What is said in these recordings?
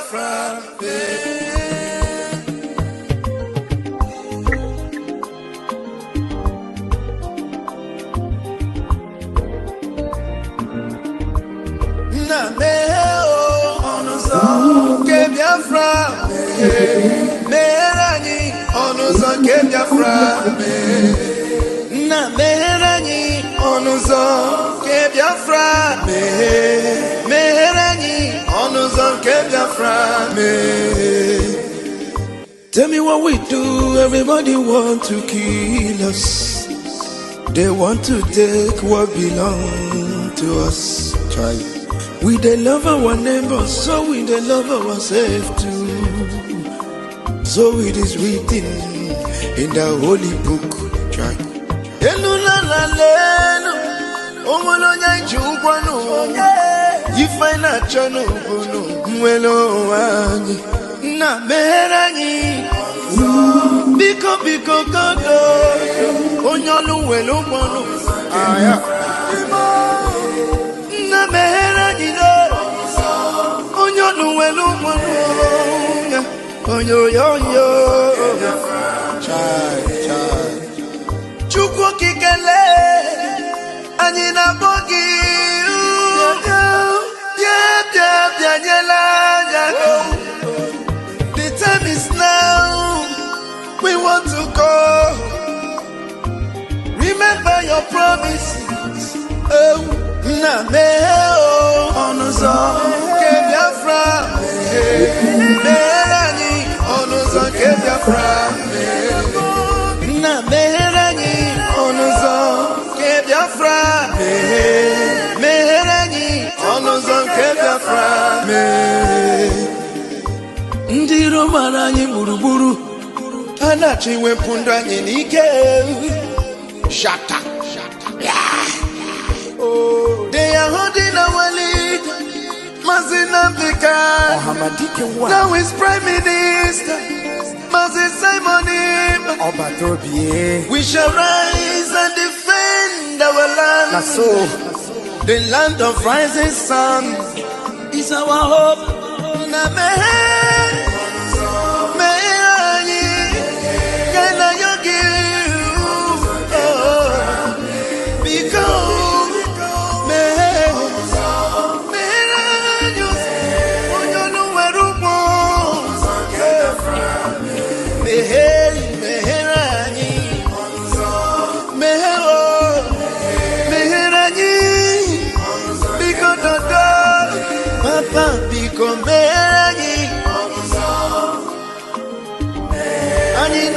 Biafra. Na meo onuzo ke Biafra. Merani onuzo ke Biafra. Na merani onuzo ke Biafra. Merani onuzo ke Biafra. Tell me what we do. Everybody want to kill us. They want to take what belongs to us. Try. We they love our neighbors, so we they love ourselves too. So it is written in the holy book. Try. You find a channel, na merani, biko kodo, onyolu welo mono, aya. Na merani do, onyolu welo mono, onyo. Chai. Chukwu kikele, anina bogi. The time is now. We want to go. Remember your promises. Oh, na meo onuzo ke Biafra. Merani onuzo ke Biafra. Na merani onuzo ke Biafra. Merani onuzo ke Biafra. Ndiro marani buruburu. Anachi wepunda anyị n'ike. Shata. Oh, they are holding our lead. Mazinambika. Now is Prime Minister. Mazin Simon. We shall rise and defend our land. The land of rising sun is our hope.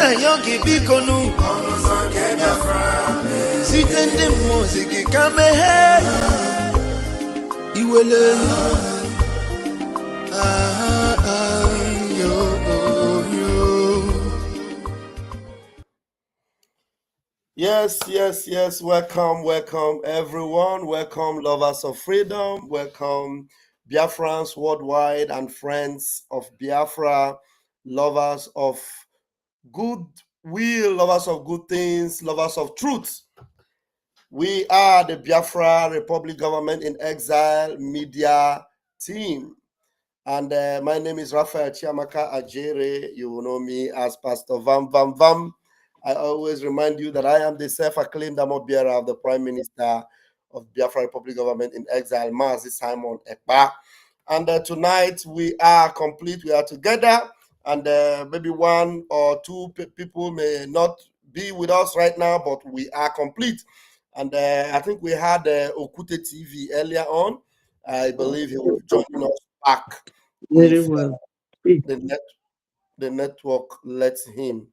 Yogi bikonu sitende muziki kame iwele yo. Yes. Welcome everyone. Welcome lovers of freedom. Welcome Biafrans worldwide and friends of Biafra, lovers of good will, lovers of good things, lovers of truth. We are the Biafra Republic Government in Exile media team. And my name is Raphael Chiamaka Ajere. You will know me as Pastor Vam. I always remind you that I am the self-acclaimed bearer of the Prime Minister of Biafra Republic Government in Exile, Mazi Simon Ekpa. And tonight we are complete. We are together. And maybe one or two people may not be with us right now, but we are complete. And I think we had Okute TV earlier on. I believe he will be joining us back. Very well. The network lets him.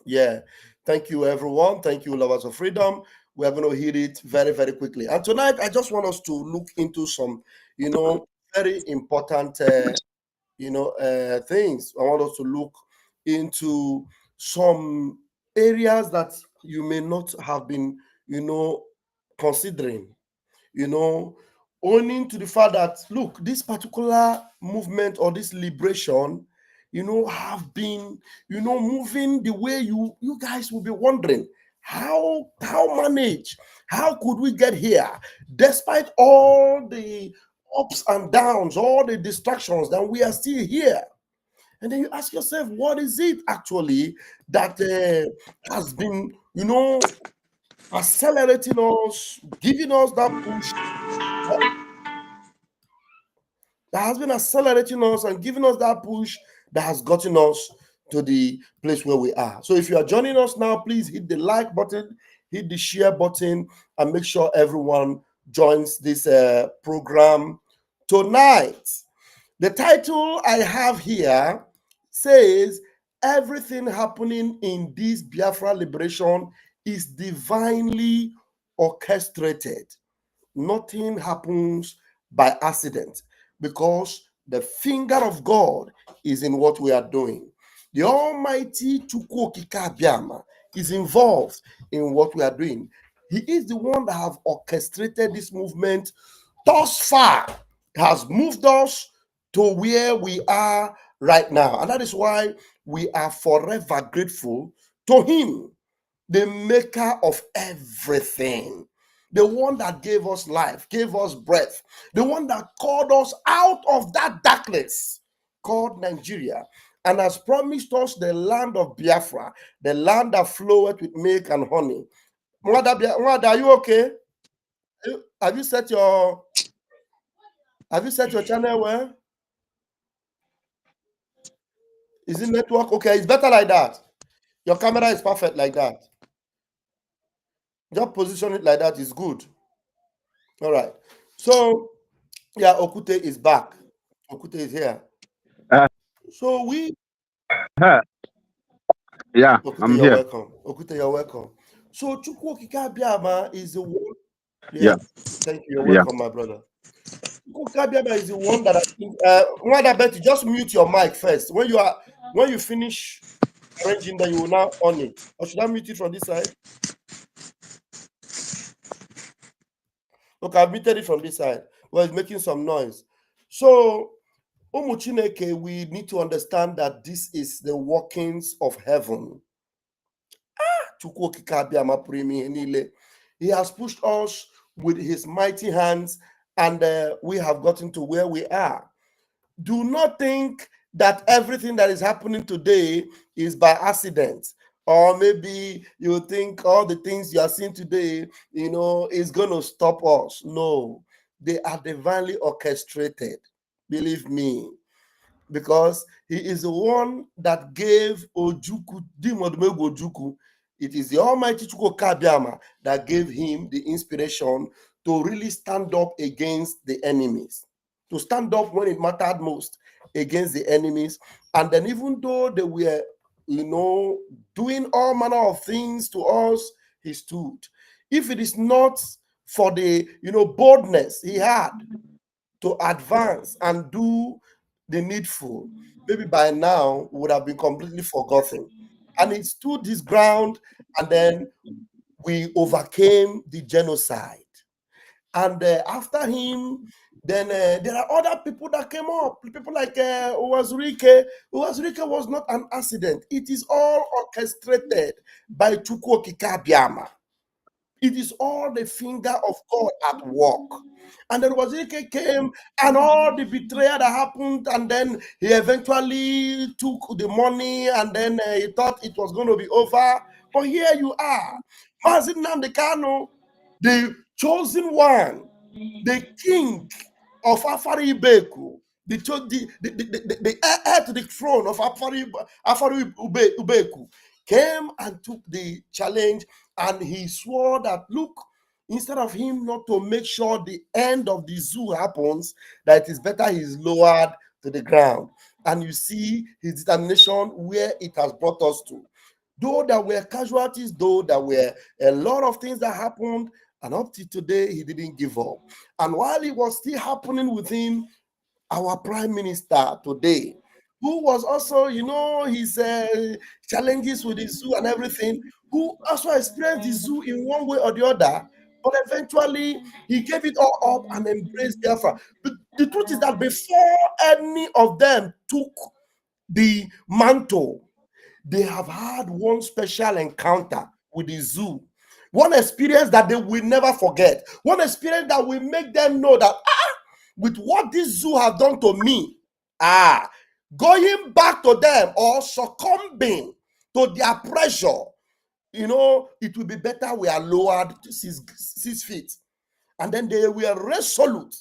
Yeah. Thank you, everyone. Thank you, lovers of freedom. We are going to hit it very, very quickly. And tonight, I just want us to look into some, very important things. I want us to look into some areas that you may not have been, considering, owing to the fact that, look, this particular movement or this liberation, have been, moving the way you guys will be wondering, how manage? How could we get here? Despite all the ups and downs, all the distractions, then we are still here. And then you ask yourself, what is it actually that has been, accelerating us, giving us that push, that has been accelerating us and giving us that push that has gotten us to the place where we are. So if you are joining us now, please hit the like button, hit the share button, and make sure everyone joins this program tonight. The title I have here says, everything happening in this Biafra liberation is divinely orchestrated. Nothing happens by accident because the finger of God is in what we are doing. The Almighty Chukwu Okike Abiama is involved in what we are doing. He is the one that have orchestrated this movement thus far, has moved us to where we are right now. And that is why we are forever grateful to him, the maker of everything, the one that gave us life, gave us breath, the one that called us out of that darkness called Nigeria, and has promised us the land of Biafra, the land that floweth with milk and honey. Mwada, are you okay? Have you set your channel well? Is it network? Okay, it's better like that. Your camera is perfect like that. Just position it like that is good. All right. So, yeah, Okute is back. Okute is here. Uh, So we yeah, Okute, I'm you're here. welcome. Okute, you're welcome. So Chukwu Okike Abiama is the one. Yeah, Yes, thank you. You're yeah. welcome, my brother. Chukwu Okike Abiama is the one that Nwada Betty, just mute your mic first. When you finish arranging, then you will now on it. Or should I mute it from this side? Okay, I've muted it from this side. Well, it's making some noise. So Chineke, we need to understand that this is the workings of heaven. He has pushed us with his mighty hands, and we have gotten to where we are. Do not think that everything that is happening today is by accident. Or maybe you think all the things you are seeing today, is going to stop us. No, they are divinely orchestrated. Believe me, because he is the one that gave Ojuku, Dimodumegu Ojuku. It is the Almighty Chukwu Kabiama that gave him the inspiration to really stand up against the enemies, to stand up when it mattered most against the enemies. And then even though they were, doing all manner of things to us, he stood. If it is not for the, boldness he had to advance and do the needful, maybe by now would have been completely forgotten. And he stood his ground, and then we overcame the genocide. And after him, then there are other people that came up, people like Uwazurike. Uwazurike was not an accident. It is all orchestrated by Chukwu Okike Abiama. It is all the finger of God at work. And then Wazirike came, and all the betrayal that happened, and then he eventually took the money, and then he thought it was going to be over. But here you are, Mazin Namdekano, the chosen one, the king of Afari Ibeku, the heir to the throne of Afari Ubeku, came and took the challenge, and he swore that, look, instead of him not to make sure the end of the zoo happens, that it is better he is lowered to the ground. And you see his determination where it has brought us to. Though there were casualties, though there were a lot of things that happened, and up to today, he didn't give up. And while it was still happening with him, our prime minister today, who was also, his challenges with the zoo and everything, who also experienced the zoo in one way or the other, but eventually he gave it all up and embraced Biafra. The truth is that before any of them took the mantle, they have had one special encounter with the zoo, one experience that they will never forget, one experience that will make them know that with what this zoo have done to me, going back to them or succumbing to their pressure, it will be better we are lowered to 6 feet. And then they were resolute.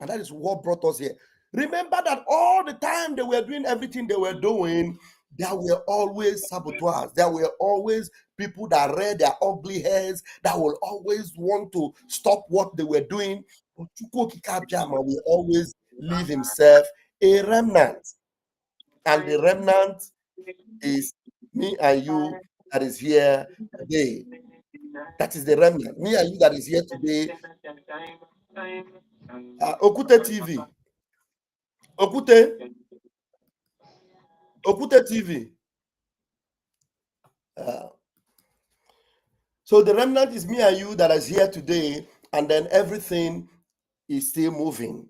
And that is what brought us here. Remember that all the time they were doing everything they were doing, there were always saboteurs. There were always people that read their ugly heads that will always want to stop what they were doing. But Chukwu Okike Abiama will always leave himself a remnant. And the remnant is me and you that is here today. That is the remnant. Me and you that is here today. Okute TV. Okute TV. So the remnant is me and you that is here today, and then everything is still moving.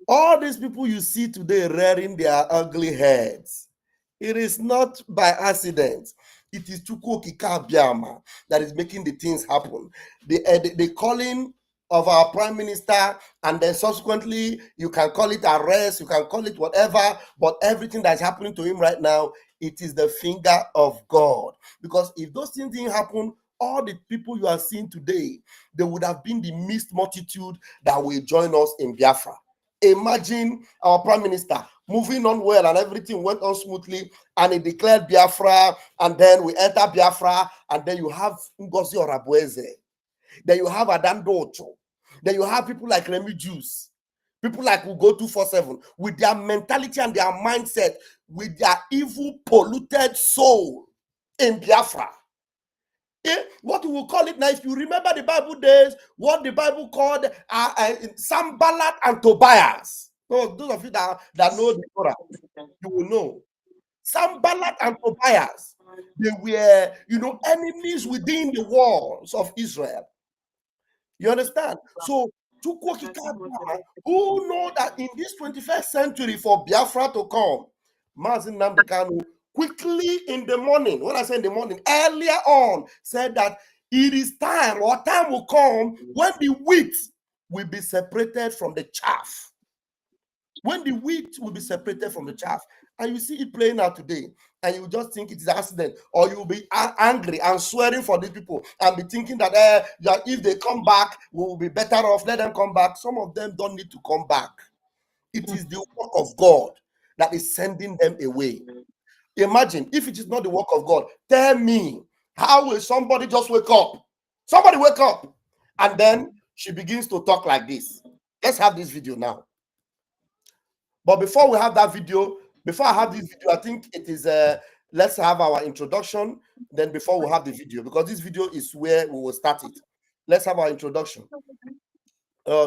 All these people you see today rearing their ugly heads, it is not by accident. It is Chukwu Okike Abiama that is making the things happen. The calling of our prime minister, and then subsequently you can call it arrest, you can call it whatever, but everything that's happening to him right now, it is the finger of God. Because if those things didn't happen, all the people you are seeing today, they would have been the mixed multitude that will join us in Biafra. Imagine our prime minister moving on well and everything went on smoothly, and he declared Biafra, and then we enter Biafra, and then you have Ngozi Orabueze, then you have Adando Ocho, then you have people like Remy Juice, people like who go 247 with their mentality and their mindset, with their evil, polluted soul in Biafra. What we will call it now, if you remember the Bible days, what the Bible called Sanballat and Tobias. So those of you that know the Torah, you will know. Sanballat and Tobias, they were, enemies within the walls of Israel. You understand? So, Chukwu Okike Abiama, who know that in this 21st century for Biafra to come, Mazi Nnamdi Kanu quickly in the morning, when I say in the morning, earlier on, said that it is time, or time will come when the wheat will be separated from the chaff. When the wheat will be separated from the chaff. And you see it playing out today, and you just think it is an accident, or you'll be angry and swearing for these people and be thinking that if they come back, we will be better off. Let them come back. Some of them don't need to come back. It is the work of God that is sending them away. Imagine if it is not the work of God. Tell me, how will somebody just wake up? Somebody wake up, and then she begins to talk like this. Let's have this video now. But before we have that video, before I have this video, I think it is let's have our introduction. Then before we have the video, because this video is where we will start it. Let's have our introduction.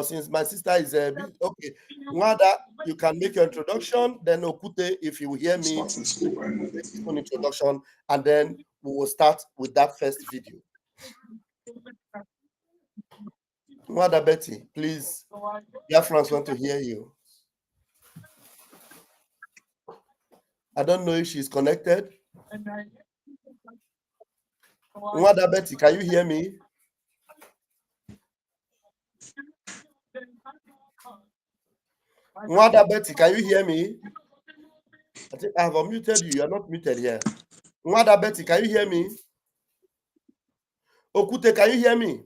Since my sister is okay, Nwada, you can make your introduction. Then Okute, if you will hear me, make his own introduction, and then we will start with that first video. Nwada Betty, please. Biafrans want to hear you. I don't know if she's connected. Nwada Betty, can you hear me? Nwada Betty, can you hear me? I think I have unmuted you. You are not muted here. Nwada Betty, can you hear me? Okute, can you hear me?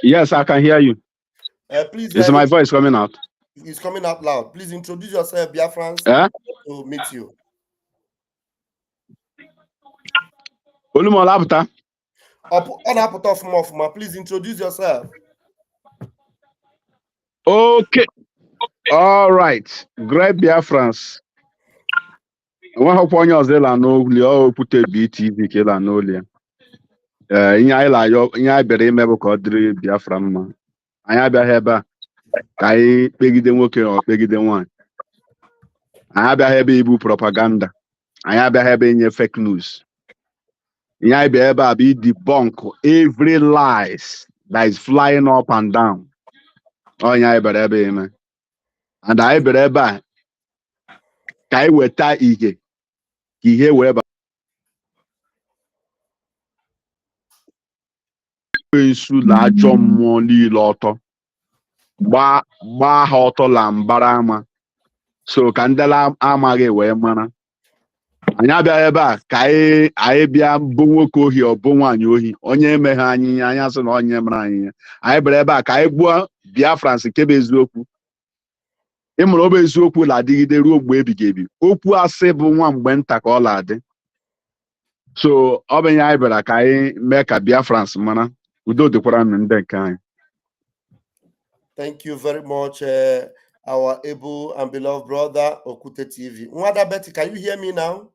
Yes, I can hear you. Please. Is my voice coming out? It's coming out loud. Please introduce yourself, Biafrans, to meet you. Please introduce yourself. Okay. All right. Great Biafrans. One hope on yours, they'll know put a BTV killer no lia. In I better remember Codri Biafram. I have a heba. I beg them working or beg them one. I have a heavy propaganda. I have a heavy fake news. I be able to debunk every lies that is flying up and down. Oh, yeah, better man. And I better kai weta ihe ihe weba nsu la ajọ mmụọ niile ọtọ gbaa ha ọtọ la mbara ama so ka ndela amaghị wee mara anyị abịaghị ebe a ka anyị bịa bụ nwoke ohi ọ bụ nwaanyị ohi onye emeghe anyị ihe anyị asị na onye mere anyị ihe anyị bịara ebe a ka anyị gbuo Biafrans nke bụ eziokwu ịmụrụ ọ bụ eziokwu na-adịgide ruo mgbe ebighị ebi okwu asị bụ nwa mgbe nta ka ọ na-adị so ọ bụ ihe anyị bịara ka anyị mee ka Biafrans mara udo dịkwara ndị nke anyị. Thank you very much, our able and beloved brother Okute TV. Nwada Betty, can you hear me now?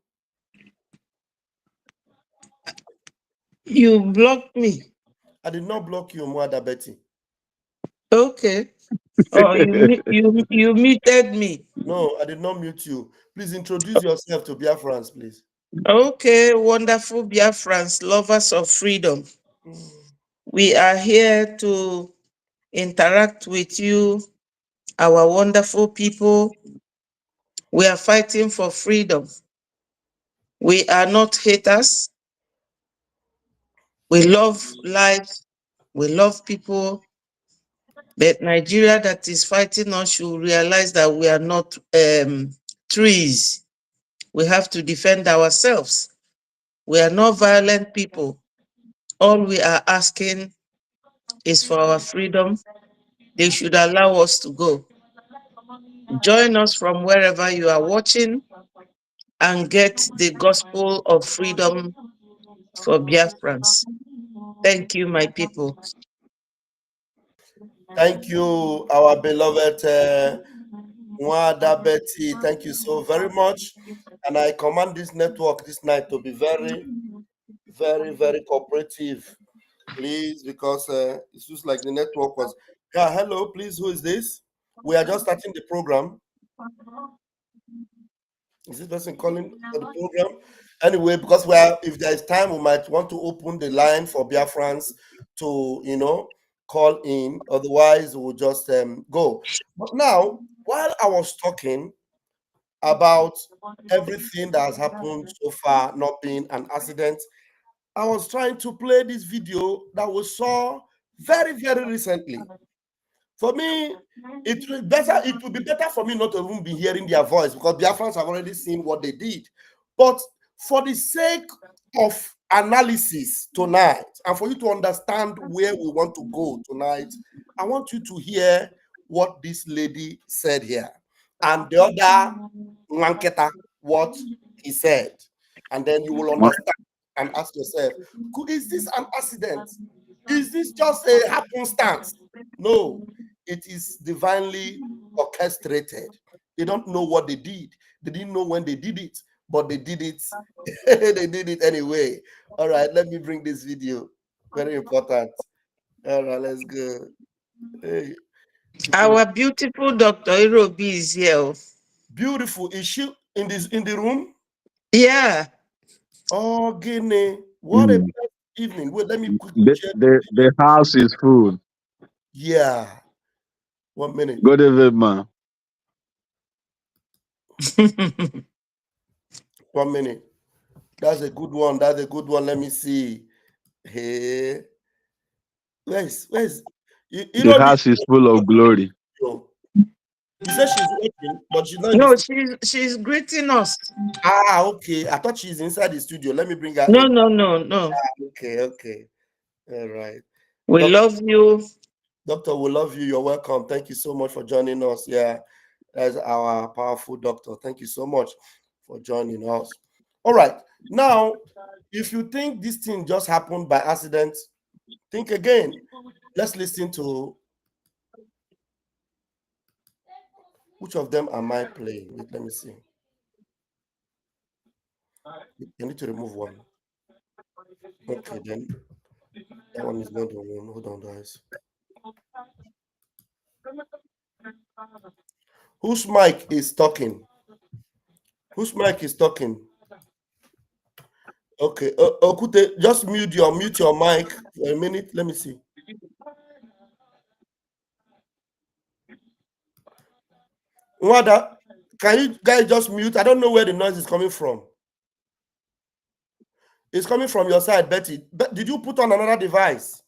You blocked me. I did not block you, Nwada Betty. Okay. Oh, you muted me. No, I did not mute you. Please introduce yourself to Biafrans, please. Okay, wonderful Biafrans, lovers of freedom. We are here to interact with you, our wonderful people. We are fighting for freedom. We are not haters. We love life. We love people. But Nigeria that is fighting us should realize that we are not trees. We have to defend ourselves. We are not violent people. All we are asking is for our freedom. They should allow us to go. Join us from wherever you are watching and get the gospel of freedom for Biafrans. Thank you, my people. Thank you, our beloved Nwada Betty. Thank you so very much. And I command this network this night to be very, very, very cooperative, please, because it looks like the network was. Yeah, hello, please. Who is this? We are just starting the program. Is this person calling for the program? Anyway, because we are, if there is time, we might want to open the line for Biafrans to, call in. Otherwise, we'll just go. But now, while I was talking about everything that has happened so far not being an accident, I was trying to play this video that we saw very, very recently. For me, it would be better for me not to even be hearing their voice because Biafrans have already seen what they did. But for the sake of analysis tonight, and for you to understand where we want to go tonight, I want you to hear what this lady said here. And the other Nanketa, what he said. And then you will understand and ask yourself, is this an accident? Is this just a happenstance? No, it is divinely orchestrated. They don't know what they did. They didn't know when they did it, but they did it. They did it anyway. All right, let me bring this video. Very important. All right, let's go. Hey. Our beautiful Dr. Irobi is here. Beautiful. Is she in the room? Yeah. Oh, Guinea. What a evening. Wait, let me quickly check. The house is full. Yeah. 1 minute. Good evening, man. 1 minute. That's a good one. That's a good one. Let me see. Hey. Where's the house is full of glory. You said she's working, but she's not. No, she's greeting us. Ah, okay. I thought she's inside the studio. Let me bring her No, in. no. Okay. All right. We love you. Doctor, we love you. You're welcome. Thank you so much for joining us. Yeah, that's our powerful doctor. Thank you so much for joining us. All right. Now, if you think this thing just happened by accident, think again. Let's listen to which of them am I playing? Wait, let me see. You need to remove one. Okay, then that one is not the one. Hold on, guys. Whose mic is talking? Whose mic is talking? Okay, Okute, just mute your mic for a minute. Let me see. Wada, can you guys just mute? I don't know where the noise is coming from. It's coming from your side, Betty. Did you put on another device?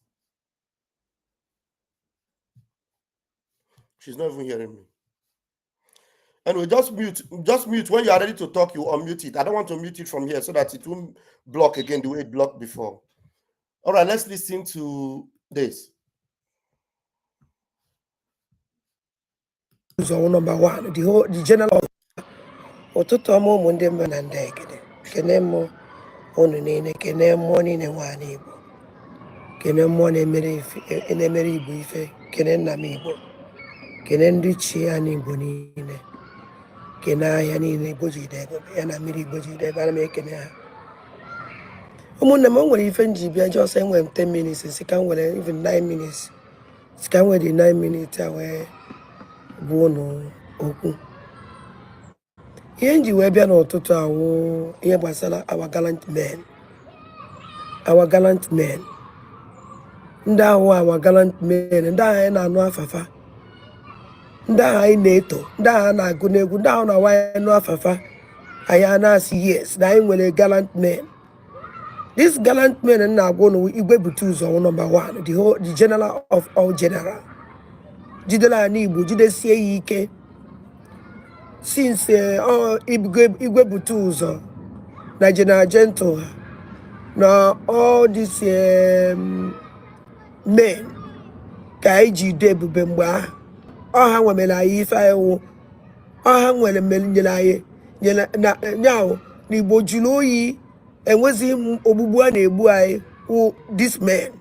She's not even hearing me. And we just mute when you are ready to talk. You unmute it. I don't want to mute it from here so that it won't block again the way it blocked before. All right, let's listen to this. So number one, the general otuto mo ndị mba na ndegede kene mo onu niile kene mmụọ niile nwaanyị Igbo kene mmụọ na-emere Igbo ife kene nna m Igbo kene ndị chi ya n'Igbo niile kene ahịa niile Igbo jide ego ya na mmiri Igbo jide ego ana m ekene ha ụmụnne m o nwere ife nji bịa just enwere m 10 minutes si ka m nwere even 9 minutes si ka m nwere the 9 minutes a wee gbuo n'okwu ihe nji wee bịa n'ụtụtụ awụ ihe gbasara our gallant men ndị ahụ our gallant men ndị ahụ anyị na-anụ afafa ndị ahụ anyị na-eto ndị ahụ a na-agụ n'egwu ndị ahụ na-awa anyị nụ afafa anyị a na-asị yes na anyị nwere gallant men. This gallant men na-agwa ụnụ Igwe bute ụzọ number one, the general of all general jidela anyị Igbo jidesie ya ike since Igwe bute ụzọ na General Gentle na all these men ka anyị ji do ebube mgbe ahụ ọha nwemere anyị ife anyị wụ ọha nwere nyere anyị nyawo na Igbo jụrụ oyi enweghị ogbugbu a na-egbu anyị wụ this men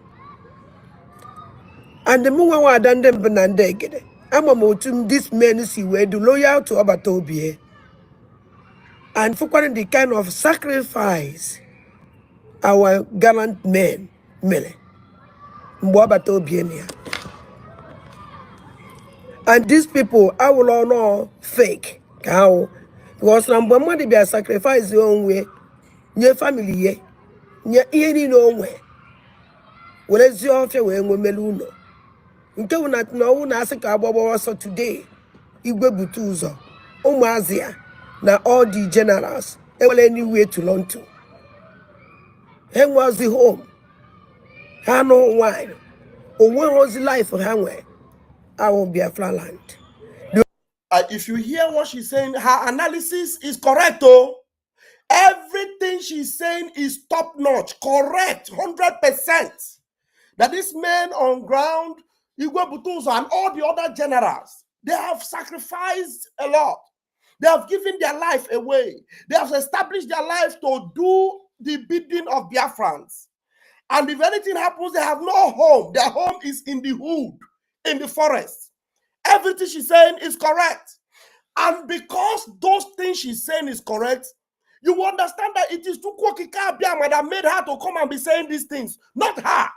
and m nwa nwada ndị mbụ na ndị egede ama m otu this men si wee do loyal to ọbata obi and fụkwara the kind of sacrifice our gallant men mere mgbe ọbata obi ya and these people I will all know fake how because na mgbe mmadụ bịa sacrifice onwe nye family ye nye ihe niile onwe werezi ọfịa wee nwemele ụlọ nke wụ na ọwụ na-asị ka agbagbawa ọsọ today Igwe bute ụzọ ụmụazị ya na all the generals enwere anywhere to run to ha nweozi home ha nụ nwanyị onweghị life ha nwere our Biafra land. If you hear what she's saying, her analysis is correct. Oh, everything she's saying is top notch, correct, 100%. That these men on ground, Igwe Butuzo and all the other generals, they have sacrificed a lot. They have given their life away. They have established their life to do the bidding of Biafrans. And if anything happens, they have no home. Their home is in the hood, in the forest. Everything she's saying is correct. And because those things she's saying is correct, you will understand that it is Tukwokika Abiyama that made her to come and be saying these things, not her.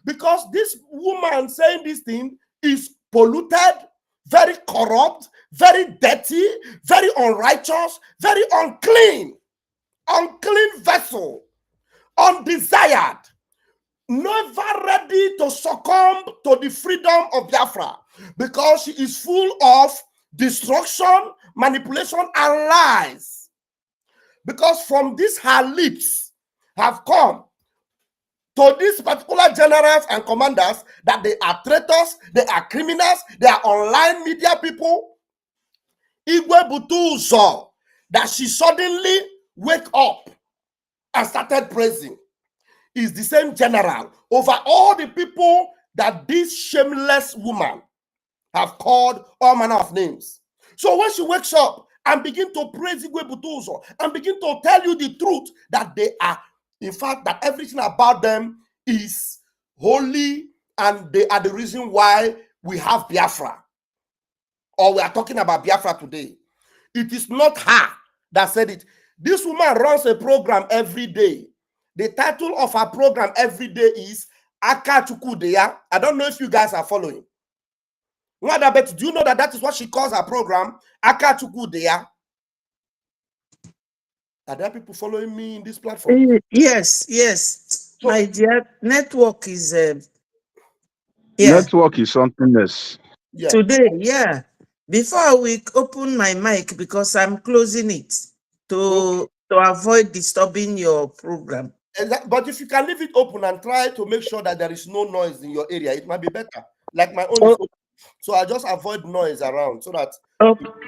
Because this woman saying this thing is polluted, very corrupt, very dirty, very unrighteous, very unclean vessel, undesired, never ready to succumb to the freedom of Biafra because she is full of destruction, manipulation, and lies. Because from this her lips have come to these particular generals and commanders that they are traitors, they are criminals, they are online media people. Igwe Butuzo, that she suddenly wake up and started praising, is the same general over all the people that this shameless woman have called all manner of names. So when she wakes up and begin to praise Igwe Butuzo and begin to tell you the truth that they are, in fact, that everything about them is holy and they are the reason why we have Biafra, or we are talking about Biafra today. It is not her that said it. This woman runs a program every day. The title of her program every day is Aka Chukudeya. I don't know if you guys are following. Do you know that that is what she calls her program? Aka Chukudeya. Are there people following me in this platform? Yes. So, my dear, network is network is something else. Yeah. Today, yeah. Before we open my mic, because I'm closing it to avoid disturbing your program. But if you can leave it open and try to make sure that there is no noise in your area, it might be better. Like my own. So I just avoid noise around so that.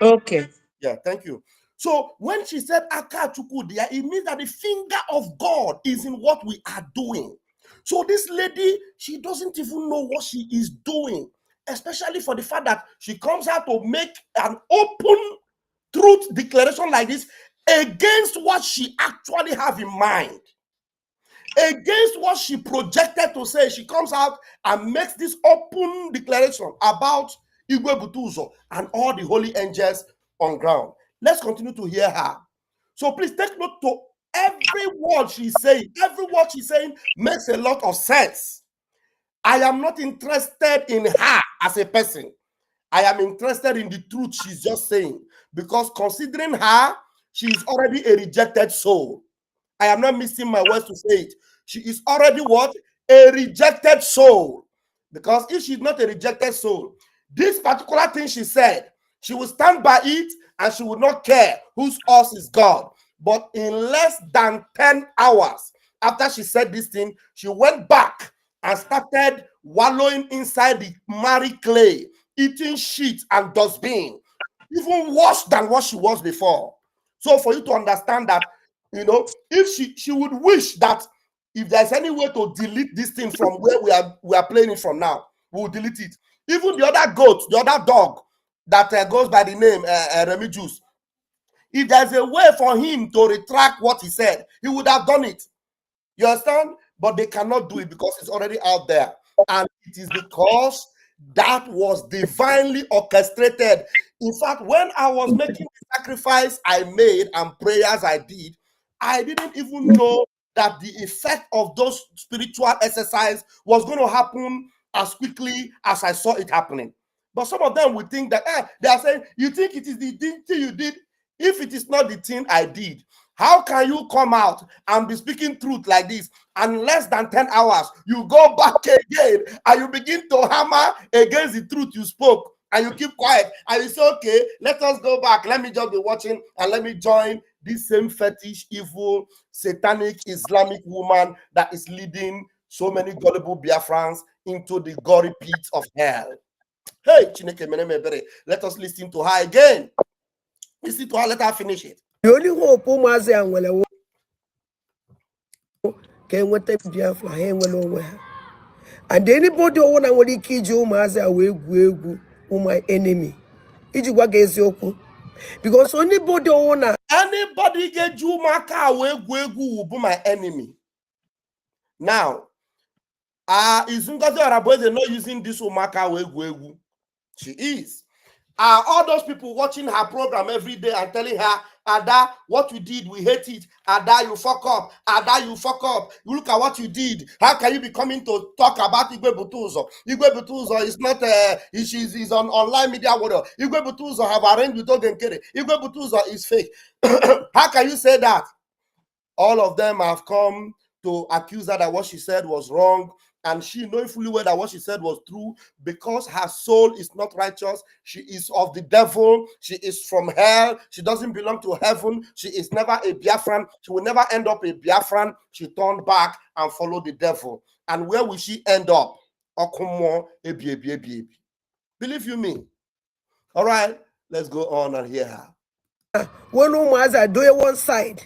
Okay. Yeah, thank you. So when she said Aka Chukwudia, it means that the finger of God is in what we are doing. So this lady, she doesn't even know what she is doing, especially for the fact that she comes out to make an open truth declaration like this against what she actually have in mind, against what she projected to say. She comes out and makes this open declaration about Igwe Butuzo and all the holy angels on ground. Let's continue to hear her. So please take note to every word she's saying. Every word she's saying makes a lot of sense. I am not interested in her as a person. I am interested in the truth she's just saying, because considering her, she is already a rejected soul. I am not missing my words to say it. She is already what? A rejected soul. Because if she's not a rejected soul, this particular thing she said, she will stand by it and she will not care whose us is God. But in less than 10 hours after she said this thing, she went back and started wallowing inside the marry clay, eating shit and dustbin, even worse than what she was before. So for you to understand that, you know, if she would wish that if there's any way to delete this thing from where we are playing it from now, we'll delete it. Even the other goat, the other dog that goes by the name Remy Juice, if there's a way for him to retract what he said, he would have done it. You understand? But they cannot do it because it's already out there. And it is because that was divinely orchestrated. In fact, when I was making the sacrifice I made and prayers I did, I didn't even know that the effect of those spiritual exercise was going to happen as quickly as I saw it happening. But some of them would think that they are saying, you think it is the thing you did? If it is not the thing I did, how can you come out and be speaking truth like this, and less than 10 hours you go back again and you begin to hammer against the truth you spoke, and you keep quiet and you say, okay, let us go back, let me just be watching and let me join this same fetish, evil, satanic Islamic woman that is leading so many gullible Biafrans into the gory pits of hell. Hey, Chineke Menemebere, let us listen to her again. Listen to her, let her finish it. The only hope ụmụazị a nwere ka enweta Biafra ha enwere onwe ha. And anybody ọwụ na nwere ike iji ụmụazị a wee egwu egwu my enemy iji gwa gị eziokwu, because anybody ọwụ na anybody ga-eji ụmụaka a wee egwu egwu will be my enemy. Now, is Ngozi Orabueze not using this ụmụaka wee egwu egwu? She is. Are all those people watching her program every day and telling her, Ada, what you did, we hate it. Ada, you fuck up. Ada, you fuck up. You look at what you did. How can you be coming to talk about Igwe Butuzo? Igwe Butuzo is not, he's on online media warrior. Igwe Butuzo have arranged with Ogenkere. Igwe Butuzo is fake. How can you say that? All of them have come to accuse her that what she said was wrong. And she knowing fully well that what she said was true, because her soul is not righteous. She is of the devil. She is from hell. She doesn't belong to heaven. She is never a Biafran. She will never end up a Biafran. She turned back and followed the devil. And where will she end up? Believe you me. All right, let's go on and hear her. When ụmụazị do one side,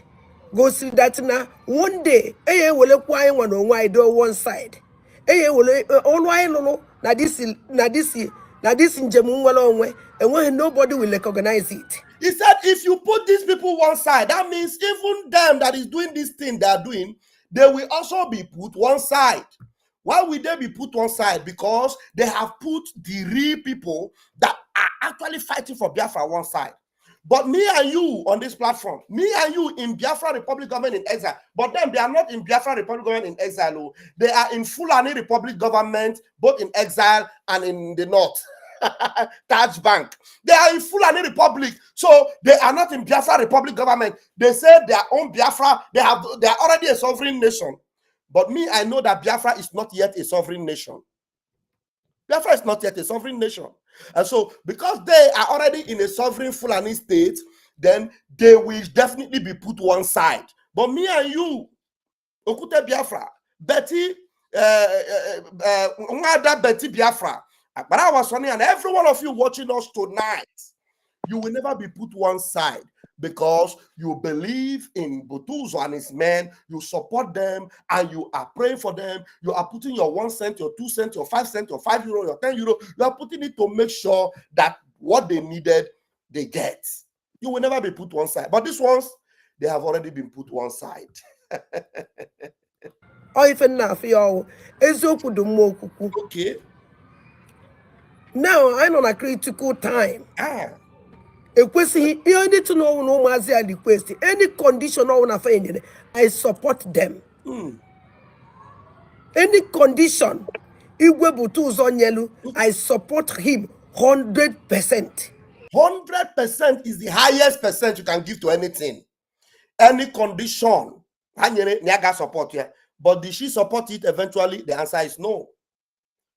go see that now one day will acquire one on why do one side. All I know na this in Jemunwalongwe, and when nobody will recognize it. He said, if you put these people one side, that means even them that is doing this thing they are doing, they will also be put one side. Why will they be put one side? Because they have put the real people that are actually fighting for Biafra one side. But me and you on this platform, me and you in Biafra Republic government in exile, but them, they are not in Biafra Republic government in exile. They are in Fulani Republic government, both in exile and in the north. Taj Bank. They are in Fulani Republic, so they are not in Biafra Republic government. They say their own Biafra, they are already a sovereign nation. But me, I know that Biafra is not yet a sovereign nation. Biafra is not yet a sovereign nation. And so, because they are already in a sovereign Fulani state, then they will definitely be put one side. But me and you, Okute Biafra, Betty Biafra, But I was funny, and every one of you watching us tonight, you will never be put one side because you believe in Butuzo and his men, you support them, and you are praying for them. You are putting your 1 cent, your 2 cents, your 5 cents, your €5, your €10. You are putting it to make sure that what they needed, they get. You will never be put one side. But these ones, they have already been put one side. Or even now, for you, eziokwu dị mma okwukwu. Okay. Now I know a critical time. Ah. You need to know no mazi a request. Any condition I wanna find, I support them. Any condition, Igwe Butuzo Nyelu, I support him 100%. 100% is the highest percent you can give to anything. Any condition, Nyaga support here. But did she support it eventually? The answer is no.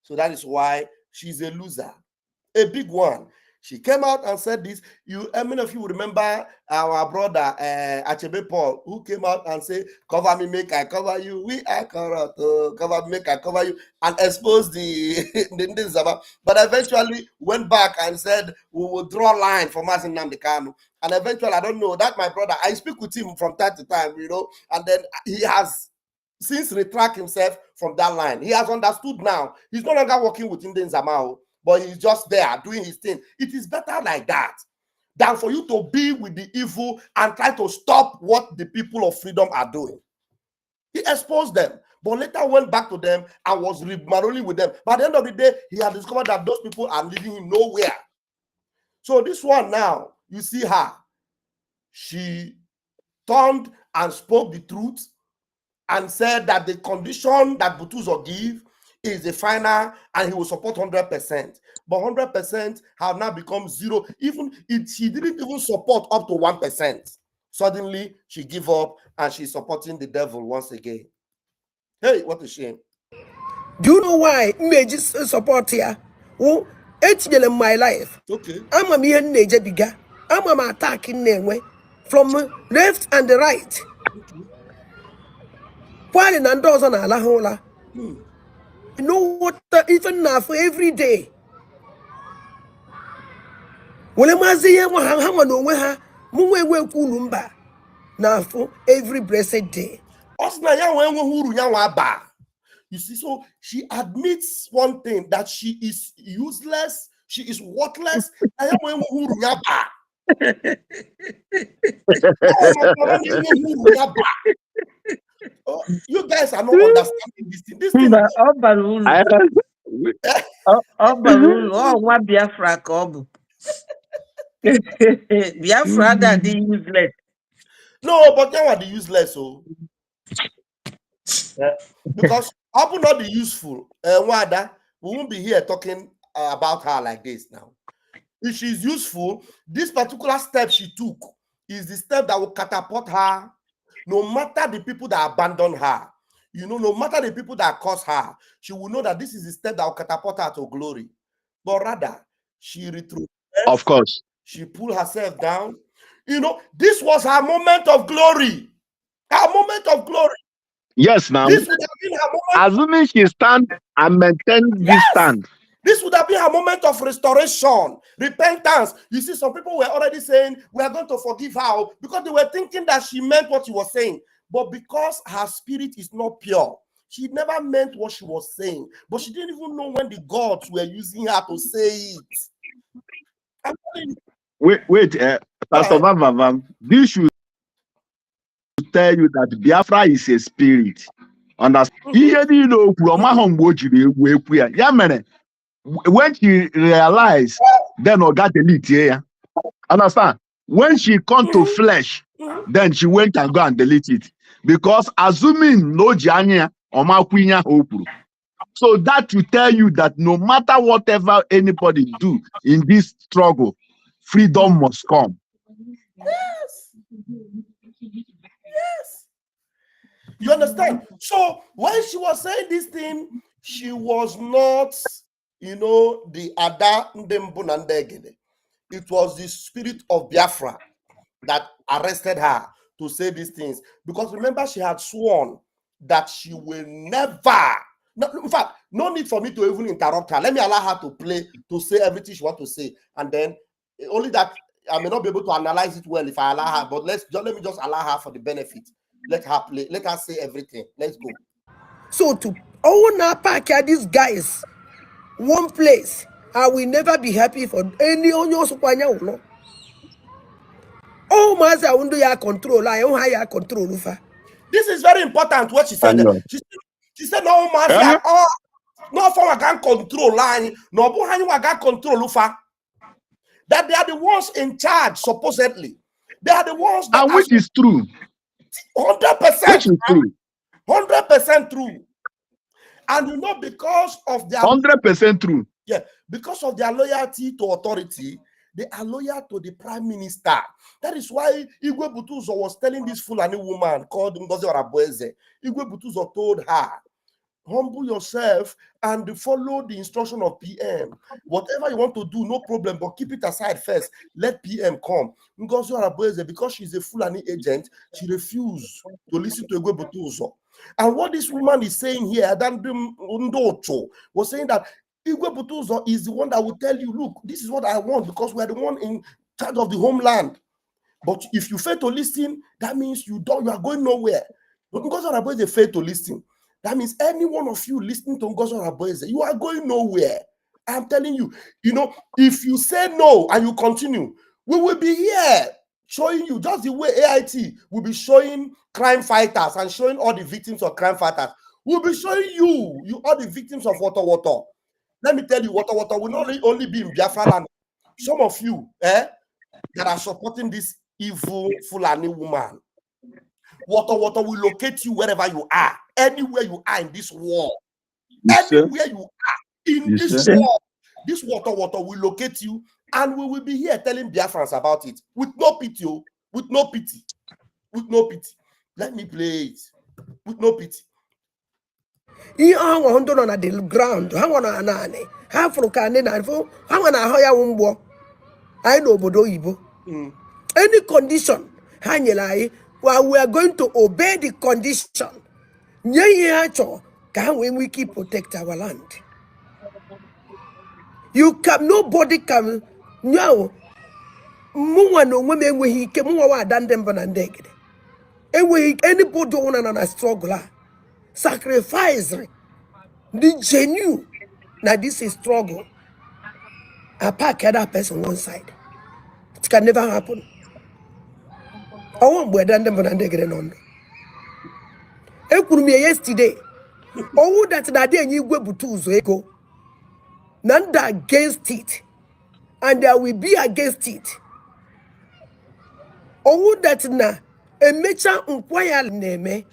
So that is why she's a loser. A big one. She came out and said this. Many of you remember our brother Achebe Paul, who came out and said, "Cover me, make I cover you. We are corrupt. Cover me, make I cover you," and exposed the But eventually went back and said, "We will draw line for Mazi Nnamdi Kanu." And eventually, I don't know, that my brother, I speak with him from time to time, and then he has since retract himself from that line. He has understood now. He's no longer working with Ndin Zamao, but he's just there doing his thing. It is better like that than for you to be with the evil and try to stop what the people of freedom are doing. He exposed them, but later went back to them and was marrying with them. By the end of the day, he had discovered that those people are leading him nowhere. So this one now, you see her. She turned and spoke the truth and said that the condition that Butuzo give is the final and he will support 100%. But 100% have now become zero. Even if she didn't even support up to 1%. Suddenly, she gave up and she's supporting the devil once again. Hey, what a shame. Do you know why Meji support here? Oh, it's in my life. Okay. I'm a mere Neja Biga. I'm attacking Nenwe from left and the right. While in Andos on Alahola. You know what? Even now for every day. Well, Mazi, Hamano, Muwe Kulumba. Now for every blessed day. You see, so she admits one thing, that she is useless, she is worthless. Oh, you guys are not understanding this thing. This thing. Nwa Biafra ka ọ bụ. Biafra that is useless. No, but now are the useless, so because I will not be useful. Wada, we won't be here talking about her like this now. If she's useful, this particular step she took is the step that will catapult her, no matter the people that abandon her. No matter the people that curse her, she will know that this is the step that will catapult her to glory. But rather, she retrocessed. Of course. She pulled herself down. This was her moment of glory. Her moment of glory. Yes, now. This would have been her moment. Assuming she stand and maintain this stand. This would have been her moment of restoration, repentance. You see, some people were already saying, we are going to forgive her, because they were thinking that she meant what she was saying. But because her spirit is not pure, she never meant what she was saying. But she didn't even know when the gods were using her to say it. Wait, Pastor Vavam, this should tell you that Biafra is a spirit. Understand? When she realized, then Oga delete here. Understand? When she come to flesh, then she went and go and delete it. Because assuming no Janya or Makwinya Opuru. So that will tell you that no matter whatever anybody do in this struggle, freedom must come. Yes. Yes. You understand? So when she was saying this thing, she was not, the Ada Ndembunandegede. It was the spirit of Biafra that arrested her to say these things. Because remember, she had sworn that she will never, in fact, No need for me to even interrupt her. Let me allow her to play, to say everything she wants to say. And then only that I may not be able to analyze it well if I allow her, but let me just allow her for the benefit. Let her play, let her say everything. Let's go. So to own our pack these guys one place, I will never be happy for any on your supanya no. Oh master undo ya control, I own higher control. This is very important what she said. She said no master, oh no for I can control line, no bohani I can control ufa. That they are the ones in charge, supposedly. They are the ones that and which is true. 100%. Which is true. 100% true. And you know, because of their 100% true. Yeah, because of their loyalty to authority, they are loyal to the prime minister. That is why Igwe Butuzo was telling this Fulani woman called Ngozi Orabueze. Igwe Butuzo told her, humble yourself and follow the instruction of PM. Whatever you want to do, no problem, but keep it aside first. Let PM come. Ngozi Orabueze, because she's a Fulani agent, she refused to listen to Igwe Butuzo. And what this woman is saying here, Ndocho, was saying that Igwe Butuzo is the one that will tell you, look, this is what I want because we are the one in charge of the homeland. But if you fail to listen, that means you are going nowhere. But Ngozi Orabueze failed to listen. That means any one of you listening to Ngozi Orabueze, you are going nowhere. I'm telling you, you know, if you say no and you continue, we will be here showing you just the way AIT will be showing crime fighters and showing all the victims of crime fighters. We'll be showing you all the victims of Water. Let me tell you, Water will not only be in Biafra land. Some of you that are supporting this evil Fulani woman, Water will locate you wherever you are, anywhere you are in this world. Anywhere you are in this world, this Water will locate you, and we will be here telling Biafrans about it with no pity, with no pity, with no pity. Let me play it with no pity. I want on the ground. I want to nani. Half for canning and for I want to hire umbo. I know Bodo Ibo. Any condition, Hanyelai, while we are going to obey the condition. Can we keep protect our land? You can nobody can no. No women where he came over than them banandeg. And we anybody on a struggle, sacrifice the genuine. Now this is struggle. I pack other person one side. It can never happen. I won't wear than them banandeg on. Yesterday. Oh, that's the day you go to go. None against it. And there will be against it. Oh, that na a mecha inquire name.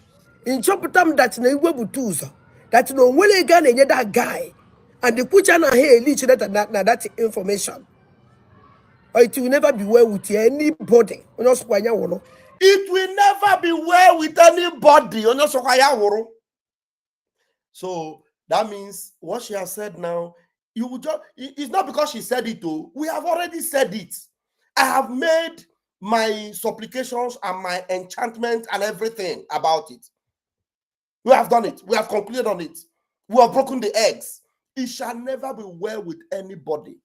In Chopatam that na Iwebutuzo. That no one gun and that guy. And the put na here leech that information. Or it will never be well with anybody. It will never be well with anybody. So that means what she has said now, you will just, it's not because she said it, though. We have already said it. I have made my supplications and my enchantment and everything about it. We have done it. We have concluded on it. We have broken the eggs. It shall never be well with anybody.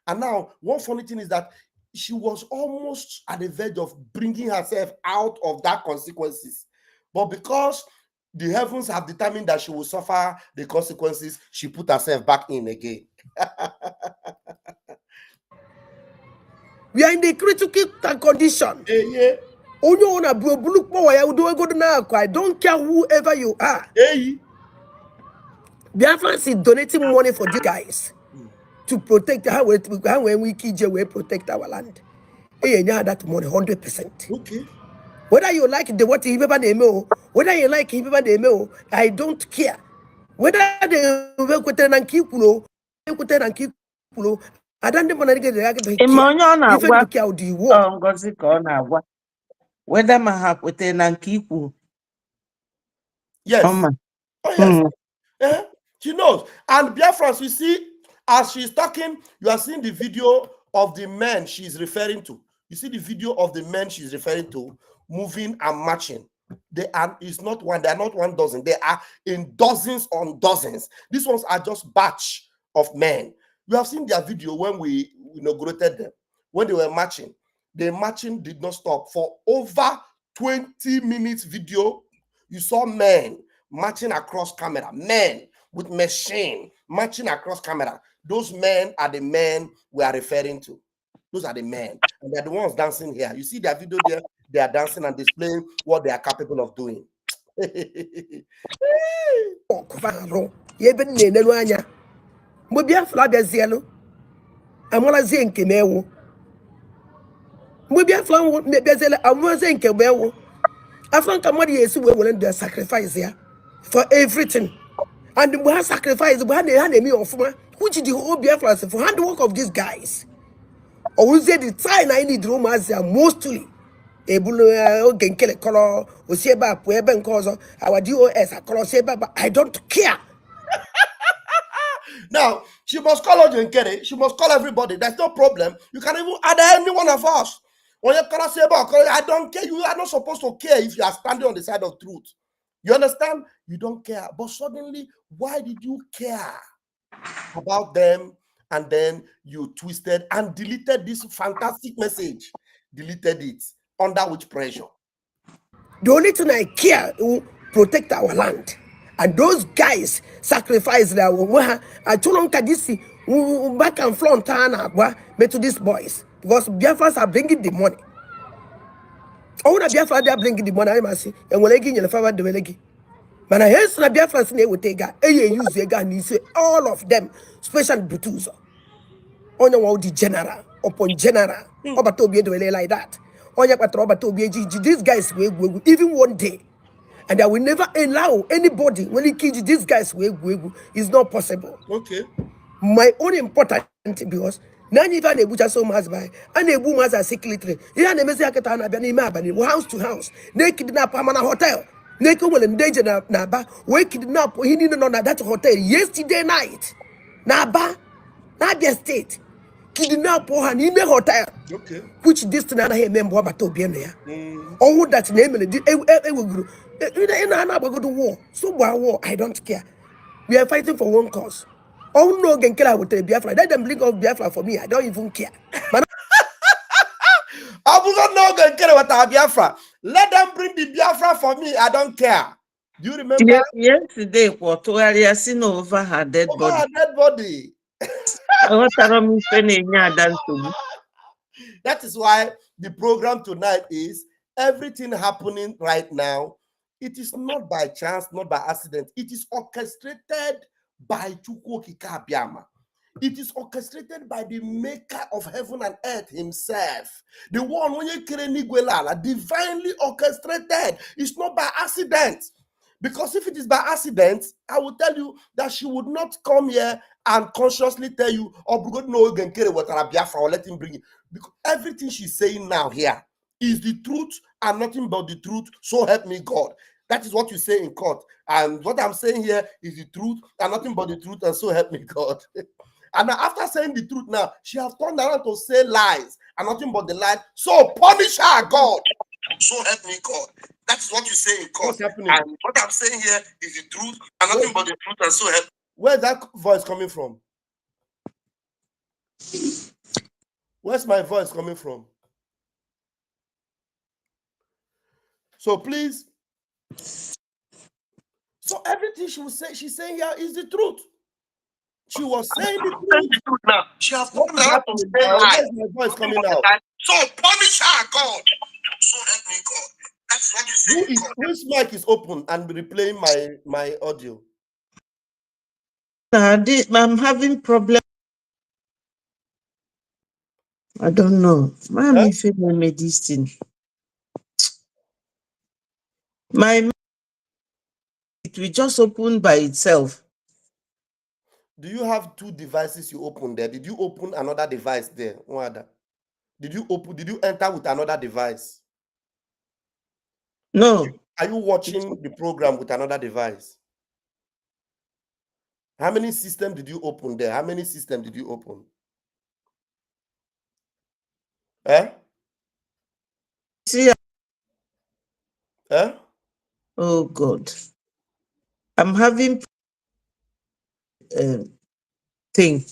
And now, one funny thing is that she was almost at the verge of bringing herself out of that consequences. But because the heavens have determined that she will suffer the consequences, she put herself back in again. We are in the critical condition. Yeah. I don't care whoever you are. Hey. Biafra is donating money for these guys to protect how we protect our land. Hey, that money 100%. Okay. Whether you like the what he name, whether you like him name, I don't care. Whether they work with an kikulo, I don't want to get the even look out the war. Whether my hap with an kipu. Yes. Oh, yes. She knows. And Biafra, you see, as she's talking, you are seeing the video of the men she's referring to. You see the video of the men she's referring to moving and marching. It's not one, they are not 1 dozen, they are in dozens on dozens. These ones are just batch of men. You have seen their video when we inaugurated them, when they were marching. The marching did not stop for over 20 minutes video. You saw men marching across camera, men with machine marching across camera. Those men are the men we are referring to. Those are the men, and they're the ones dancing here. You see their video there, they are dancing and displaying what they are capable of doing. mgbe Biafra bịazielụ amarazie nke m ewu mgbe Biafra bịaziele amarazie nke m ewu afọ nka mmadụ ya esi wee were ndụ sacrifice ya for everything and mgbe ha sacrifice mgbe ha na-eme ọfụma which the whole Biafra for handwork of these guys owuzie the time I need ụmụazị ya mostly ebulu oge nkele kọrọ osi ebe a pụọ ebe nke ọzọ our DOS akọrọ si ebe a I don't care. Now, she must call Ojenkere. She must call everybody. There's no problem. You can even add any one of us. When you call us, I don't care. You are not supposed to care if you are standing on the side of truth. You understand? You don't care. But suddenly, why did you care about them? And then you twisted and deleted this fantastic message. Deleted it. Under which pressure? The only thing I care is protect our land. And those guys sacrifice their I told them this back and front to these boys. Because Biafras are bringing the money. Oh, Biafra they are bringing the money, I must say. And when I give you the favor, the Velegi. But I hear some Biafras name will take use the gun, you say all of them, special Butuzo. On the general, upon general, or to be like that. These guys will even one day. And I will never allow anybody when he kills these guys. It's not possible. Okay. My own important because none even a butcher so much by and a woman as a secretary. Yeah, and a Messiah house to house. They kidnap a hotel. They come and endanger Naba. We kidnap he didn't know that hotel yesterday night. Naba, Nadia State. Kidnap Pohan in the hotel. Okay. Which distance I remember about to be there. All that name and go to war. So war, I don't care. We are fighting for one cause. Oh no, Genkela will tell Biafra. Let them bring up Biafra for me. I don't even care. But I will not know Genkela what Biafra. Let them bring the Biafra for me. I don't care. Do you remember? Yesterday, Portugal seen over her dead body. Her dead body. That is why the program tonight is everything happening right now. It is not by chance, not by accident. It is orchestrated by Chukwokika Biama. It is orchestrated by the maker of heaven and earth himself. The one when you divinely orchestrated. It's not by accident. Because if it is by accident, I will tell you that she would not come here and consciously tell you, oh, no, Biafra, or let him bring it. Because everything she's saying now here is the truth and nothing but the truth. So help me God. That is what you say in court. And what I'm saying here is the truth and nothing but the truth, and so help me God. And now after saying the truth now, she has turned around to say lies and nothing but the lie. So punish her, God. So help me God. That's what you say in court. What's happening? And what I'm saying here is the truth and nothing but the truth, and so help. Where's that voice coming from? Where's my voice coming from? So please. So everything she was saying, she's saying here is the truth. She was saying the truth. Now she has not happened. Where's my voice coming out? So punish her, God. So help me, God. That's what you say. Whose mic is open and replaying my audio? I'm having problem. I don't know. Mommy made this thing. It will just open by itself. Do you have two devices you open there? Did you open another device there? Did you enter with another device? No. Are you watching the program with another device? How many systems did you open there? How many systems did you open? See, Oh God. I'm having thing.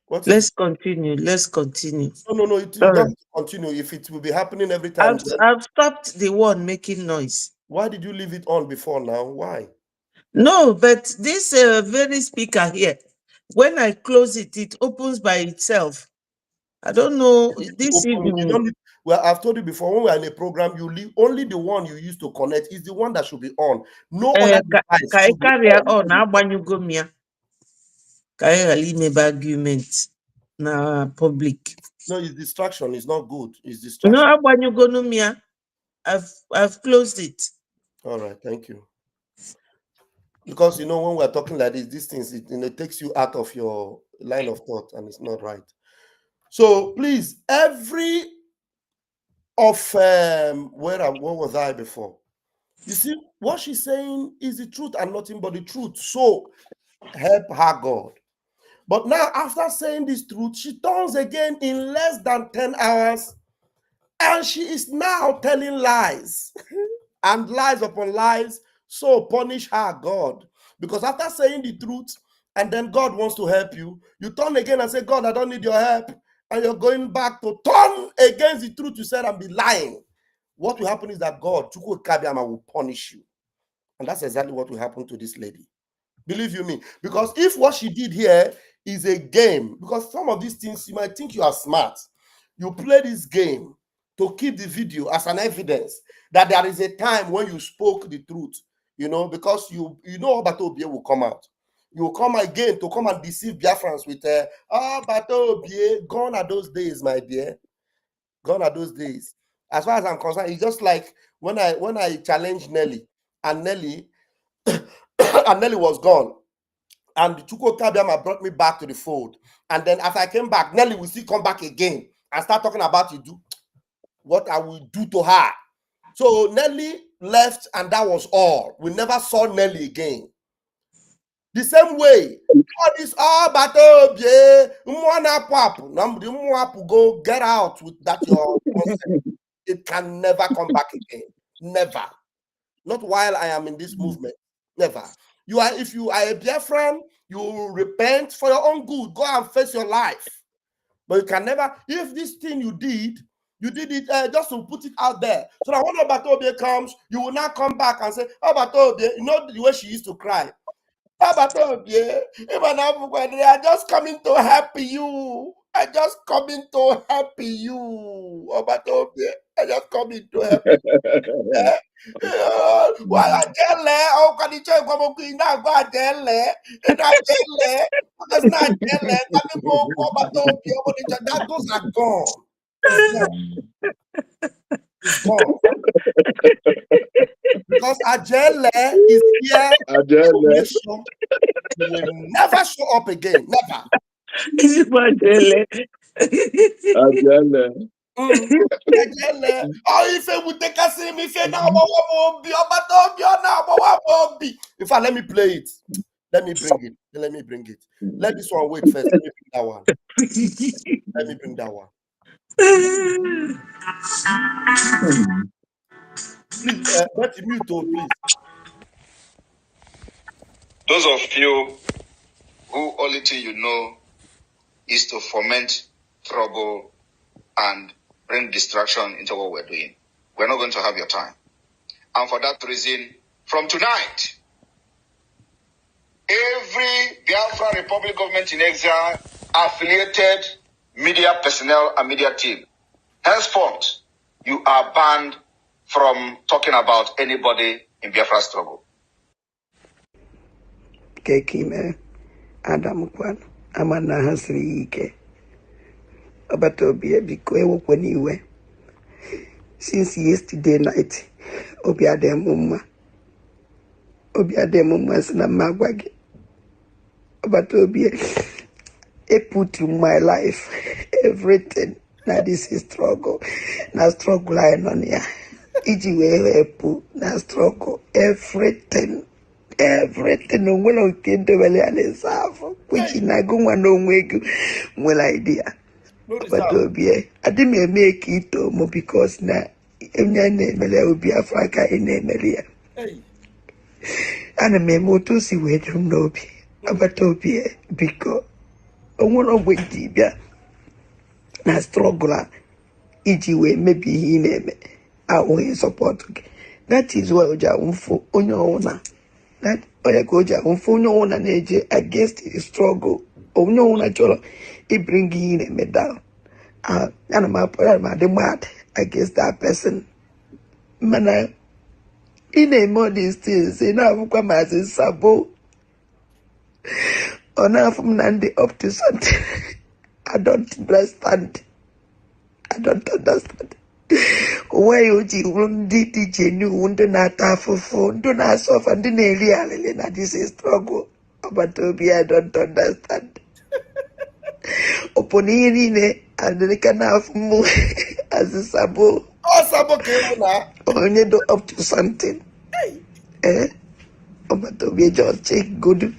What is Let's it? continue. Let's continue. No. You don't have to continue. If it will be happening every time, then I've stopped the one making noise. why did you leave it on before now? Why? No, but this very speaker here, when I close it, it opens by itself. I don't know. This You evening, don't need, well, I've told you before, when we're in a program, you leave only the one you use to connect is the one that should be on. No other device ka should be carry on. on agbanyugo m ya ka anyị ghara imebe argument na public. No, it's distraction. It's not good. It's No, distraction. agbanyugo m ya. I've closed it. All right, thank you. Because when we're talking like this, these things it takes you out of your line of thought, and it's not right. So please, every of where was I before? You see, what she's saying is the truth and nothing but the truth. So help her God. But now, after saying this truth, she turns again in less than 10 hours, and she is now telling lies and lies upon lies. So punish her, God. Because after saying the truth, and then God wants to help you, you turn again and say, God, I don't need your help. And you're going back to turn against the truth you said and be lying. What will happen is that God, Chukwu Kabiama, will punish you. And that's exactly what will happen to this lady. Believe you me. Because if what she did here is a game, because some of these things, you might think you are smart. You play this game to keep the video as an evidence that there is a time when you spoke the truth, because you know Batobie will come out. You will come again to come and deceive Biafrans with, Batobie, gone are those days, my dear. Gone are those days. As far as I'm concerned, it's just like when I challenged Nelly, and Nelly was gone. And Chukwu Kabiama brought me back to the fold. And then after I came back, Nelly will still come back again and start talking about what I will do to her. So Nelly left, and that was all. We never saw Nelly again. The same way, all this battle, go get out with that your concept. It can never come back again. Never. Not while I am in this movement. Never. If you are a Biafran, you will repent for your own good. Go and face your life. But you can never, if this thing you did it just to put it out there. So that when Obatobie comes, you will not come back and say, Obatobie, the way she used to cry. Obatobie, they are just coming to help you. I just coming to help you. Obatobie, I just coming to help you. Wala jele o kanicho kwa ina gwa jele ina jele because na jele kami mo kwa Batobie o kanicho that those are gone. It's gone. It's gone. Because Ajele is here to make sure he will never show up again. Never. Ajele. Oh, if it would take us him, if you now in fact, let me play it. Let me bring it. Let this one wait first. Let me bring that one. Let me bring that one. Please, let the mute on, please. Those of you who only thing you know is to foment trouble and bring distraction into what we're doing. We're not going to have your time. And for that reason, from tonight, every Biafra Republic government in exile, affiliated media personnel and media team, henceforth, you are banned from talking about anybody in Biafra struggle. Kekime Adam Kwan Amana Hasri Ike Obatobie biko ewokwe n'iwe. Since yesterday night, obi ademuma sina magwagi. Obatobie, I put in my life everything. Now this is struggle. Now struggle I on here. Iji we put now struggle everything. Everything when I came to Valley and which in I go one no wake well idea. But I didn't make it because now will be Africa in Emelia. ana m eme otu o si wee duru m n'obi agbata obi biko onwere ogbe ji bịa na strọgụl a iji wee mebi ihe ị na-eme ahụghị sọpọtụ gị. That is why o ji awụfụ onye ọwụna onye ka o ji awụfụ onye ọwụna na-eje against the struggle. Onye ọwụna chọrọ ibring ihe ị na-eme down. Ana m adị mad against that person. Mana ị na-eme all these things ị na-abụkwa maazị Sabo ọ na-afụ m na ndị up to something. I don't understand. Onweghị o ji wuru ndị dị genuine, ndị na-ata afụfụ, ndị na-asọfa, ndị na-eri alịlị na this is struggle. Agbata obi I don't understand. Ọpụ na ihe niile adịrịka na-afụ m azị Sabo onye do up to something. Agbata obi just check good.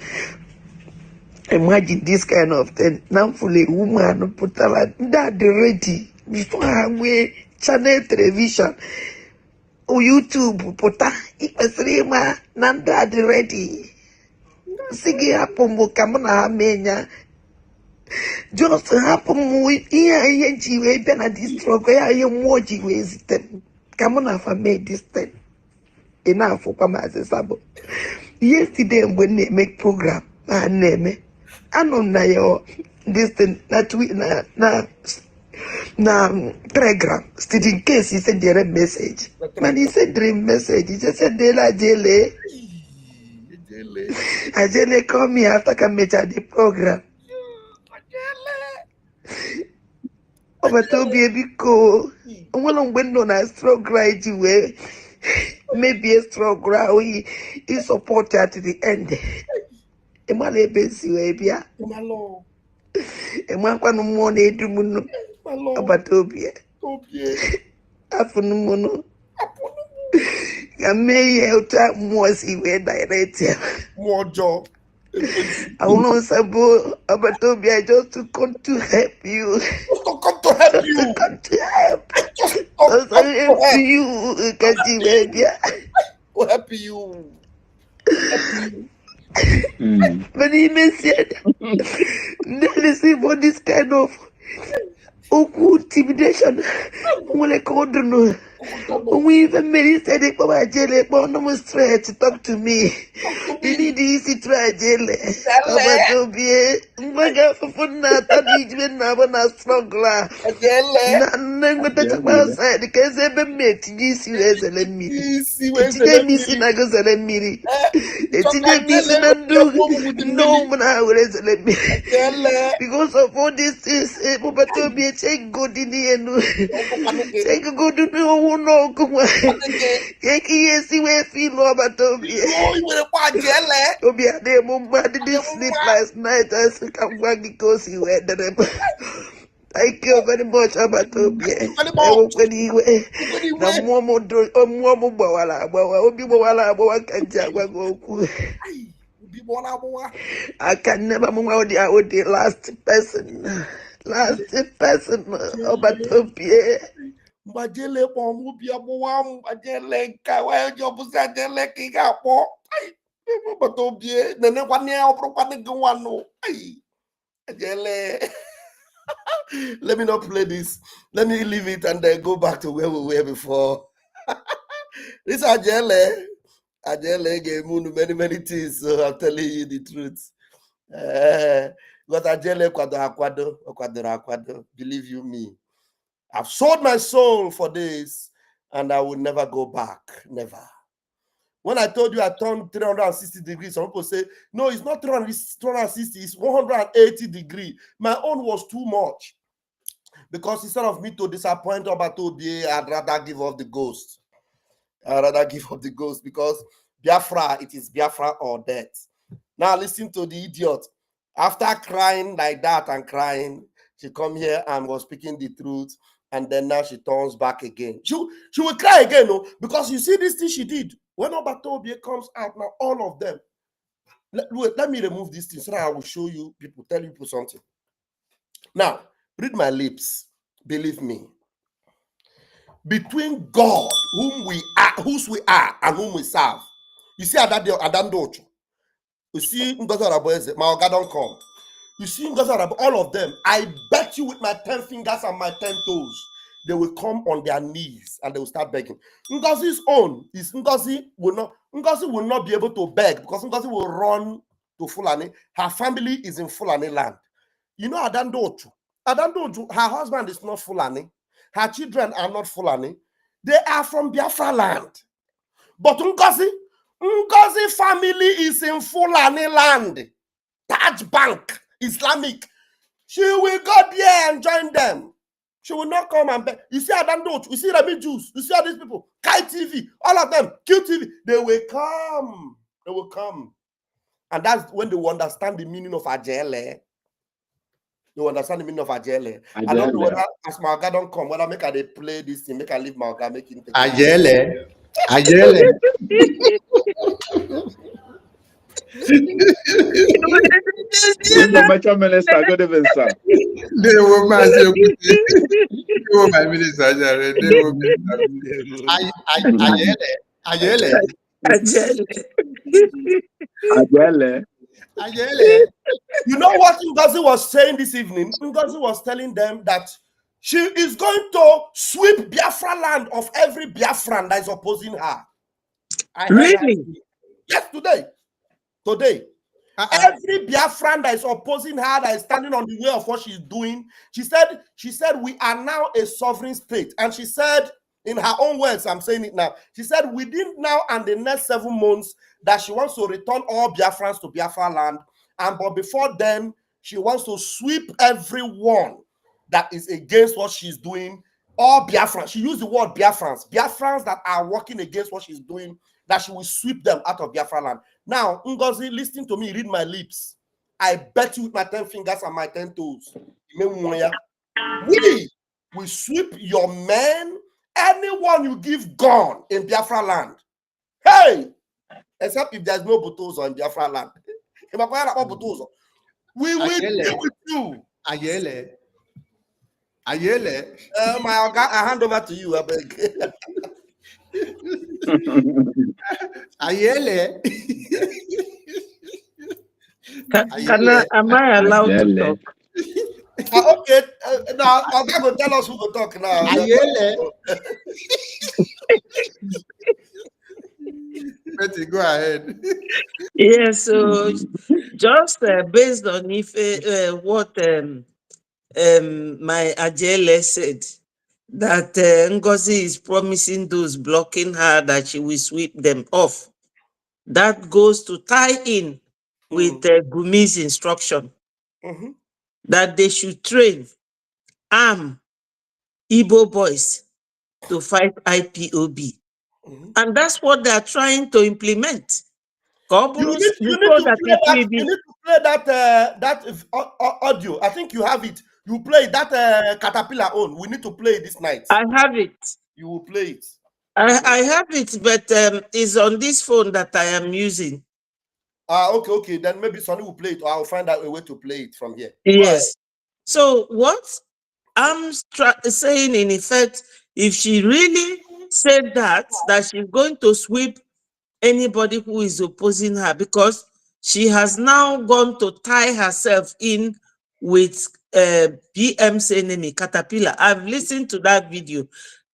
Imagine this kind of thing. Now for a woman putala that ready before her way channel television or YouTube puta ipesrima nanda ready. Sigi happen mo kamana menya. Just happen with here jiwe bena this struggle ya more jiwe system. Kamana fa made this thing. Enough for Kamazi Sabo. Yesterday when they make program, my name. I don't know this thing na Telegram. Still in case he sent a message. Man, he sent a message. He just said de la jele. Ajele call me after come meet at the program. Over to baby go. One when no na struggle right away. Maybe a struggle he support her to the end. Emale besi webia. Emwa no mo na edumu no. Agbata obi. Afunu mo no. Ya meye uta mo si we direct. Mojo. I want Sabo agbata obi just to come to help you. Come to help you. To come to help. Just to help you. Kanji webia. To help you. But he said, listen for this kind of intimidation. When I called no, we even made it said, "Papa Jele, but no straight to talk to me. You need easy try Jele. Papa Toby, my God, for not that even now when I struggle. None with the outside because I've met this you as a me. It's missing, I go to me. It's missing and do no one I will let me. Because of all this is Papa Toby, take good in the end. Take a good no no come on. Yes, we feel about Toby. Toby, I didn't sleep last night. I said, come back because you were the thank you very much, Abatobi. I will put you the more I can never move out the last person. Last person, Abatobi. Majele kwa mubia mwa majele kawa jobu sa jele kika po ai batobie nene kwane opro kwane gwano ai ajele. Let me not play this. Let me leave it and then go back to where we were before. This Ajele gave me many things, so I'm telling you the truth. But Ajele kwado, believe you me. I've sold my soul for this, and I will never go back. Never. When I told you I turned 360 degrees, some people say, no, it's not 360, it's 180 degrees. My own was too much. Because instead of me to disappoint Obatobi, I'd rather give up the ghost. Because Biafra, it is Biafra or death. Now listen to the idiot. After crying like that and crying, she come here and was speaking the truth. And then now she turns back again. She will cry again, no? Because you see this thing she did. When Obatobi comes out now, all of them. Let me remove this thing so that I will show you people, tell you people something. Now, read my lips. Believe me. Between God, whose we are, and whom we serve, You see Adandocho. You see Ngozi Araboeze, my Oga don't come. You see Ngozi Araboeze, all of them. I bet you with my 10 fingers and my 10 toes, they will come on their knees and they will start begging. Ngozi's own is Ngozi will not be able to beg because Ngozi will run to Fulani. Her family is in Fulani land. You know Adandocho. Adandocho, her husband is not Fulani. Her children are not Fulani. They are from Biafra land. But Ngozi family is in Fulani land. Taj Bank, Islamic. She will go there and join them. She will not come and beg. You see Adandocho, you see Remy Juice, you see all these people, Kai TV, all of them, QTV, they will come. They will come. And that's when they will understand the meaning of Ajele. They will understand the meaning of Ajele. I don't know whether as my God don't come, whether make they play this thing, make I leave my God, make him take Ajele. Ajele. Information minister, good evening, sir. They were my minister. Ajele. Ajele. You know what Ngozi was saying this evening? Ngozi was telling them that she is going to sweep Biafra land of every Biafran that is opposing her. Really? Yes, today. Today. Every Biafran that is opposing her, that is standing on the way of what she's doing, she said, we are now a sovereign state. And she said, in her own words, I'm saying it now, she said, within now and the next 7 months, that she wants to return all Biafrans to Biafra land. But before then, she wants to sweep everyone that is against what she's doing. All Biafrans. She used the word Biafrans. Biafrans that are working against what she's doing, that she will sweep them out of Biafra land. Now, Ngozi, listen to me, read my lips. I bet you with my 10 fingers and my 10 toes. We sweep your men, anyone you give gun in Biafra land. Hey! Except if there's no Butozo in Biafra land. We will deal with you. Ayele. My Oga, I hand over to you, I beg. Ayele. Am I allowed to talk? Okay, now Oga will tell us who will talk now. Ayele. Betty, go ahead. Yeah, so just based on what my Ajele said, that Ngozi is promising those blocking her that she will sweep them off. That goes to tie in with Gumi's instruction that they should train, arm Igbo boys to fight IPOB. And that's what they are trying to implement. You need to play that audio. I think you have it. You play that Caterpillar on. We need to play it this night. I have it. You will play it. I have it, but it's on this phone that I am using. Okay. Then maybe Sonny will play it, or I'll find out a way to play it from here. Yes. So what I'm saying, in effect, if she really said that she's going to sweep anybody who is opposing her, because she has now gone to tie herself in with BM's enemy, Caterpillar. I've listened to that video.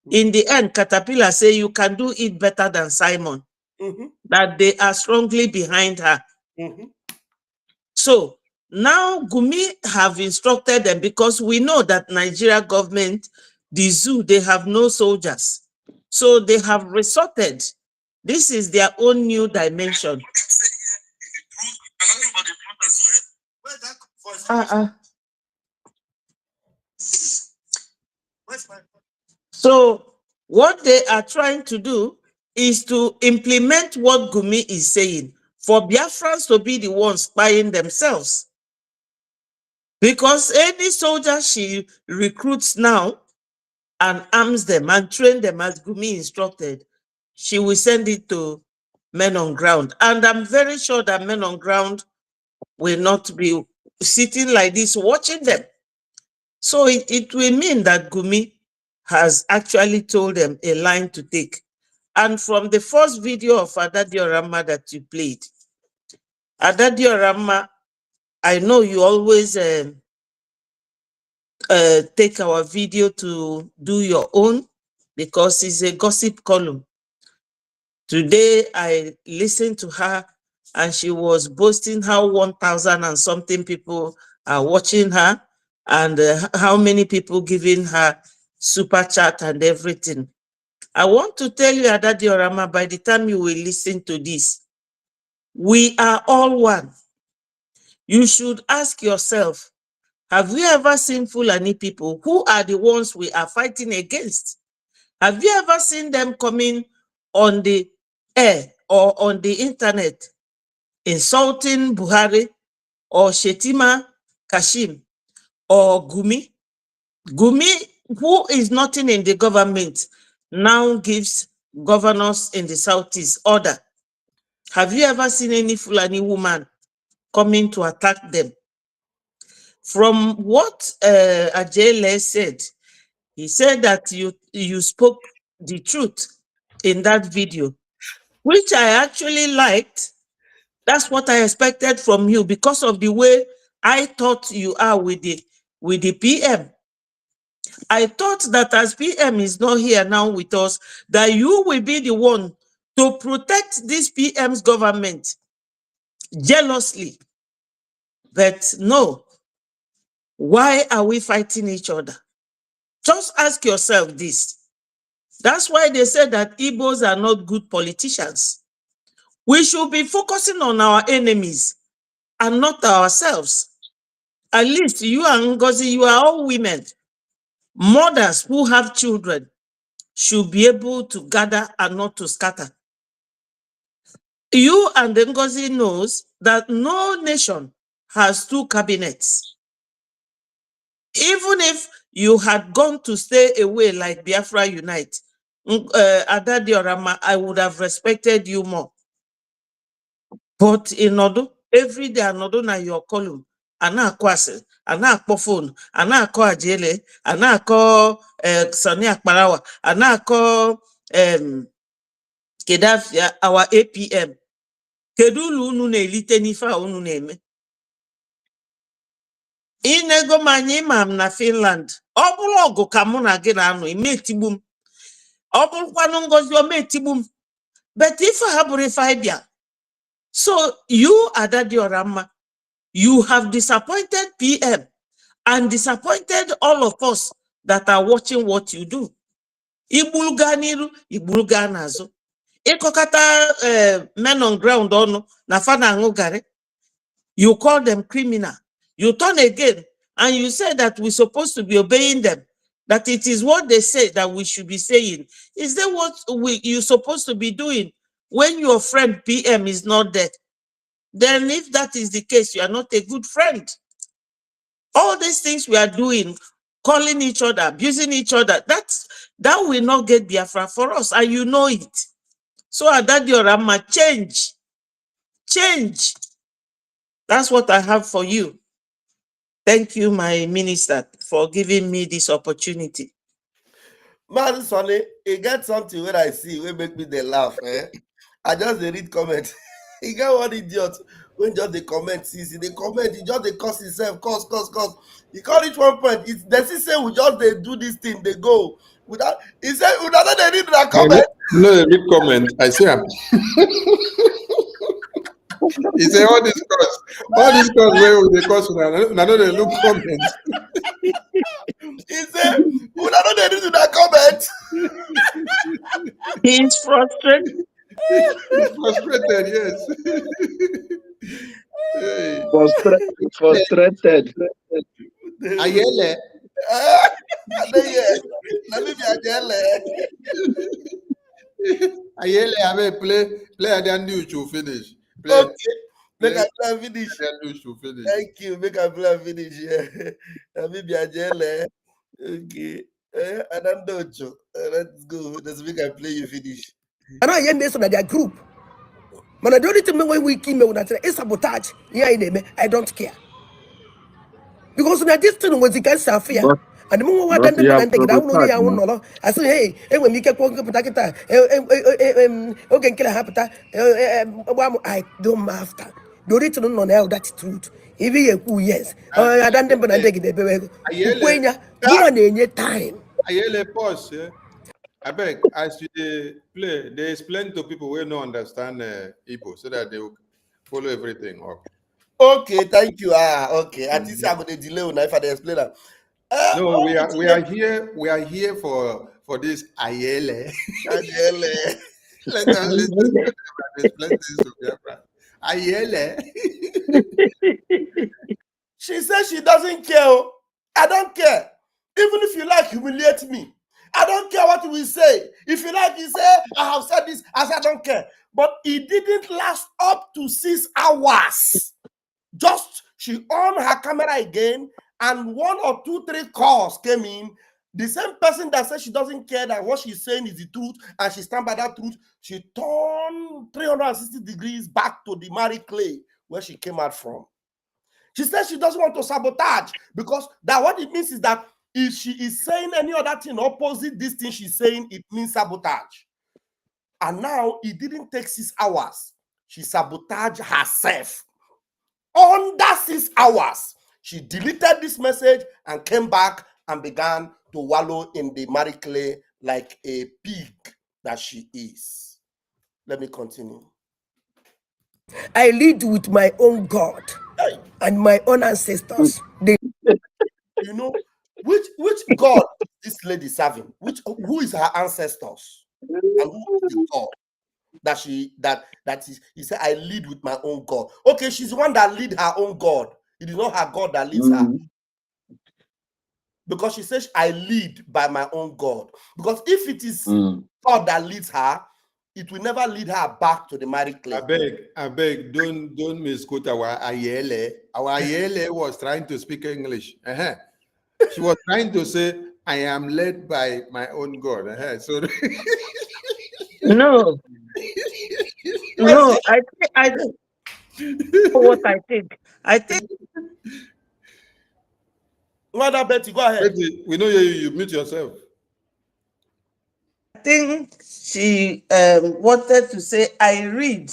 In the end, Caterpillar say you can do it better than Simon. That they are strongly behind her. So now Gumi have instructed them, because we know that Nigeria government, the zoo, they have no soldiers. So they have resorted. This is their own new dimension. So what they are trying to do is to implement what Gumi is saying, for Biafrans to be the ones spying themselves. Because any soldier she recruits now and arms them and train them as Gumi instructed, she will send it to men on ground. And I'm very sure that men on ground will not be sitting like this watching them. So it will mean that Gumi has actually told them a line to take. And from the first video of Adadiorama that you played, Adadiorama, I know you always take our video to do your own because it's a gossip column. Today, I listened to her and she was boasting how 1,000 and something people are watching her and how many people giving her super chat and everything. I want to tell you, Adadiorama, by the time you will listen to this, we are all one. You should ask yourself, have you ever seen Fulani people? Who are the ones we are fighting against? Have you ever seen them coming on the air or on the internet insulting Buhari or Shetima Kashim or Gumi? Gumi, who is nothing in the government, now gives governors in the Southeast order. Have you ever seen any Fulani woman coming to attack them? From what Ajele said, he said that you spoke the truth in that video, which I actually liked. That's what I expected from you because of the way I thought you are with the PM. I thought that as PM is not here now with us, that you will be the one to protect this PM's government jealously. But no, why are we fighting each other? Just ask yourself this. That's why they say that Igbos are not good politicians. We should be focusing on our enemies and not ourselves. At least you and Ngozi, you are all women. Mothers who have children should be able to gather and not to scatter. You and Ngozi knows that no nation has two cabinets. Even if you had gone to stay away like Biafra Unite, Adadiorama, I would have respected you more. But in order, every day another na your column, anako ase, anako phone, anako ajele, anako Sani Akparawa, anako Kedafia, our APM. Kedulu unu na-elite n'ife a unu na-eme. Inego manye imam na Finland. Ọ bụrụ ọgụ ka mụ na gị na-anọ, ime etigbu m. Ọ bụrụkwanụ Ngozi ome etigbu m. But ife ha bụrụ ife anyị bịa. So you, Adadiorama, you have disappointed PM and disappointed all of us that are watching what you do. Ibuluga niru, ibuluga nazo. Ikokata men on ground ono na fana ngugare. You call them criminal. You turn again and you say that we're supposed to be obeying them. That it is what they say that we should be saying. Is that what you're supposed to be doing when your friend PM is not there? Then if that is the case, you are not a good friend. All these things we are doing, calling each other, abusing each other, that will not get Biafra for us, and you know it. So Adadiorama, change. That's what I have for you. Thank you, my minister, for giving me this opportunity. Man, Sonny, it get something where I see will make me they laugh. I just they read comment. He got one idiot when just the comment sees the comment, he just they cuss himself, cuss. He call it one point. It's the say we just they do this thing, they go without. He said, without they read that comment. No, they read comment. I see him. He say all this cause where they cause now they look comments. He said, without they read that comment. He is frustrated. He's frustrated, yes. Hey. Frustrated. Ayele. Let me be Ayele. Ayele, I mean, play and then you should finish. Play. Okay. Make I play finish. Thank you. Make I play finish. Yeah. Let me be Ayele. Okay. I don't know, Joe. Let's go. Let's make I play you finish. And I am based on their group. But I don't think when we came out and say sabotage. Yeah, I don't care. Because now this thing was against our fear. and mo wa But dan you dem na have ndege da uno prototype ya now. uno lo aso hey e we mi ke ko pata kita oge nkele ha pata I don't after do it no na that truth even ye ku yes dan dem na ndege de be ku Ayele, kwenya mo wa na enye time Ayele, pause. Yeah? I beg, as you dey play, they explain to people who don't understand Igbo so that they will follow everything up. Okay, thank you. Okay. At least I'm gonna delay now if I dey explain that. No, we are here for this Ayele. Let us listen to them and explain this to Biafra. Ayele. She says she doesn't care. Oh. I don't care. Even if you like humiliate me, I don't care what you will say. If you like, you say, I have said this, I said I don't care. But it didn't last up to 6 hours. Just she on her camera again, and 1 or 2, 3 calls came in. The same person that says she doesn't care that what she's saying is the truth and she stand by that truth, she turned 360 degrees back to the Mary Clay where she came out from. She says she doesn't want to sabotage because that what it means is that if she is saying any other thing opposite this thing she's saying, it means sabotage. And now it didn't take 6 hours. She sabotaged herself. Under 6 hours, she deleted this message and came back and began to wallow in the Mary Clay like a pig that she is. Let me continue. I lead with my own God Hey, and my own ancestors. They you know, which God is this lady serving? Who is her ancestors? And who is the God that he said, I lead with my own God. Okay, she's the one that lead her own God. It is not her God that leads her. Because she says, I lead by my own God. Because if it is God that leads her, it will never lead her back to the married clay. I beg, don't misquote our Ayele. Our Ayele was trying to speak English. She was trying to say, I am led by my own God. So No, no, I don't know what I think. I think Mother Betty, go ahead. we know you mute yourself. she wanted to say, I read.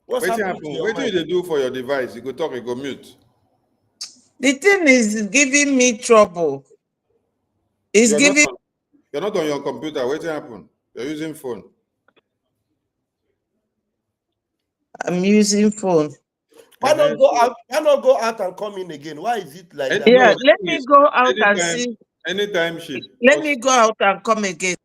What's Wait happening to happen. your What do mic? you do for your device? You go talk, you go mute. The thing is giving me trouble. It's You're not giving. on, you're not on your computer. What happen? You're using phone. I'm using phone. Why not go out? Why not go out and come in again? Why is it like that? Yeah, No, let me go out and see. anytime she Let me go out and come again.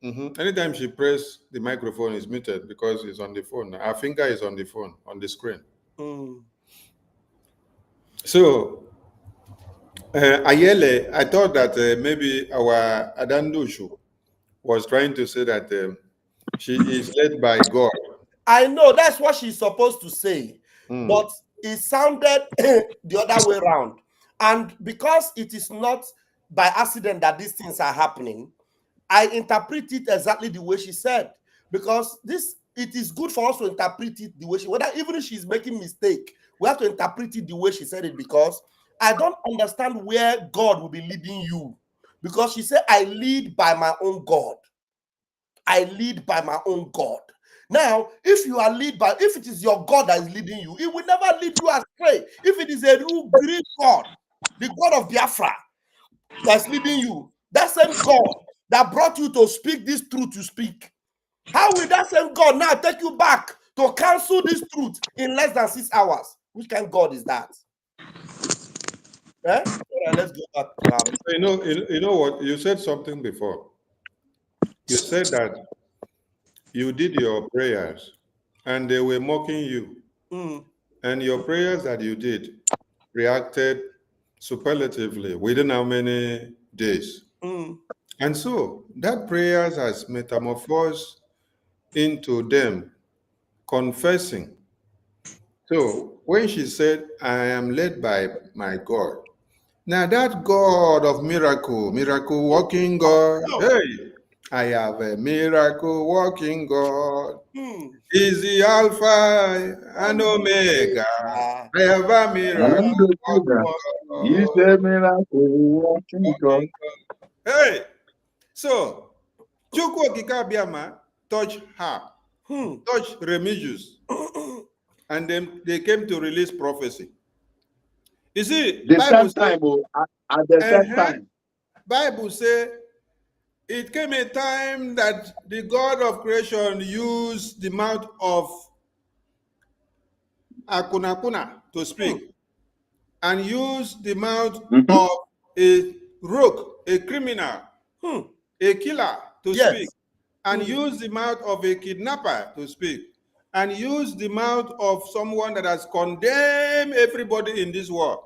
anytime she press the microphone is muted because it's on the phone. Her finger is on the phone, on the screen. So Ayele, I thought that maybe our Adandushu was trying to say that she is led by God. I know that's what she's supposed to say, but it sounded the other way around. And because it is not by accident that these things are happening, I interpret it exactly the way she said. Because it is good for us to interpret it the way whether even if she's making mistake, we have to interpret it the way she said it, because I don't understand where God will be leading you. Because she said, I lead by my own God. I lead by my own God. Now, if it is your God that is leading you, it will never lead you astray. If it is a real great God, the God of Biafra that's leading you, that same God that brought you to speak this truth to speak, how will that same God now take you back to cancel this truth in less than 6 hours? Which kind of God is that? Eh? All right, let's go back to her. You know what? You said something before. You said that you did your prayers and they were mocking you. And your prayers that you did reacted superlatively within how many days? And so that prayers has metamorphosed into them confessing. So when she said, I am led by my God, now that God of miracle working God, hey, I have a miracle working God. Is the Alpha and Omega. I have a miracle working You God. say miracle working God. Hey, so Chukwu Okike Abiama touched her, touched Remigius, and then they came to release prophecy. You see, The Bible same time, at the same time. Bible say it came a time that the God of creation used the mouth of Akunakuna to speak, and used the mouth of a rogue, a criminal, a killer to speak, and used the mouth of a kidnapper to speak, and used the mouth of someone that has condemned everybody in this world,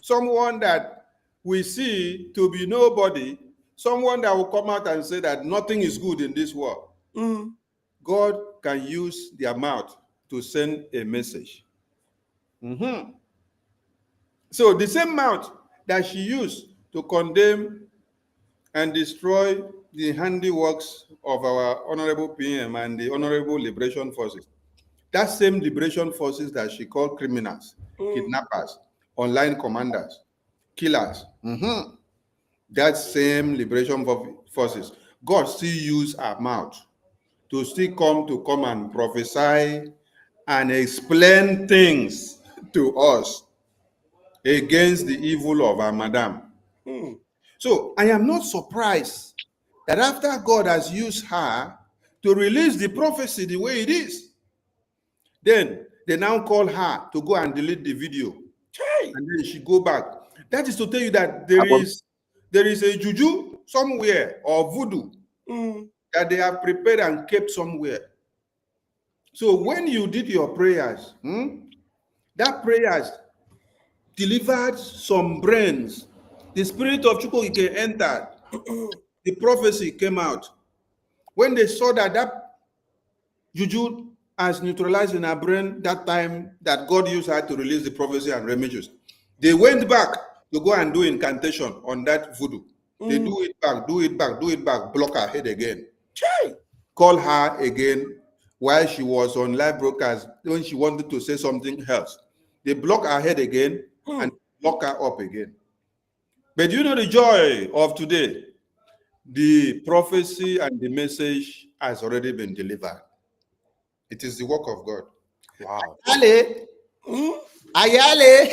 someone that we see to be nobody, someone that will come out and say that nothing is good in this world. God can use their mouth to send a message. So the same mouth that she used to condemn and destroy the handiworks of our honorable PM and the honorable liberation forces, that same liberation forces that she called criminals, kidnappers, online commanders, killers, that same liberation forces, God still use our mouth to still come and prophesy and explain things to us against the evil of our madam. So I am not surprised that after God has used her to release the prophecy the way it is, then they now call her to go and delete the video. And then she go back. That is to tell you that there is a juju somewhere or voodoo that they have prepared and kept somewhere. So when you did your prayers, that prayers delivered some brains. The spirit of Chukwuike entered. The prophecy came out. When they saw that juju has neutralized in her brain that time that God used her to release the prophecy and Remigius, they went back to go and do incantation on that voodoo. They do it back, do it back, do it back, block her head again. Call her again while she was on live broadcast when she wanted to say something else. They block her head again and lock her up again. But you know the joy of today? The prophecy and the message has already been delivered. It is the work of God. Wow. Ayale. Ayale.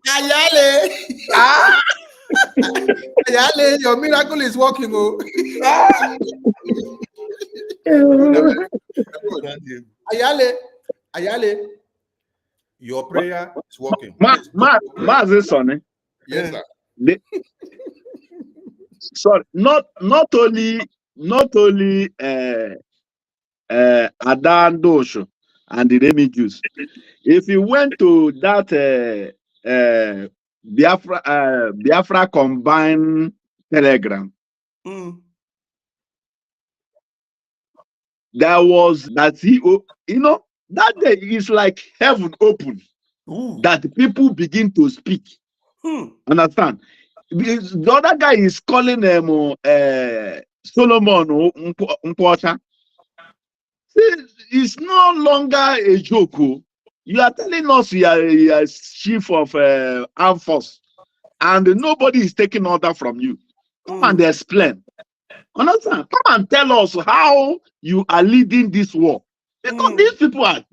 Ayale. Ayale, your miracle is working. Ayale. Your prayer is working. Mazi Sonny. Yes, sir. Sorry, not only Adan Dosho and the Remigius. If you went to that Biafra combined telegram, there was that that day is like heaven open. That people begin to speak. Understand? The other guy is calling them Solomon Nkwocha. It's no longer a joke. You are telling us you are chief of armed force, and nobody is taking order from you. Come and explain. Understand? Come and tell us how you are leading this war. Because these people are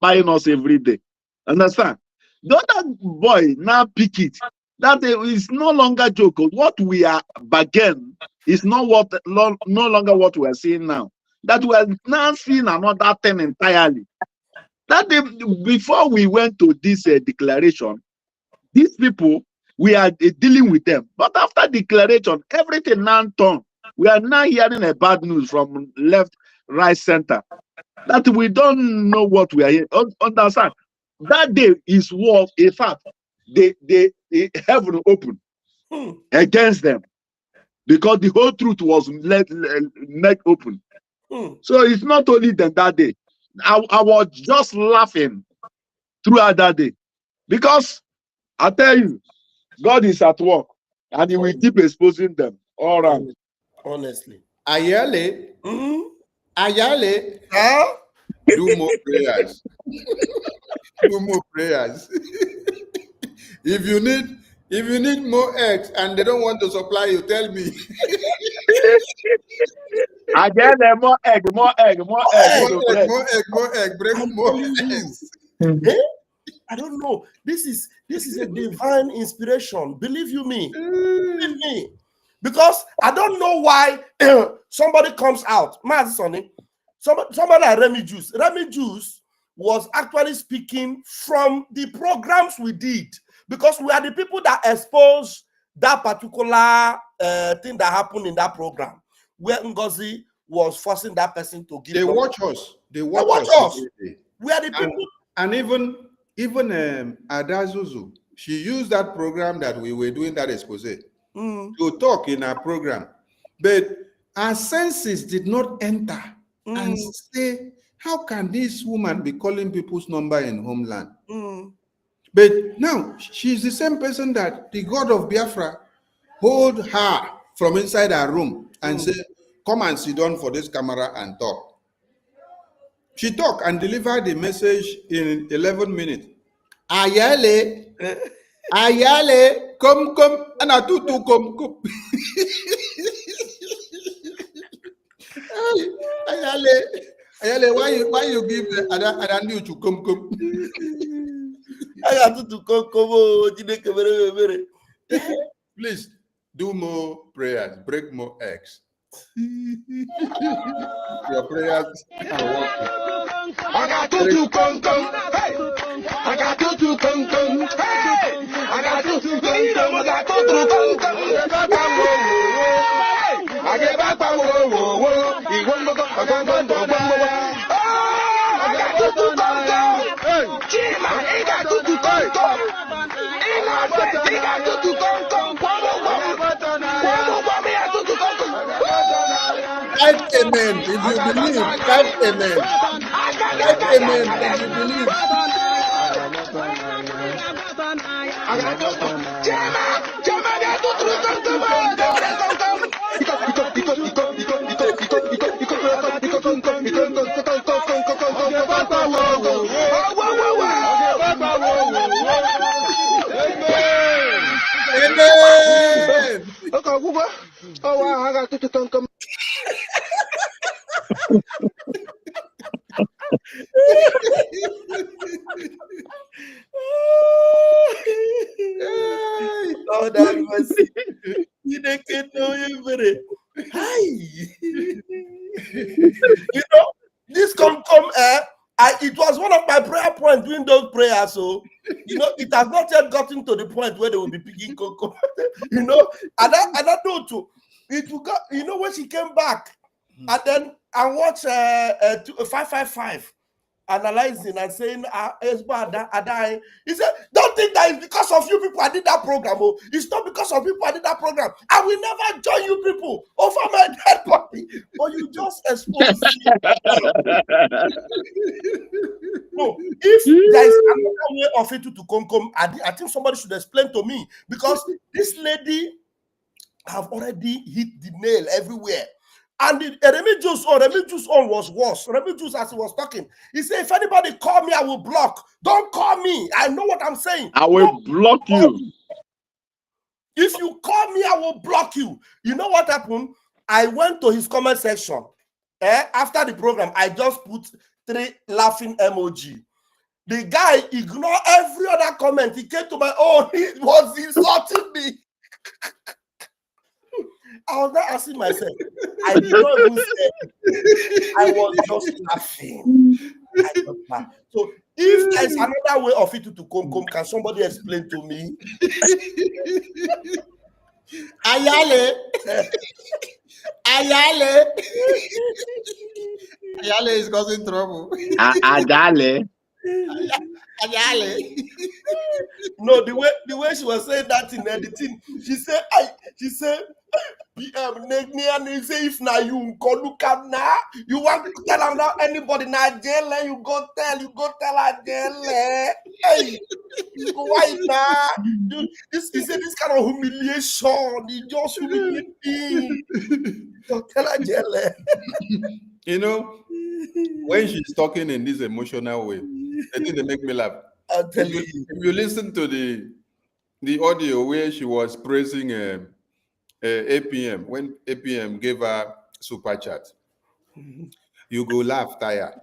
buying us every day. Understand? The other boy now pick it. That is no longer joke. What we are bargain is not no longer what we are seeing now. That we are now seeing another thing entirely. That before we went to this declaration, these people, we are dealing with them. But after declaration, everything now turned. We are now hearing a bad news from left, right, center. That we don't know what we are hearing. Understand? That day is war. In fact, the heaven opened against them because the whole truth was let open. So it's not only them that day. I was just laughing throughout that day because I tell you, God is at work. And he will keep exposing them all around. Honestly. Ayale, Ayale, Huh? do more prayers. Do more prayers. If you need more eggs and they don't want to supply you, tell me. Again, more egg, more egg, more egg. More So egg, bread. more egg, bring I'm more telling you. eggs. Eh? I don't know. This is a divine inspiration. Believe you me. Believe me. Because I don't know why somebody comes out. Sonny, somebody like Remy Juice. Remy Juice was actually speaking from the programs we did. Because we are the people that exposed that particular thing that happened in that program. Where Ngozi was forcing that person to give. They watch us. They watch us. We are the people. And even Adazuzu, she used that program that we were doing that expose to talk in our program. But our senses did not enter and say, how can this woman be calling people's number in homeland? But now she's the same person that the God of Biafra hold her from inside her room and say, come and sit down for this camera and talk. She talked and delivered the message in 11 minutes. Ayale, Ayale, come, and I do come. Ayale, why you give Adandu to come? I got to come. Please do more prayers, break more eggs. Your prayers are working. I got to come. Hey! I got to come. Hey! I got to come. I get back. He won't go. I got to come. Chima, he got to come. He got to come. Type amen if you believe. Type amen. Type amen if you believe. Amen. Oh, I got to come. Oh, that mercy. You can't know you better. Hi. You know, this come it was one of my prayer points doing those prayers. So, you know, it has not yet gotten to the point where they will be picking cocoa. You know, and I know too. It will go, you know, when she came back, and then I watched 555 analyzing and saying, he said, don't think that it's because of you people I did that program. Oh, it's not because of people I did that program. I will never join you people over my dead body. But you just expose me. No, if there is another way of it to come, I think somebody should explain to me, because this lady have already hit the nail everywhere. And the Remy Juice on was worse. Remy Juice, as he was talking, he said, if anybody call me, I will block. Don't call me. I know what I'm saying. I will block you. If you call me, I will block you. You know what happened? I went to his comment section. After the program, I just put 3 laughing emoji. The guy ignored every other comment. He came to my own. He was insulting me. I was not asking myself. I did not even say it. I was just laughing. So if there's another way of it to come, can somebody explain to me? Ayale. Ayale. Ayale is causing trouble. Ayale. Ayale. No, the way she was saying that in editing, she said, if now you look up now, you want to tell them now anybody now jail, you go tell her jail. Hey. You go white now. This is this kind of humiliation. He just humiliate me. Don't tell her jelly. You know, when she's talking in this emotional way, I think they make me laugh. I'll tell you. If you listen to the audio where she was praising APM, when APM gave her super chat, you go laugh, tire.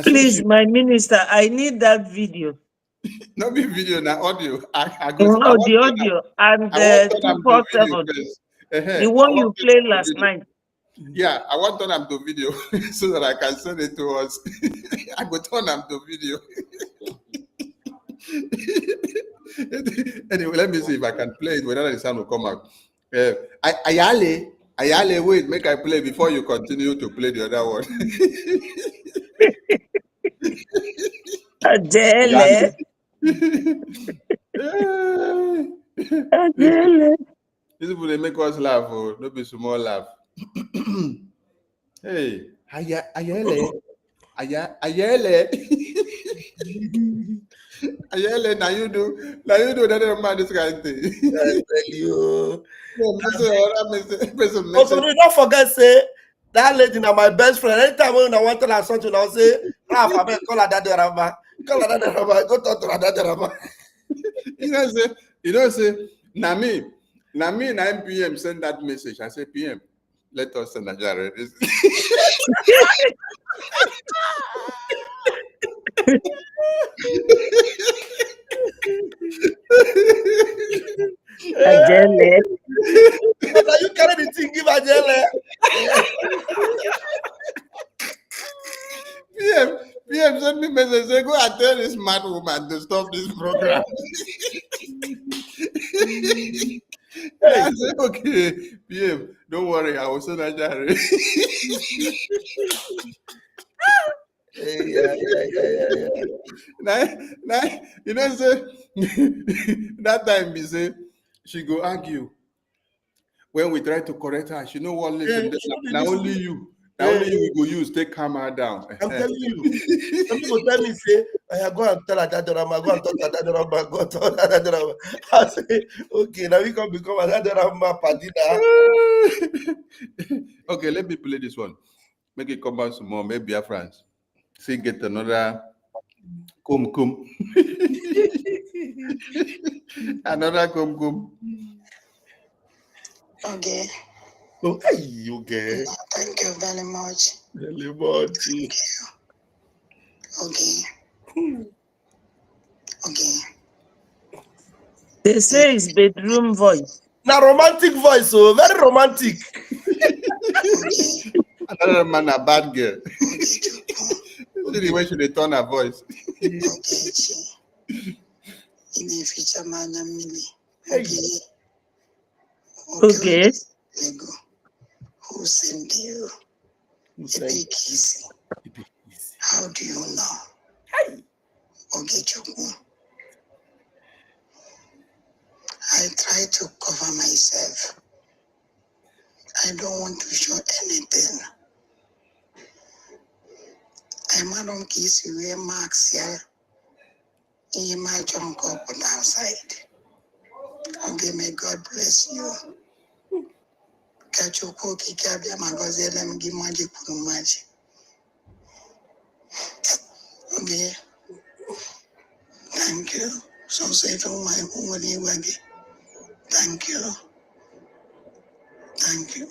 Please, my minister, I need that video. Not be video, now audio. I The audio and the 247. The one you played last night. Yeah, I want to turn them to video so that I can send it to us. I go turn them to video. Anyway, let me see if I can play it whether the sound will come out. Ayale, wait, make I play before you continue to play the other one. Adele. Adele. These people, they make us laugh, oh, not be small laugh. Hey, Ayale. Ayele, now you do that man this kind of thing. I tell you. Also, Also, do not forget, say that lady now my best friend. Anytime when I want to have something, I'll say, Raf, I better call her Daddy Rama. Call her Daddy Rama. Go talk to her Daddy Rama. you know, say, Nami, 9 p.m. send that message. I say, PM, let us send a jar. Adele. Now you carry the thing, give Adele. PM send me message, say, go and tell this mad woman to stop this program. I say, okay, PM, don't worry, I will send a jar. Yeah. Now, you know, say, that time we say she go argue. When we try to correct her, she know what listen. Now only you we go use take calm her down. I'm telling you. Some people tell me, say, I go and tell her Daddy Rama, go and talk to Daddy Rama, go and talk to Daddy Rama. I say, okay, now we can become a Daddy Rama Padina. Okay, let me play this one. Make it come back some more. Maybe our friends. See, get another kum. Another kum. Okay. Oh, hey, okay. Thank you very much. Very much. Thank you. Okay. They say it's bedroom voice. Now romantic voice, so very romantic. Okay. Another man, a bad girl. Okay. See the way she dey turn her voice. Okay. In the future, man, Okay. Lego. Who sent you? Big easy. How do you know? Okay, Chukwu. I try to cover myself. I don't want to show anything. I'm not on kiss you wear marks here. In my junk up on outside. Okay, may God bless you. Catch your cookie, cabia, magazine, let me give magic for magic. Okay. Thank you. So say to my home when you went. Thank you. Thank you.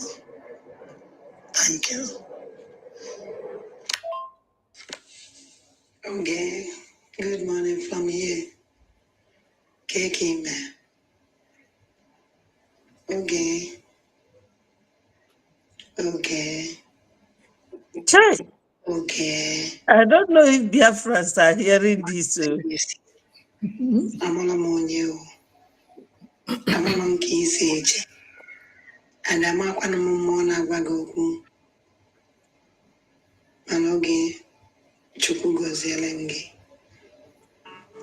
Thank you. Okay. Good morning from here. Kiki man. Okay. Chai. Okay. I don't know if Biafrans are hearing this. I'm on you. I'm on Key's age. And I'm up on a mona wago. And okay. Chukugo Zelenge.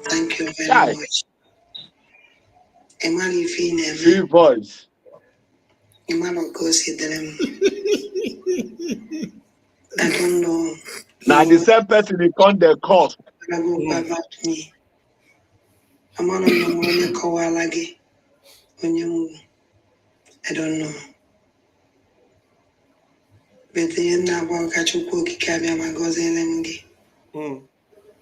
Thank you very much. Emily Fine. Voice. Emmanuel goes to them. I don't know. Now the same person they call the cost. I go about me. Amana no kawalagi. I don't know. But the end of our Kachuko Kikabia Magozelemgi.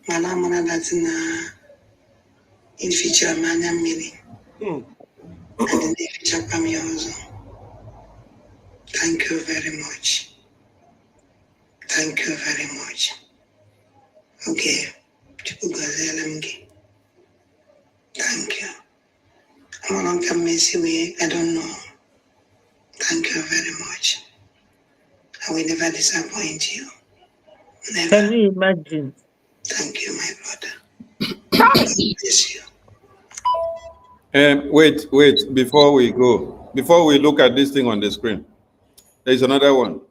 Mana that's in future manya mini. And in the future Pamiozo. Thank you very much. Thank you very much. Okay. Chukugazelemgi. Thank you. I'm not gonna miss you. I don't know. Thank you very much. I will never disappoint you. Never. Can you imagine? Thank you, my brother. God bless you. Wait, before we go, before we look at this thing on the screen, there's another one.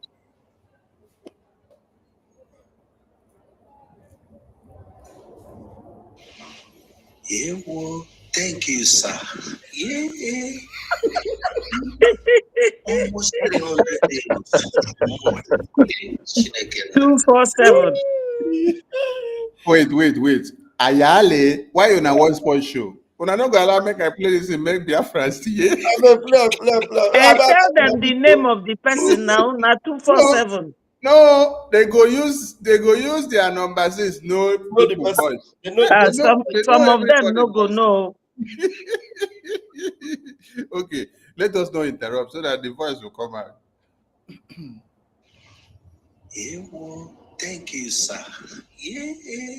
Yeah, well, thank you, sir. Yeah. Almost 300 days. 247. Wait. Ayale, why you na one sports show? When I not gonna allow make I play this in make Biafra see. Tell them the name of the person now. Not 247. No, they go use their number 6. No people voice. Some of them no go know. Okay, let us not interrupt so that the voice will come out. Yeah, well, thank you, sir. Yeah.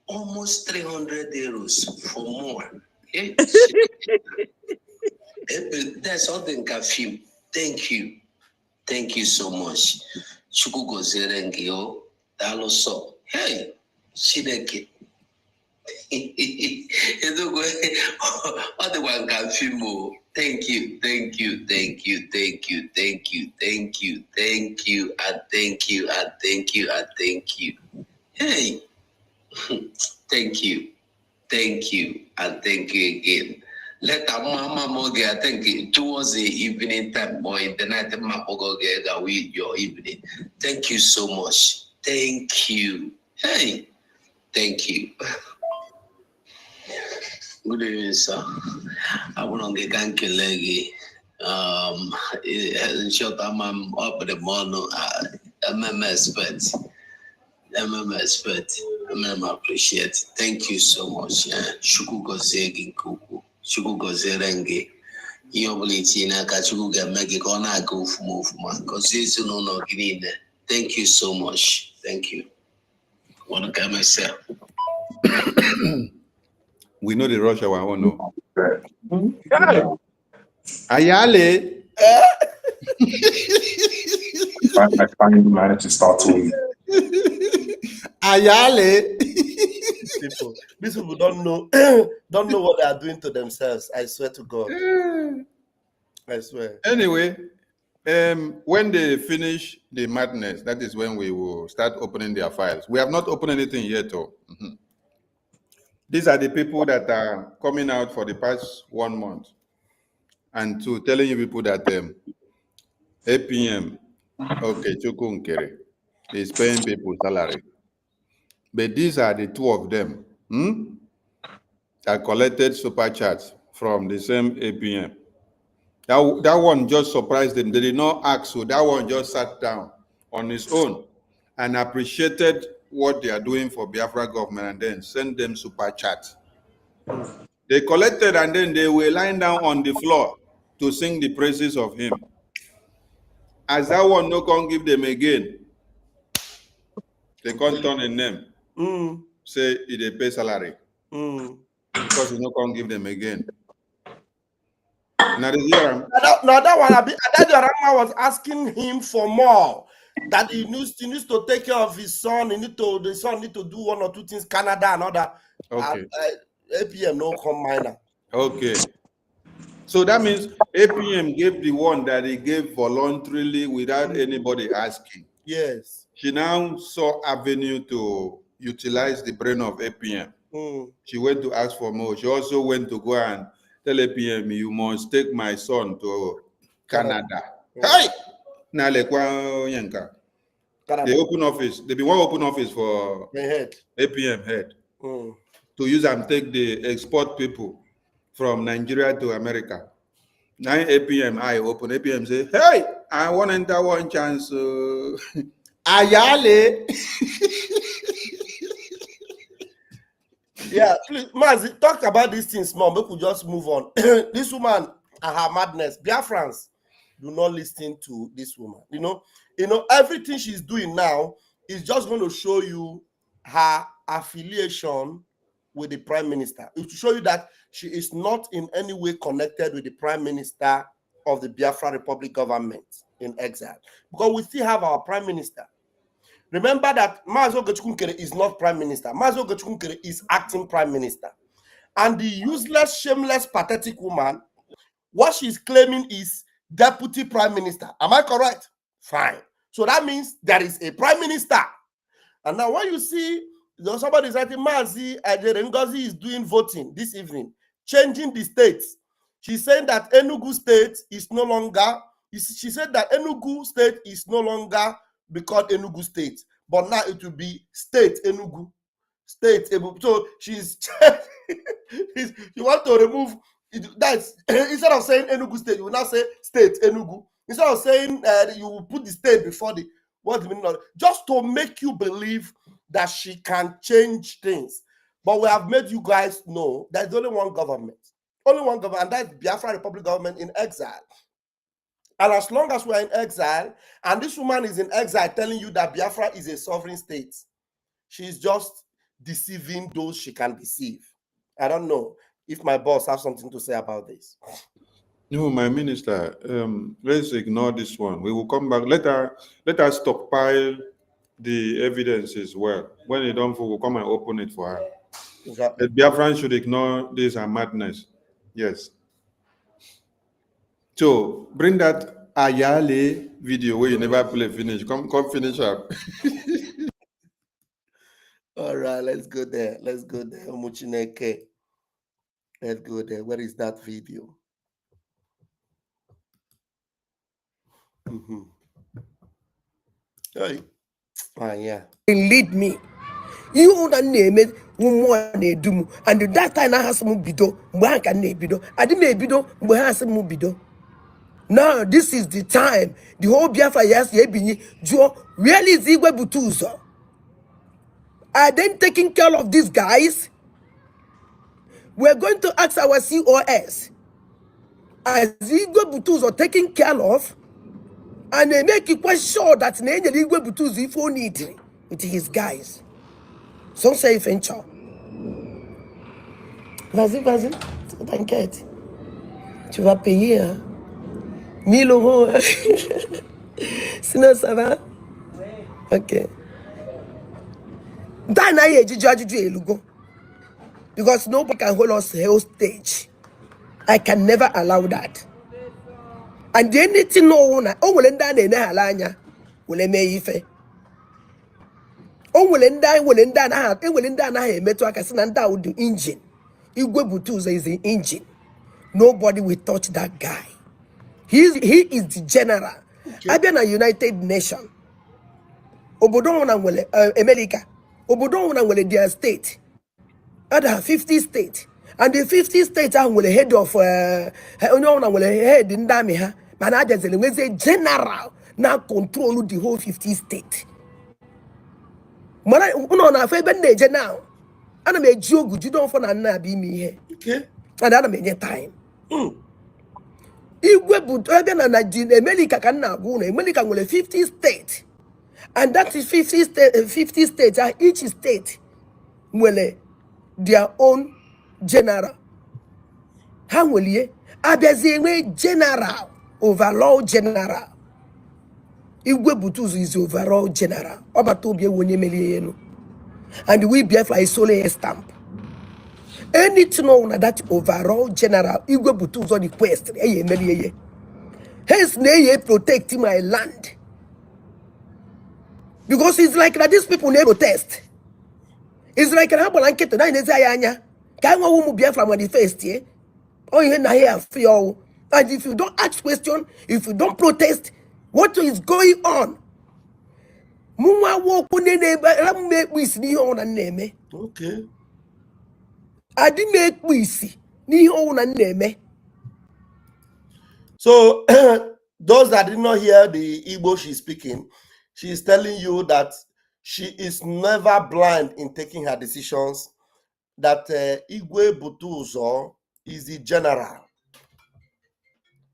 Almost 300 euros for more. Yeah. That's all the curfew. Thank you. Thank you so much. Chukugo Zerengio, Daloso. Hey, Shideki. Other one curfew. Thank you, and thank you, and thank you. Hey, thank you, and thank you again. Let our mama moge, I think towards the evening time or in the night, Mapogo get away your evening. Thank you so much. Thank you. Hey, thank you. Good evening, sir. I want to get Legi. In short, I'm up at the morning. I'm expert. I'm appreciate. Thank you so much. Shuku Gozegi Kuku. Shuku Gozerenge. Yobliti na Kachuku Gamegi Kona go move man. Because it's no green. Thank you so much. Thank you. Want to get myself. We know the rush hour, I want to know. Ayale. I finally managed to start talking. Ayale. These people don't know what they are doing to themselves. I swear to God. I swear. Anyway, when they finish the madness, that is when we will start opening their files. We have not opened anything yet, though. These are the people that are coming out for the past 1 month and to telling you people that APM, okay, Chukunkere, is paying people salary. But these are the two of them that collected super chats from the same APM. That one just surprised them. They did not ask, so that one just sat down on his own and appreciated what they are doing for Biafra government and then sent them super chats. They collected and then they were lying down on the floor to sing the praises of him. As that one no can give them again, they can't turn a name. Say they pay salary. Because he no can give them again. Now that was asking him for more. That he needs to take care of his son. The son need to do one or two things, Canada and other. Okay. APM no come minor. Okay. So that means APM gave the one that he gave voluntarily without anybody asking. Yes. She now saw avenue to utilize the brain of APM. She went to ask for more. She also went to go and tell APM, you must take my son to Canada. Hey! Now they open office. They be one open office for APM head. to use and take the export people from Nigeria to America. 9 APM, I open APM, say, hey, I want to enter one chance. Ayale. Yeah, please, Mazi, talk about these things more. We could just move on. This woman and her madness. Biafrans, do not listen to this woman. You know, everything she's doing now is just going to show you her affiliation with the prime minister. It will show you that she is not in any way connected with the prime minister of the Biafra Republic government in exile. Because we still have our prime minister. Remember that Mazo Gachkunkere is not prime minister. Mazo Gachkunkere is acting prime minister. And the useless, shameless, pathetic woman, what she's claiming is deputy prime minister. Am I correct? Fine. So that means there is a prime minister. And now when you see somebody is writing, Mazi Ngozi is doing voting this evening, changing the states. She's saying that Enugu state is no longer, she said that Enugu state is no longer be called Enugu state, but now it will be state Enugu. State Enugu. So she's you want to remove it, that's instead of saying Enugu state, you will now say state Enugu. Instead of saying you will put the state before the what's the meaning of it, just to make you believe that she can change things. But we have made you guys know there's only one government. Only one government, and that's Biafra Republic government in exile. And as long as we're in exile, and this woman is in exile telling you that Biafra is a sovereign state, she's just deceiving those she can deceive. I don't know if my boss has something to say about this. No, my minister, let's ignore this one. We will come back. Let us stockpile the evidence as well. When it don't, we'll come and open it for her. Exactly. The Biafran should ignore this and madness. Yes. So bring that Ayale video where you never play finish. Come finish up. All right, let's go there. Let's go there. Omuchineke. Let's go there. Where is that video? Hey. Yeah. Lead me. You don't name it do and that time I has some bido, bank and bido. I didn't bido, but has some bido. Now this is the time. The whole Biafra yes, Joe really is Igwe Butuzo. Are then taking care of these guys? We're going to ask our COS. As Igwe Butuzo taking care of, and they make it quite sure that Igwe Butuzo if we need with his guys. So say venture. Vas-y, t'inquiète. Tu vas payer, hein? 1000 euros. Sinon, ça va? Ok. Because nobody can hold us hostage. I can never allow that. And the anything no one, will end down in a halanya, will eme ife. Will end down, I met to a casananda with the engine. Igwe Butuzo is the engine. Nobody will touch that guy. He is the general. Okay. I've been a United Nation. Obodon America. Obodon their state. Other 50 states. And the 50 states are the head of head in Damiha. Manager is a general now control the whole 50 states. Mana uno na fe ben neje now. Ana me jogu you don't for na be me here. Okay. And ana me time. Igwe but na America can na go na America will 50 states. And that is 50 states are each state will their own general. How will ye? Abezewe general, overall general. Igwe Butuzo is overall general. Obatobie wonye melieno. And we Biafra is solely a stamp. Anything on that overall general, Igwe Butuzo the quest. Hence, they protect my land. Because it's like that these people never protest. It's like an blanket and I say, can one Biafra manifest here? Oh, you here for and if you don't ask question, if you don't protest, what is going on? Okay. adị na-ekpu isi n'ihe ọwụ na na-eme. So those that did not hear the Igbo she's speaking, she is telling you that she is never blind in taking her decisions, that Igwe Butuzo is the general.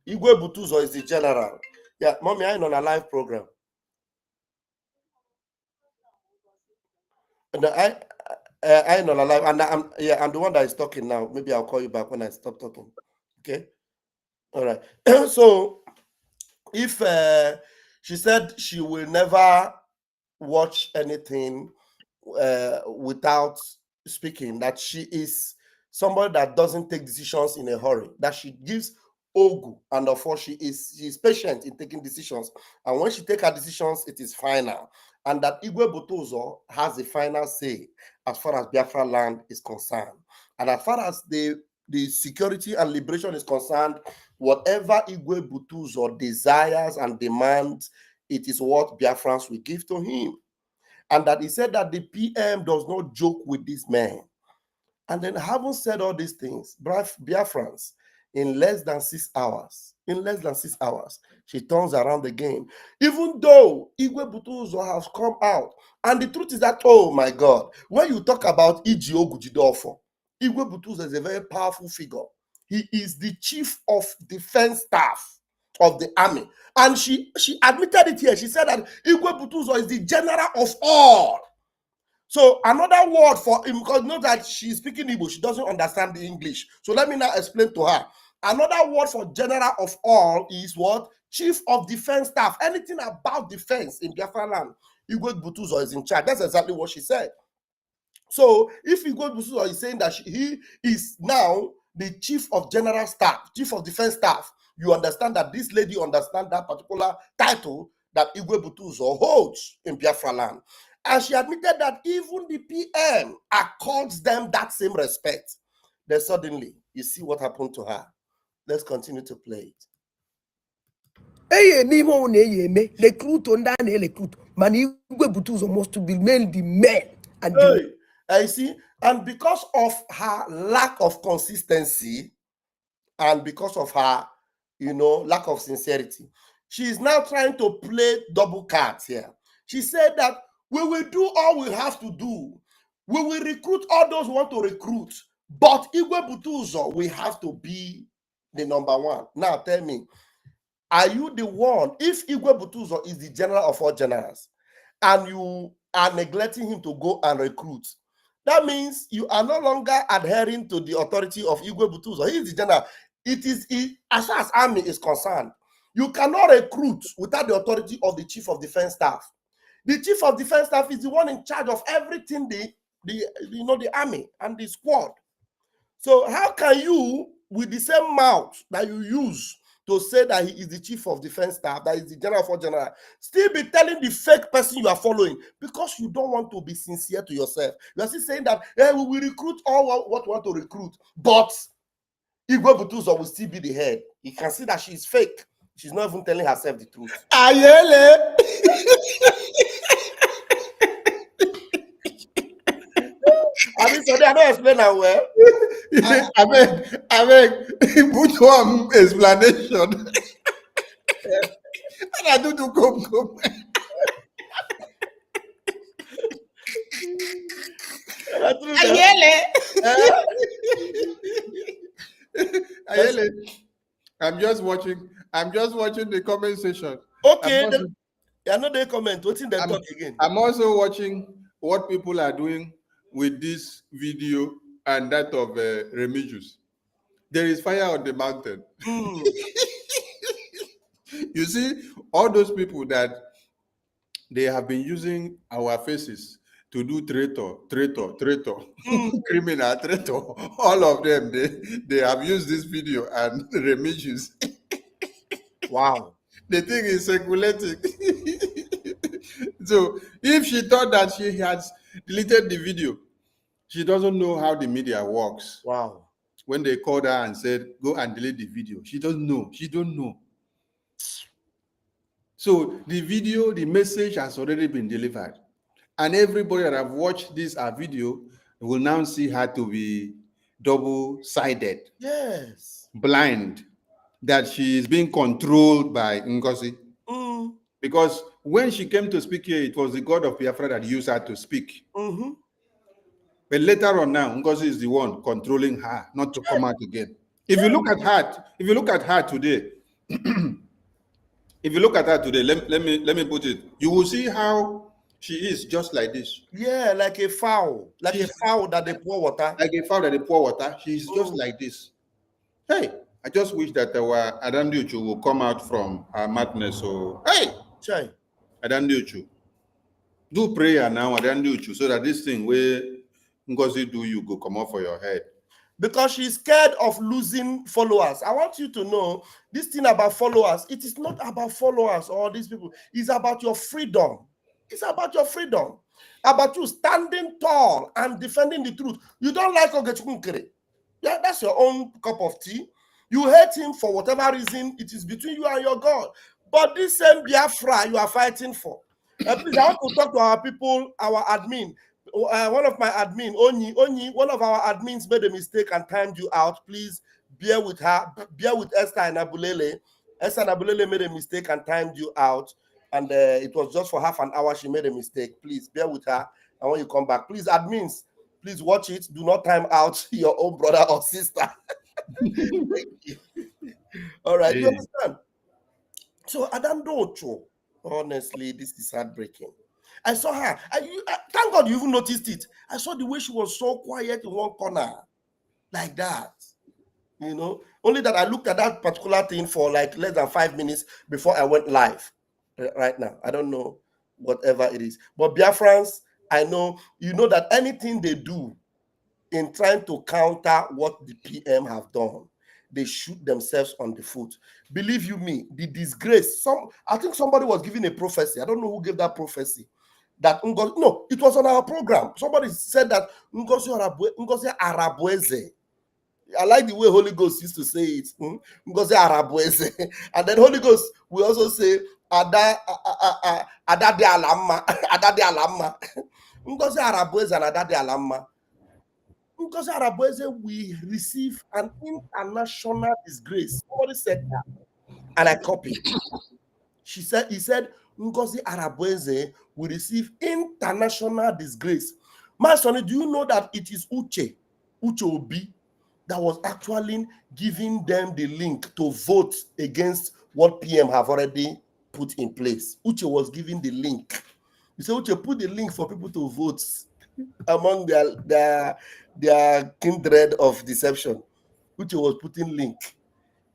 Igwe Butuzo is the general. Yeah, mommy, I'm on a live program. And I'm on a live, and I'm the one that is talking now. Maybe I'll call you back when I stop talking. Okay. All right. So if she said she will never watch anything without speaking, that she is somebody that doesn't take decisions in a hurry, that she gives ogu, and therefore she is patient in taking decisions, and when she takes her decisions, it is final, and that Igwe Butuzo has the final say as far as Biafra land is concerned, and as far as the security and liberation is concerned, whatever Igwe Butuzo desires and demands, it is what Biafrans will give to him. And that he said that the PM does not joke with this man. And then, having said all these things, Biafrans, in less than 6 hours, she turns around the game. Even though Igwe Butuzo has come out, and the truth is that, oh my God, when you talk about Ijiogu Jidofo, Igwe Butuzo is a very powerful figure. He is the chief of defense staff of the army. And she admitted it here. She said that Igwe Butuzo is the general of all. So another word for him, because know that she's speaking Igbo, she doesn't understand the English. So let me now explain to her. Another word for general of all is what? Chief of defense staff. Anything about defense in Biafra land, Igwe Butuzo is in charge. That's exactly what she said. So if Igwe Butuzo is saying that he is now the chief of general staff, chief of defense staff, you understand that this lady understands that particular title that Igwe Butuzo holds in Biafra land. And she admitted that even the PM accords them that same respect. Then suddenly, you see what happened to her. Let's continue to play it. Recruit man Igwe Butuzo must remain the men. And I see, and because of her lack of consistency, and because of her, lack of sincerity, she is now trying to play double cards here. She said that we will do all we have to do. We will recruit all those who want to recruit, but Igwe Butuzo will have to be the number one. Now tell me, are you the one? If Igwe Butuzo is the general of all generals, and you are neglecting him to go and recruit, that means you are no longer adhering to the authority of Igwe Butuzo. He is the general. As far as army is concerned, you cannot recruit without the authority of the chief of defense staff. The chief of defense staff is the one in charge of everything the army and the squad. So how can you, with the same mouth that you use to say that he is the chief of defense staff, that is the general for general, still be telling the fake person you are following because you don't want to be sincere to yourself? You are still saying that, hey, we will recruit all what we want to recruit, but Igwe Butuzo will still be the head. You can see that she is fake. She's not even telling herself the truth. Ayele. I mean, so they are not explaining how well. I beg, put one explanation. And I do come. Ayele. I'm just watching the comment section. Okay, I know they comment. What's in the talk again? I'm also watching what people are doing with this video and that of Remigius. There is fire on the mountain. You see, all those people that they have been using our faces to do traitor, criminal traitor. All of them, they have used this video and Remigius. Wow. The thing is circulating. So if she thought that she has deleted the video, she doesn't know how the media works. Wow. When they called her and said, go and delete the video, she doesn't know. She don't know. So the video, the message has already been delivered. And everybody that have watched this video will now see her to be double-sided, Yes. blind, that she is being controlled by Ngozi. Because when she came to speak here, it was the God of Biafra that used her to speak. But later on now, Ngozi is the one controlling her not to come out again. If you look at her today, let me put it, you will see how she is just like this. Yeah, like a fowl. Like a fowl that they pour water. Like a fowl that they pour water. She's just like this. Hey, I just wish that our Adamdi Uchu will come out from her madness. So, hey, Chai. Adamdi Uchu, do prayer now, Adamdi Uchu, so that this thing where Ngozi do you go come off for your head. Because she's scared of losing followers. I want you to know this thing about followers. It is not about followers or these people. It's about your freedom. It's about your freedom. About you standing tall and defending the truth. You don't like Ogechukwu. Yeah, that's your own cup of tea. You hate him for whatever reason. It is between you and your God. But this same Biafra you are fighting for. Please, I want to talk to our people, our admin. One of my admin, Onyi, one of our admins made a mistake and timed you out. Please bear with her, bear with Esther and Abulele. Esther and Abulele made a mistake and timed you out. And it was just for half an hour she made a mistake. Please bear with her. And when you come back, please, admins, please watch it. Do not time out your own brother or sister. Thank you. All right, you understand? So Adam Docho, honestly, this is heartbreaking. I saw her. Thank God you even noticed it. I saw the way she was so quiet in one corner, like that. You know, only that I looked at that particular thing for like less than 5 minutes before I went live. Right now, I don't know whatever it is. But Biafrans, I know, you know that anything they do in trying to counter what the PM have done, they shoot themselves on the foot. Believe you me, the disgrace. I think somebody was giving a prophecy. I don't know who gave that prophecy. That Ngozi, no, it was on our program. Somebody said that Ngozi Arabueze. I like the way Holy Ghost used to say it. Ngozi Arabueze. And then Holy Ghost will also say Ada de Alamma. Ada de Alamma. Ngozi Arabueze and Ada de Alamma. Ngozi Arabueze will receive an international disgrace. Somebody said that. And I copied. He said, Ngozi Arabueze will receive international disgrace. My son, do you know that it is Uche Obi, that was actually giving them the link to vote against what PM have already put in place? Uche was giving the link. He said, Uche, put the link for people to vote among their kindred of deception. Uche was putting link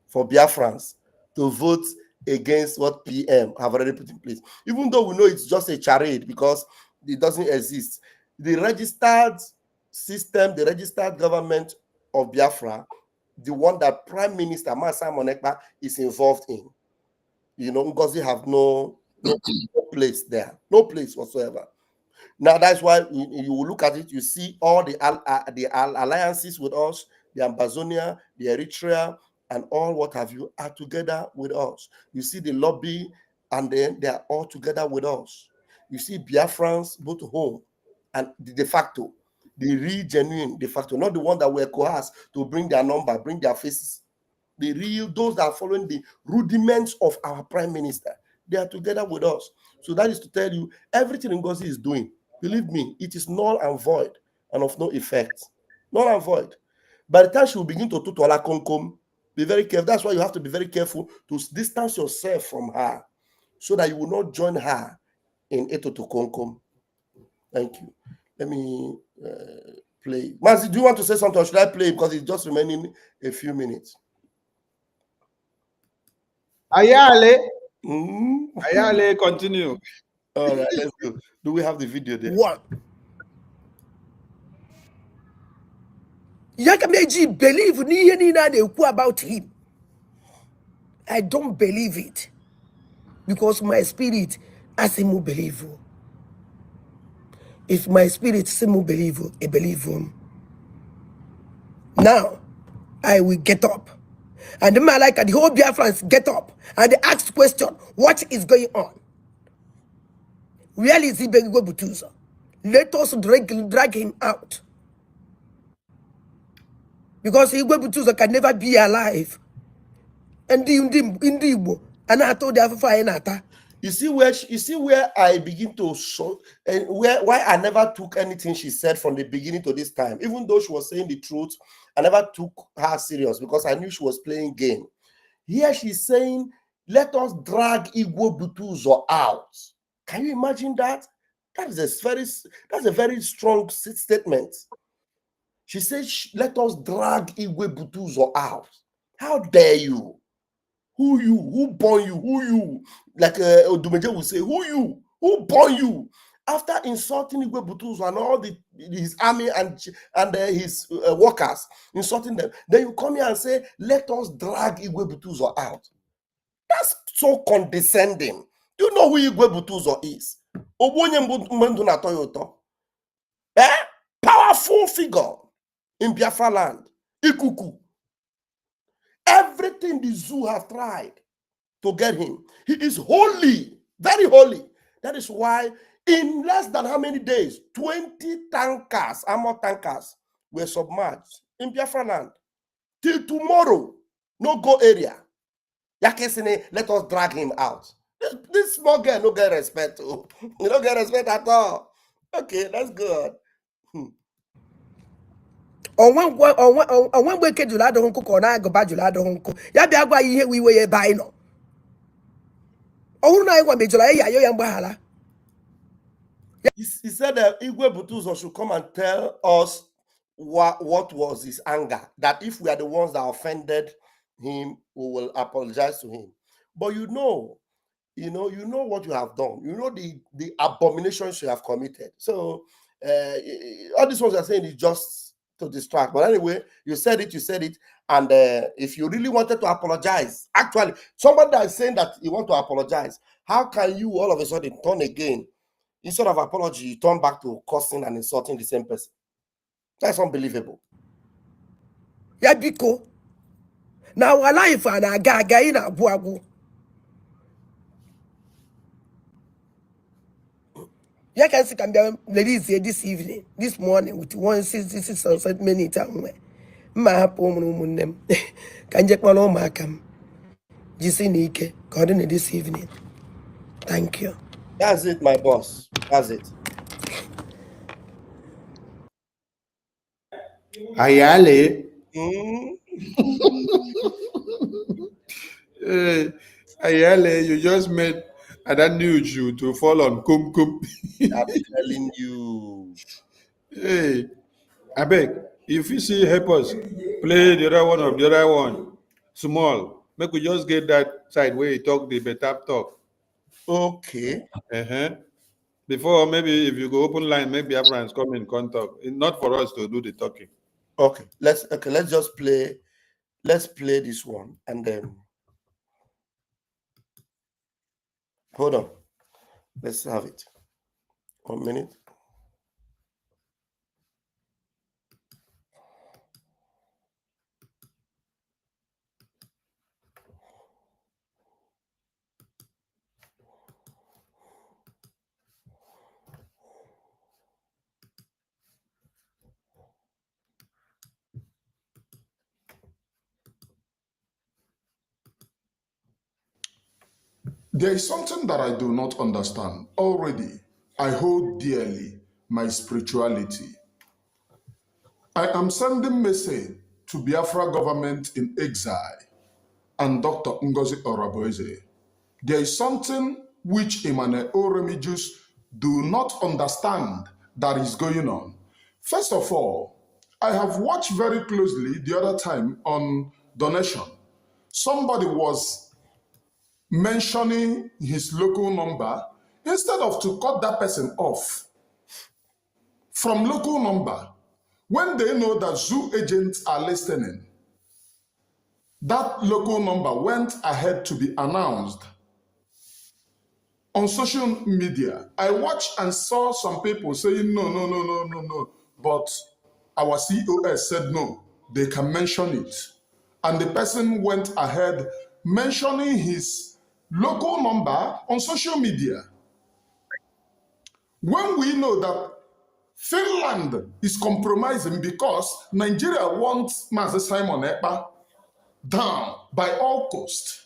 for Biafrans to vote against what PM have already put in place. Even though we know it's just a charade because it doesn't exist. The registered system, the registered government of Biafra, the one that Prime Minister Simon Ekpa is involved in, you know, Ngozi have no place there, no place whatsoever. Now that's why you will look at it, you see all the alliances with us, the Ambazonia, the Eritrea, and all what have you are together with us. You see the lobby, and then they are all together with us. You see Biafrans both home and the de facto, the real genuine de facto, not the one that were coerced to bring their number, bring their faces. The real, those that are following the rudiments of our Prime Minister, they are together with us. So that is to tell you, everything Ngozi is doing, believe me, it is null and void and of no effect. Null and void. By the time she will begin to tutola konkom, be very careful. That's why you have to be very careful to distance yourself from her so that you will not join her in Etoto Konkom. Thank you. Let me play. Mazi, do you want to say something or should I play? Because it's just remaining a few minutes. Ayale. Ayale, continue. All right, let's go. Do we have the video there? One. Yakameji believe ni they about him. I don't believe it. Because my spirit asimu believe. If my spirit simu believe, I believe him. Now, I will get up. And the man like the whole Biafrans get up. And they ask the question, what is going on? Where is he being go Butuza? Let us drag him out. Because Igwe Butuzo can never be alive. And the Igbo, and I told the Afro. You see where I begin to show, and why I never took anything she said from the beginning to this time, even though she was saying the truth. I never took her serious because I knew she was playing game. Here she's saying, "Let us drag Igwe Butuzo out." Can you imagine that? That's a very strong statement. She says, "Let us drag Igwe Butuzo out." How dare you? Who you? Who born you? Who you? Like Odumeje will say, who you? Who born you? After insulting Igwe Butuzo and all his army and his workers, insulting them, then you come here and say, "Let us drag Igwe Butuzo out." That's so condescending. Do you know who Igwe Butuzo is? Obonye Mbendu na Toyota. Powerful figure in Biafra land. Ikuku. Everything the zoo have tried to get him. He is holy, very holy. That is why in less than how many days, 20 tankers, armor tankers, were submerged in Biafra land. Till tomorrow, no go area. Yakesene, let us drag him out. This small girl no get respect. You don't get respect at all. Okay, that's good. Onwe mgbe eke jụrụ adịghị nkụ ka ọ na-agụba jụrụ adịghị nkụ ya bịa gwa ya ihe iwe ya ebe anyị nọ ọhụrụ na anyị gwa mejọrọ ya yayo ya mgbaghara. He said that Igwe Butuzo should come and tell us what was his anger, that if we are the ones that offended him, we will apologize to him. But you know what you have done. You know the abominations you have committed. So all these ones are saying is just to distract. But anyway, you said it. And if you really wanted to apologize, actually, somebody that is saying that you want to apologize, how can you all of a sudden turn again? Instead of apology, you turn back to cursing and insulting the same person. That's unbelievable. Ya biko na our life na-aga ị na-agwụ agwụ. Ya ka nsị ka m bịa release this morning with 166 minutes anwe mma hapụ ụmụnne m ka nje kpọrọ ụmụaka m jisi n'ike ka ọ dị na this evening. Thank you. That's it, my boss. That's it. Ayale. Ayale, you just made that news you to fall on kum. I'm telling you. Hey, I beg, if you see help us play the other one, small. Make we just get that side where you talk the better talk. Okay. Before maybe if you go open line, maybe everyone's come in contact. It's not for us to do the talking. Okay. Let's just play. Let's play this one and then hold on. Let's have it. 1 minute. There is something that I do not understand. Already, I hold dearly my spirituality. I am sending message to Biafra government in exile and Dr. Ngozi Oraboeze. There is something which Emmanuel Oremijus do not understand that is going on. First of all, I have watched very closely the other time on donation. Somebody was mentioning his local number instead of to cut that person off from local number when they know that zoo agents are listening. That local number went ahead to be announced on social media. I watched and saw some people saying no, but our COS said no, they can mention it. And the person went ahead mentioning his local number on social media. When we know that Finland is compromising because Nigeria wants Mazi Simon Ekpa down by all cost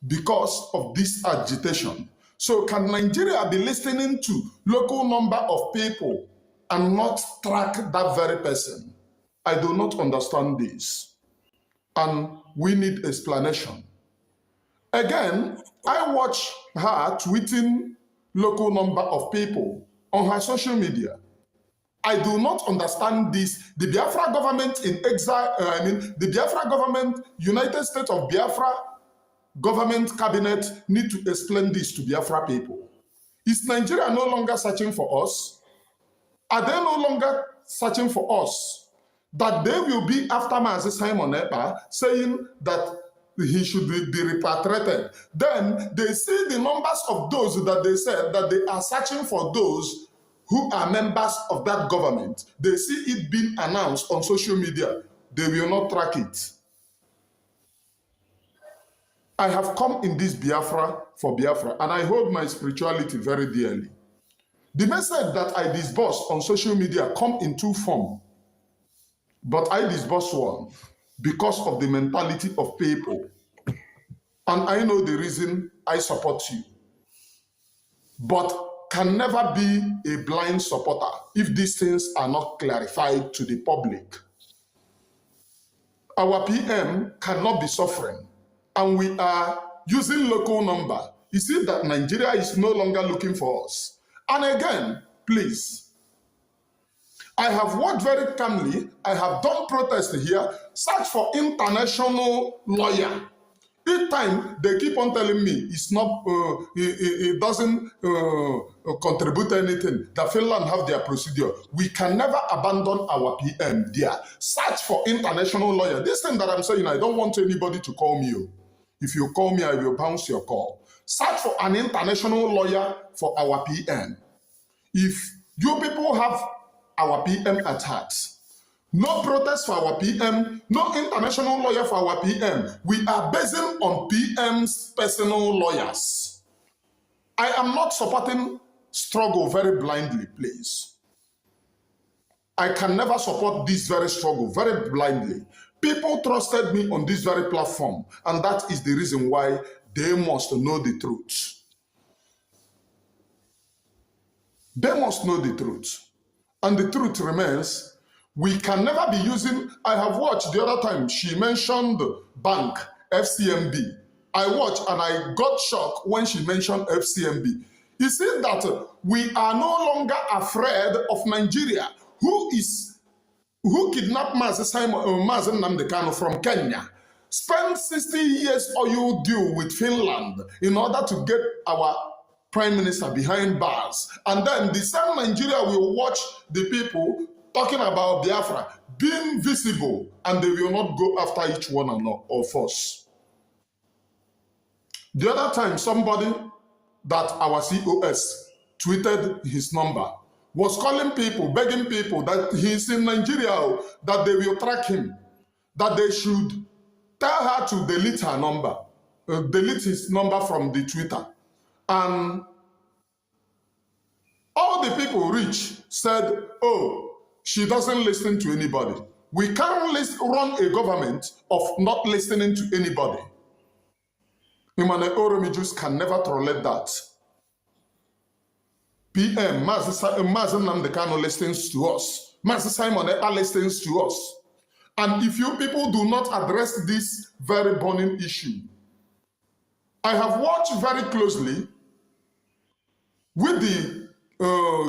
because of this agitation. So can Nigeria be listening to local number of people and not track that very person? I do not understand this. And we need explanation. Again, I watch her tweeting local number of people on her social media. I do not understand this. The Biafra government in exile, the Biafra government, United States of Biafra government cabinet need to explain this to Biafra people. Is Nigeria no longer searching for us? Are they no longer searching for us? That they will be after Mazi Simon Ekpa saying that he should be repatriated. Then they see the numbers of those that they said that they are searching for those who are members of that government. They see it being announced on social media. They will not track it. I have come in this Biafra for Biafra, and I hold my spirituality very dearly. The message that I disburse on social media come in two forms, but I disburse one because of the mentality of people. And I know the reason I support you, but can never be a blind supporter if these things are not clarified to the public. Our PM cannot be suffering, and we are using local number. You see that Nigeria is no longer looking for us. And again, please, I have worked very calmly. I have done protest here. Search for international lawyer. Each time they keep on telling me it's not, it doesn't contribute anything. That Finland have their procedure. We can never abandon our PM there. Search for international lawyer. This thing that I'm saying, I don't want anybody to call me. If you call me, I will bounce your call. Search for an international lawyer for our PM. If you people have our PM at heart, no protest for our PM, no international lawyer for our PM. We are basing on PM's personal lawyers. I am not supporting struggle very blindly, please. I can never support this very struggle very blindly. People trusted me on this very platform, and that is the reason why they must know the truth. They must know the truth. And the truth remains, we can never be using, I have watched the other time, she mentioned bank, FCMB. I watched and I got shocked when she mentioned FCMB. You see that we are no longer afraid of Nigeria, who kidnapped Mazi Nnamdi Kanu from Kenya, spent 60 years oil deal with Finland in order to get our prime minister behind bars. And then the same Nigeria will watch the people talking about Biafra being visible, and they will not go after each one of us. The other time, somebody that our COS tweeted his number was calling people, begging people that he's in Nigeria, that they will track him, that they should tell her to delete her number, delete his number from the Twitter. And all the people rich said, oh, she doesn't listen to anybody. We can't run a government of not listening to anybody. Imane Oromijus can never tolerate that. PM, Mazi Nnamdi Kanu listens to us. Mazi Simon Ekpa listens to us. And if you people do not address this very burning issue, I have watched very closely with the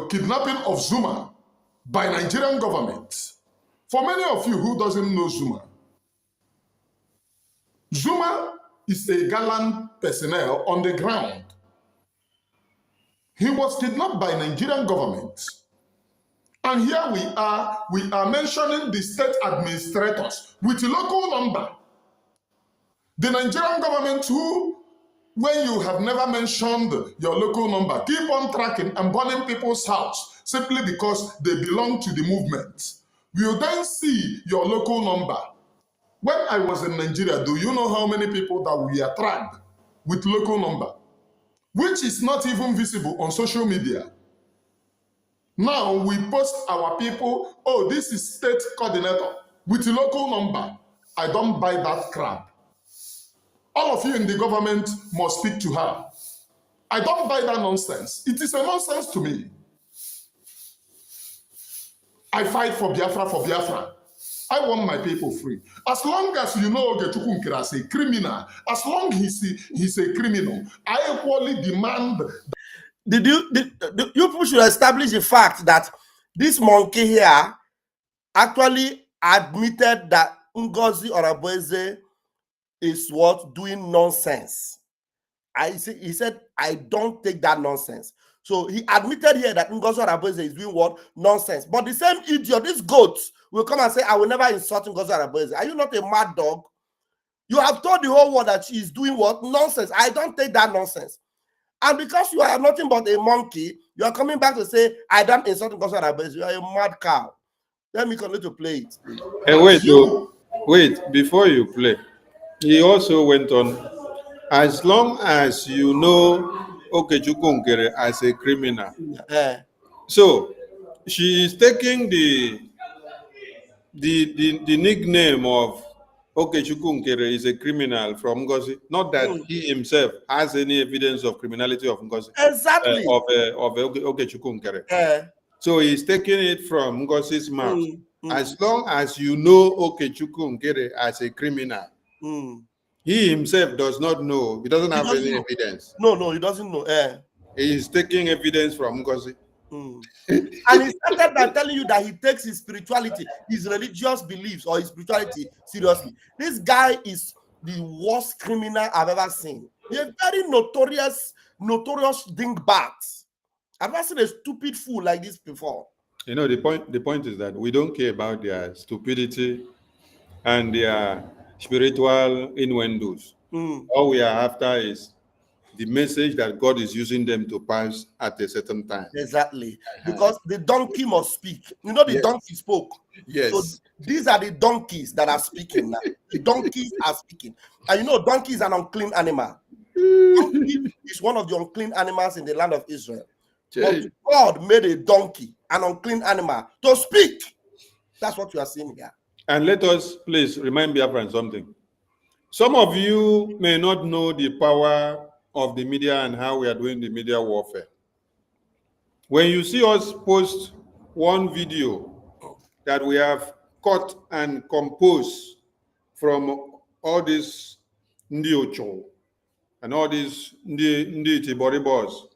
kidnapping of Zuma by Nigerian government. For many of you who doesn't know Zuma, Zuma is a gallant personnel on the ground. He was kidnapped by Nigerian government. And here we are mentioning the state administrators with local number. The Nigerian government who, when you have never mentioned your local number, keep on tracking and burning people's house simply because they belong to the movement. We'll then see your local number. When I was in Nigeria, do you know how many people that we are tracked with local number, which is not even visible on social media? Now we post our people, oh, this is state coordinator with a local number. I don't buy that crap. All of you in the government must speak to her. I don't buy that nonsense. It is a nonsense to me. I fight for Biafra for Biafra. I want my people free. As long as you know Ogechukwu Nkere as a criminal, as long as he's a criminal, I equally demand. You people should establish the fact that this monkey here actually admitted that Ngozi Orabueze is what doing nonsense. He said, I don't take that nonsense. So he admitted here that Ngozi Orabueze is doing what? Nonsense. But the same idiot, this goat, will come and say, I will never insult Ngozi Orabueze. Are you not a mad dog? You have told the whole world that she is doing what? Nonsense. I don't take that nonsense. And because you are nothing but a monkey, you are coming back to say, I don't insult Ngozi Orabueze. You are a mad cow. Let me continue to play it. Hey, wait, before you play, he also went on, as long as you know Okechukwu Nkere as a criminal. So she is taking the nickname of Okechukwu Nkere is a criminal from Ngozi. Not that he himself has any evidence of criminality of Ngozi. Exactly. Of Okechukwu Nkere. So he's taking it from Ngozi's mouth. As long as you know Okechukwu Nkere as a criminal, he himself does not know. He doesn't have any evidence. No, he doesn't know. He is taking evidence from Ngozi. And he started by telling you that he takes his spirituality, his religious beliefs, or his spirituality seriously. This guy is the worst criminal I've ever seen. He's a very notorious dingbat. I've never seen a stupid fool like this before. You know, the point is that we don't care about their stupidity and their spiritual innuendos. All we are after is the message that God is using them to pass at a certain time. Exactly. Because the donkey must speak. You know, the donkey spoke. Yes. So these are the donkeys that are speaking now. The donkeys are speaking. And you know, donkey is an unclean animal. Donkey is one of the unclean animals in the land of Israel. But God made a donkey, an unclean animal, to speak. That's what you are seeing here. And let us please remind Biafran something. Some of you may not know the power of the media and how we are doing the media warfare. When you see us post one video that we have cut and composed from all these Ndi Ocho and all these Ndi Tiboribos,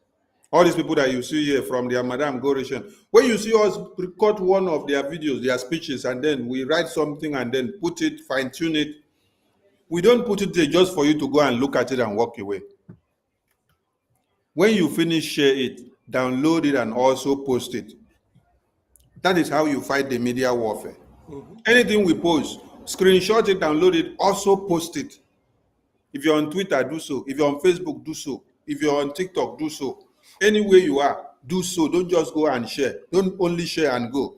all these people that you see here from their Madame Gorishan, when you see us record one of their videos, their speeches, and then we write something and then put it, fine-tune it, we don't put it there just for you to go and look at it and walk away. When you finish, share it, download it, and also post it. That is how you fight the media warfare. Anything we post, screenshot it, download it, also post it. If you're on Twitter, do so. If you're on Facebook, do so. If you're on TikTok, do so. Anywhere you are, do so. Don't just go and share. Don't only share and go.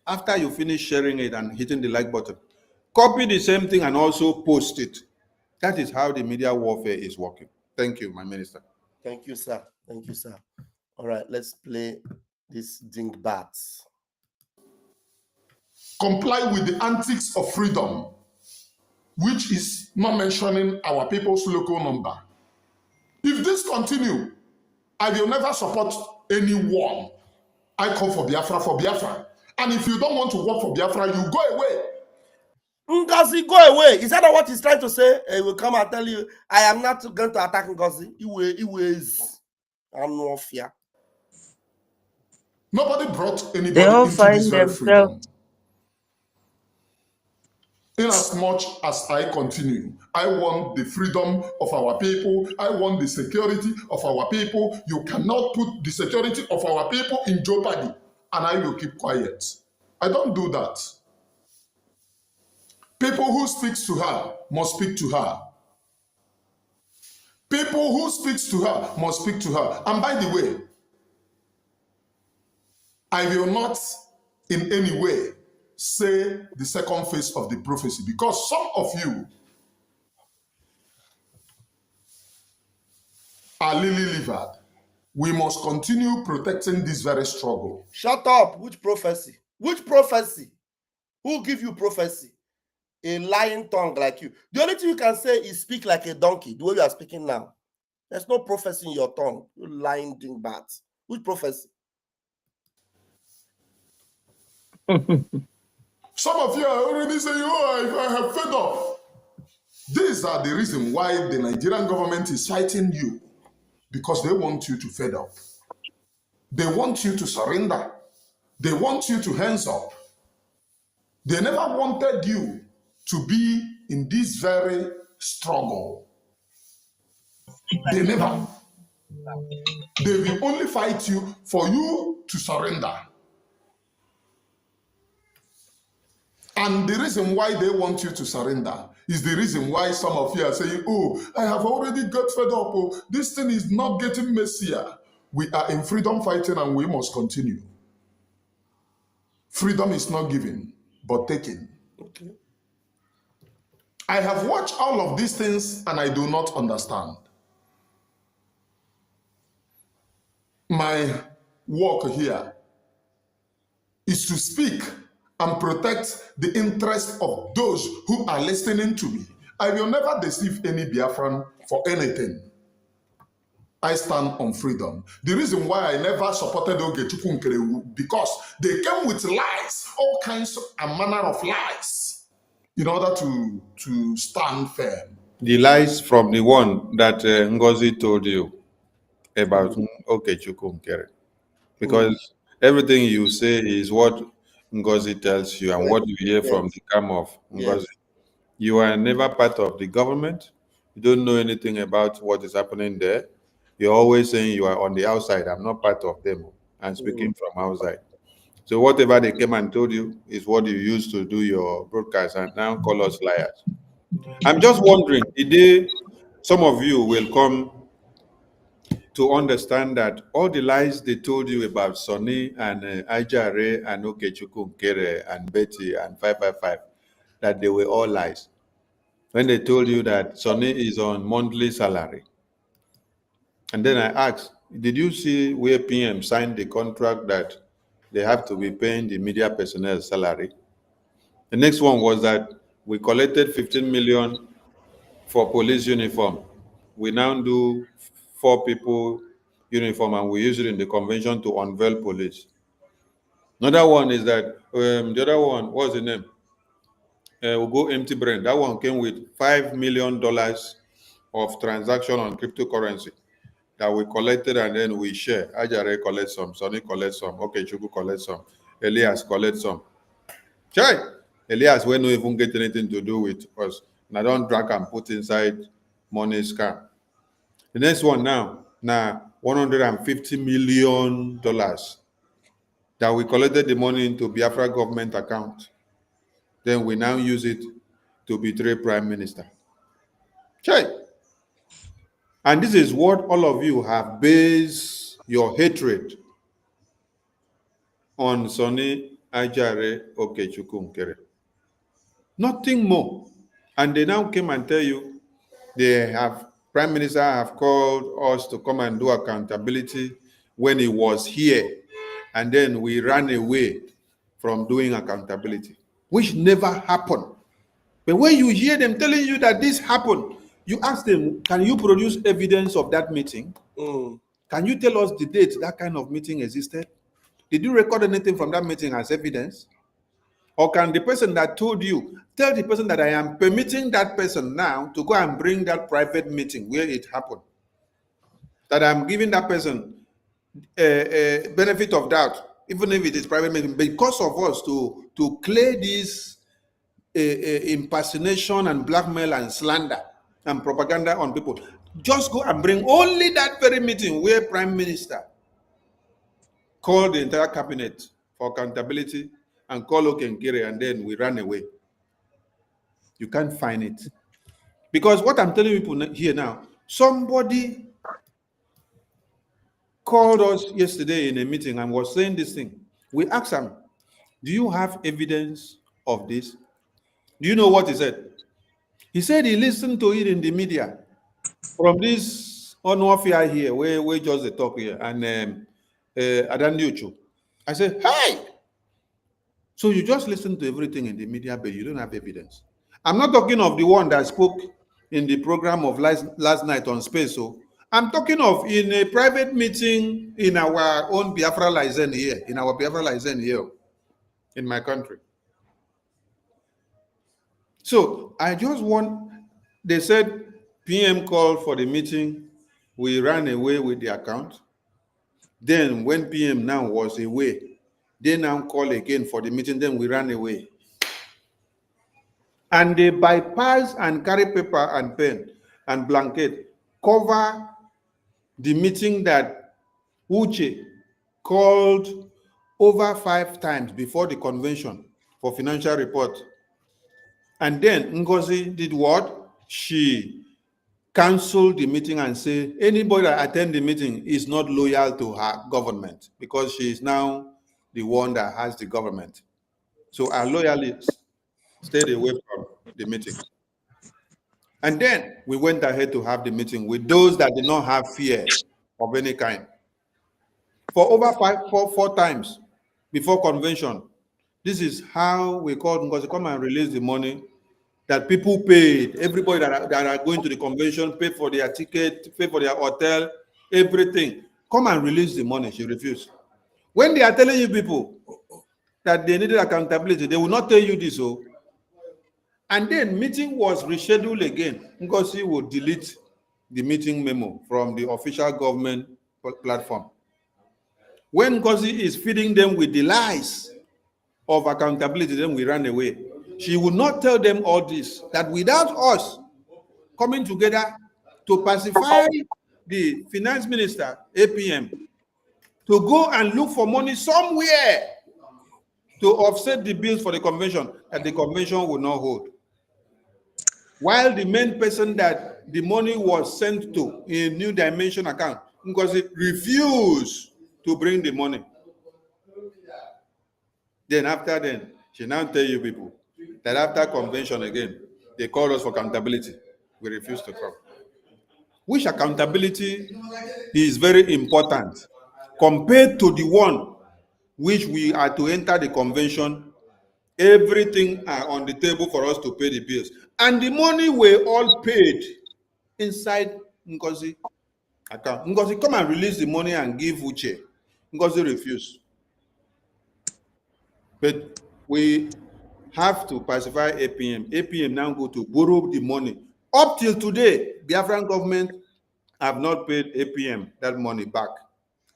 After you finish sharing it and hitting the like button, copy the same thing and also post it. That is how the media warfare is working. Thank you, my minister. Thank you, sir. Thank you, sir. All right, let's play this dingbats. Comply with the antics of freedom, which is not mentioning our people's local number. If this continue, I will never support anyone. I call for Biafra. And if you don't want to work for Biafra, you go away. Ngozi, go away. Is that not what he's trying to say? He will come and tell you, I am not going to attack Ngozi. He is. I'm no fear. Nobody brought anybody into this very freedom. In as much as I continue, I want the freedom of our people. I want the security of our people. You cannot put the security of our people in jeopardy, and I will keep quiet. I don't do that. People who speak to her must speak to her. People who speak to her must speak to her. And by the way, I will not in any way say the second phase of the prophecy, because some of you are lily-livered. we must continue protecting this very struggle. Shut up. Which prophecy? Which prophecy? Who give you prophecy? A lying tongue like you. The only thing you can say is speak like a donkey, the way you are speaking now. There's no prophecy in your tongue. You lying dingbats. Which prophecy? Some of you are already saying, oh, I have fed up. These are the reason why the Nigerian government is fighting you, because they want you to fed up. They want you to surrender. They want you to hands up. They never wanted you to be in this very struggle. They never. They will only fight you for you to surrender. And the reason why they want you to surrender is the reason why some of you are saying, oh, I have already got fed up. Oh, this thing is not getting messier. We are in freedom fighting and we must continue. Freedom is not given, but taken. Okay. I have watched all of these things and I do not understand. My work here is to speak and protect the interest of those who are listening to me. I will never deceive any Biafran for anything. I stand on freedom. The reason why I never supported Ogechukwu Nkerewu, because they came with lies, all kinds and manner of lies, in order to stand firm. The lies from the one that Ngozi told you about Okechukwu Nkere. Because everything you say is what Ngozi tells you and what you hear from the camp of Ngozi. Yes. You are never part of the government. You don't know anything about what is happening there. You're always saying you are on the outside. I'm not part of them. I'm speaking from outside. So whatever they came and told you is what you used to do your broadcast and now call us liars. I'm just wondering, some of you will come to understand that all the lies they told you about Sonny and Ajare and Okechukwu Nkere and Betty and 555, that they were all lies. When they told you that Sonny is on monthly salary. And then I asked, did you see where PM signed the contract that they have to be paying the media personnel salary? The next one was that we collected 15 million for police uniform. We now do 4 people uniform and we use it in the convention to unveil police. Another one is that, the other one, what's the name? We'll go empty brain. That one came with $5 million of transaction on cryptocurrency that we collected and then we share. Ajare collects some, Sonny collects some, Okechukwu collects some, Elias collects some. Chai! Elias will not even get anything to do with us. And I don't drag and put inside money scam. The next one now $150 million that we collected the money into Biafra government account. Then we now use it to betray Prime Minister. Chai! And this is what all of you have based your hatred on Sonny Ajare Okechukwu Nkere. Nothing more. And they now came and tell you Prime Minister have called us to come and do accountability when he was here. And then we ran away from doing accountability, which never happened. But when you hear them telling you that this happened, you ask them, can you produce evidence of that meeting? Can you tell us the date that kind of meeting existed? Did you record anything from that meeting as evidence? Or can the person that told you tell the person that I am permitting that person now to go and bring that private meeting where it happened? That I'm giving that person a benefit of doubt, even if it is private meeting, because of us to clear this impersonation and blackmail and slander and propaganda on people. Just go and bring only that very meeting where Prime Minister called the entire cabinet for accountability and call Okenkere, and then we ran away. You can't find it. Because what I'm telling people here now, somebody called us yesterday in a meeting and was saying this thing. We asked him, do you have evidence of this? Do you know what he said? He said he listened to it in the media from this on warfare here, we just the talk here, and Adandiuchu. I said, hey, so you just listen to everything in the media, but you don't have evidence. I'm not talking of the one that spoke in the program of last night on space. So I'm talking of in a private meeting in our own Biafra license here, in our Biafra license here, in my country. So I just want, they said PM called for the meeting. We ran away with the account. Then when PM now was away, they now call again for the meeting. Then we ran away. And they bypass and carry paper and pen and blanket, cover the meeting that Uche called over 5 times before the convention for financial report. And then Ngozi did what? She canceled the meeting and say anybody that attend the meeting is not loyal to her government because she is now the one that has the government. So our loyalists stayed away from the meeting. And then we went ahead to have the meeting with those that did not have fear of any kind. For over four times before convention, this is how we called Ngozi come and release the money that people paid. Everybody that are going to the convention paid for their ticket, paid for their hotel, everything. Come and release the money. She refused. When they are telling you people that they needed accountability, they will not tell you this. Oh. And then meeting was rescheduled again. Ngozi would delete the meeting memo from the official government platform. When Ngozi is feeding them with the lies of accountability, then we ran away. She would not tell them all this, that without us coming together to pacify the finance minister, APM, to go and look for money somewhere to offset the bills for the convention, that the convention would not hold. While the main person that the money was sent to in a New Dimension account, because it refused to bring the money. Then after then, she now tell you people that after convention again, they called us for accountability. We refused to come. Which accountability is very important compared to the one which we are to enter the convention. Everything are on the table for us to pay the bills. And the money were all paid inside Ngozi account. Ngozi, come and release the money and give Uche. Ngozi refused. But we have to pacify APM. APM now go to borrow the money. Up till today, Biafran government have not paid APM that money back.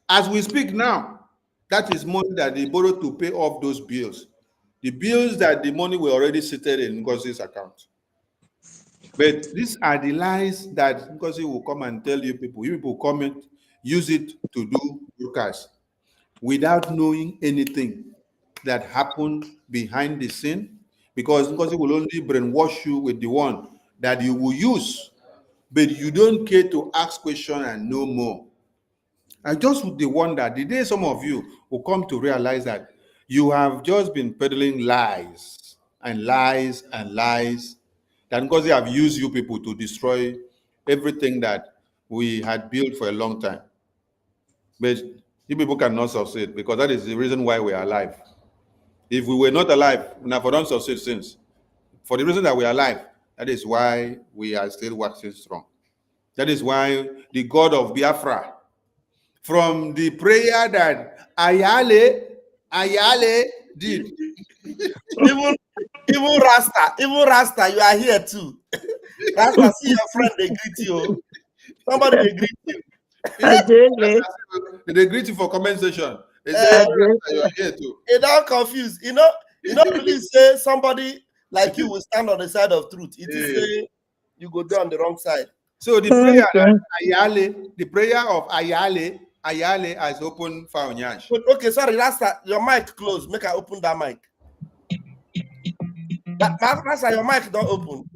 As we speak now, that is money that they borrowed to pay off those bills. The bills that the money were already seated in Ngozi's account. But these are the lies that Ngozi will come and tell you people. You people comment, use it to do broadcast without knowing anything that happened behind the scene, because Ngozi will only brainwash you with the one that you will use, but you don't care to ask questions and know more. I just would wonder, the day some of you will come to realize that you have just been peddling lies and lies and lies, that because they have used you people to destroy everything that we had built for a long time. But you people cannot succeed, because that is the reason why we are alive. If we were not alive, we never done succeed since. For the reason that we are alive, that is why we are still waxing strong. That is why the God of Biafra, from the prayer that Ayale did. Even Rasta, you are here too. Rasta, see your friend, they greet you. Somebody they greet you. They greet you for comment section. They say you are here too. They don't confused. You know, please say somebody like you will stand on the side of truth. It is say you go down the wrong side. So the prayer of Ayale has opened Faunyash. Okay, sorry, Rasta, your mic closed. Make I open that mic. Rasta, your mic don't open.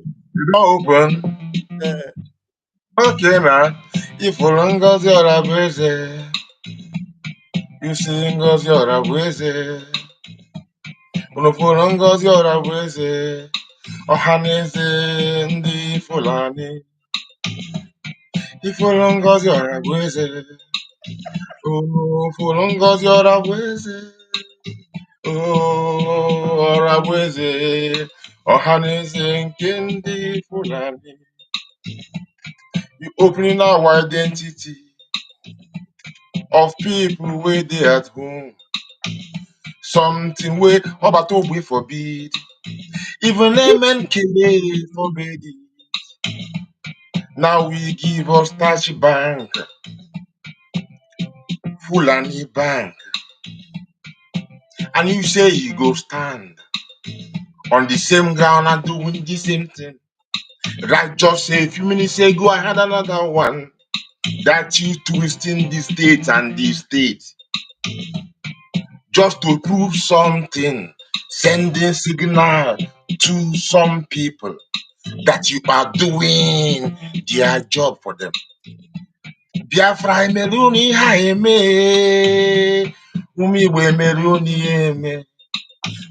Don't open. Okay, man. If Ngozi Orabueze, you see Ngozi Orabueze. Unofuru Ngozi Orabueze, Ohaneze Ndi Fulani. Ifuru ngozi ọrabụeze. Oh, ifuru ngozi ọrabụeze. Oh, ọrabụeze. Ọhaneze nke ndị Fulani. You opening our identity of people where they at home. Something where Obatobe forbid. Even amen kele forbid it. Now we give us Tachi Bank, Fulani Bank. And you say you go stand on the same ground and doing the same thing. Right, just say a few minutes ago, I had another one that you twisting the state and the state just to prove something, sending signal to some people that you are doing their job for them. Biafra emeruni ha eme, Umigbo emeruni eme.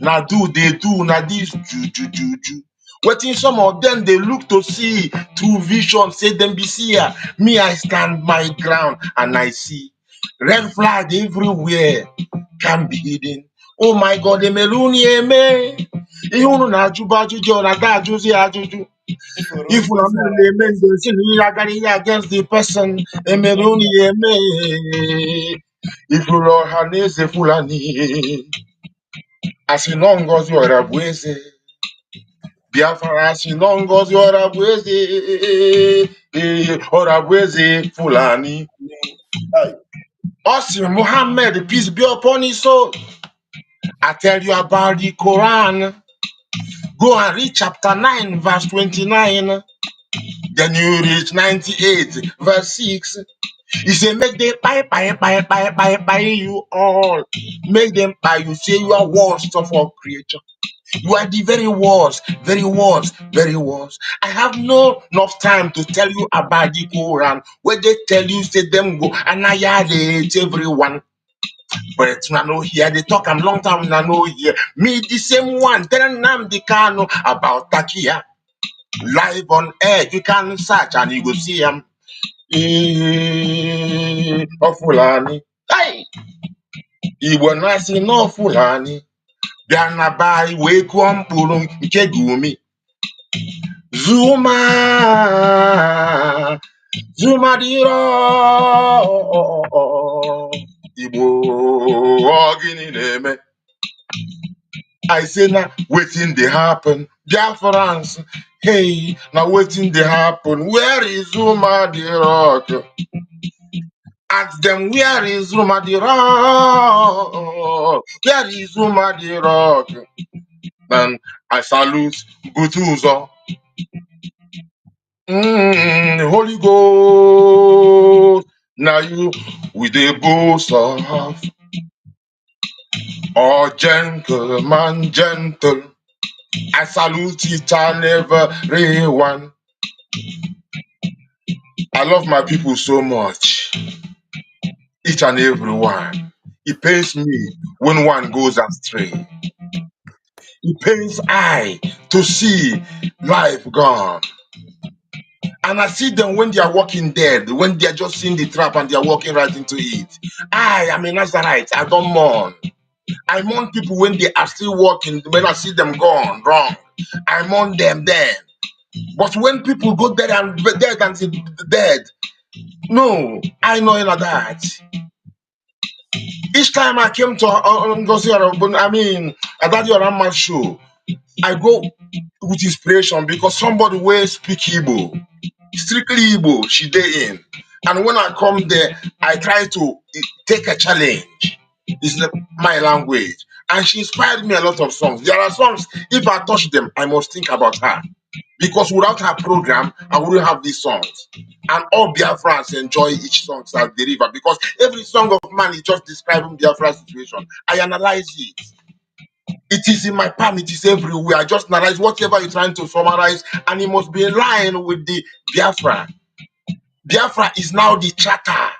Na do they do na this juju. Waiting some of them they look to see through vision, say them be seer. Me I stand my ground and I see red flag everywhere can be hidden. Oh my God, emeruni eme. Ihe unu na-ajụba ajụjụ ọ na-aga ajụzi ajụjụ. Ifuru If una ngozi no amen, ọrabụeze. they say you are going against the person. Emeruni eme. If you are Hanese Fulani, asinongozi orabueze. Biafra asinongozi orabueze. Orabueze Fulani. Hey. Osi Muhammad, peace be upon his soul. I tell you about the Quran. Go and read chapter 9, verse 29. Then you reach 98, verse 6. He said, make them buy you all. Make them buy you. Say you are worst of all creatures. You are the very worst, very worst, very worst. I have no enough time to tell you about the Quran, where they tell you, say them go, annihilate everyone. But I know here, they talk a long time, I know here. Me, the same one, telling them the Kano about Takia. Live on air, you can search and you go see him. Of Fulani. Hey! Igbo na-asị na Fulani bịa na bai wee kụọ mkpụrụ nke gumi. Zuma Zuma dịrọ Igbo ọ gịnị na-eme? I say na wetin dey happen Biafrans. Hey, na wetin dey happen? Where is Zuma the rock? Ask them where is Zuma the rock? Where is Zuma the rock? Then I salute Butuzo. Holy Ghost. Now you with the boast of oh gentleman, gentle. I salute each and everyone. I love my people so much. Each and every one. It pains me when one goes astray. It pains I to see life gone. And I see them when they are walking dead, when they are just seeing the trap and they are walking right into it. I am a Nazarite. I don't mourn. I mourn people when they are still walking, when I see them gone, wrong. I mourn them then. But when people go dead and say dead, no, I know in that. Each time I came to Adadi Orama show, I go with inspiration because somebody will speak Igbo, strictly Igbo, she day in. And when I come there, I try to take a challenge. It's my language. And she inspired me a lot of songs. There are songs, if I touch them, I must think about her. Because without her program, I wouldn't have these songs. And all Biafrans enjoy each song that they deliver because every song of mine is just describing Biafra's situation. I analyze it. It is in my palm, it is everywhere. I just analyze whatever you're trying to summarize, and it must be in line with the Biafra. Biafra is now the charter.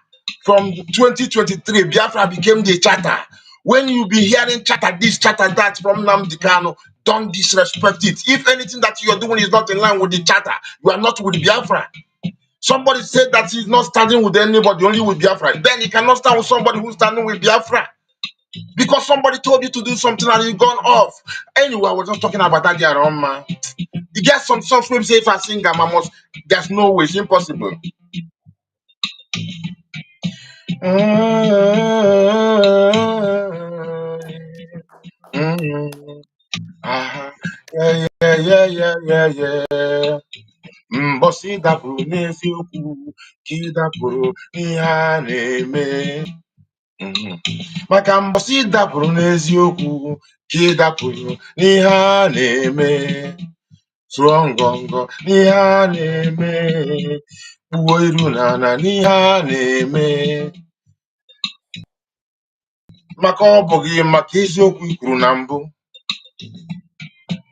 From 2023, Biafra became the charter. When you be hearing charter this, charter that from Nnamdi Kanu, don't disrespect it. If anything that you're doing is not in line with the charter, you are not with Biafra. Somebody said that he's not standing with anybody, only with Biafra. Then he cannot stand with somebody who's standing with Biafra. Because somebody told you to do something and you've gone off. Anyway, I was just talking about that there, man. You get some songs where say if I sing, I must. There's no way, it's impossible. Ah, yeah, yeah, yeah, yeah, yeah, yeah. Mbọsị dapụrụ n'eziokwu ka ị dapụrụ n'ihe a na-eme. Maka mbọsị dapụrụ n'eziokwu ka ị dapụrụ n'ihe a na-eme. Tụọ ngọngọ n'ihe a na-eme. Kpuo iru n'ala n'ihe a na-eme. Maka ọ bụghị maka eziokwu i kwuru na mbụ.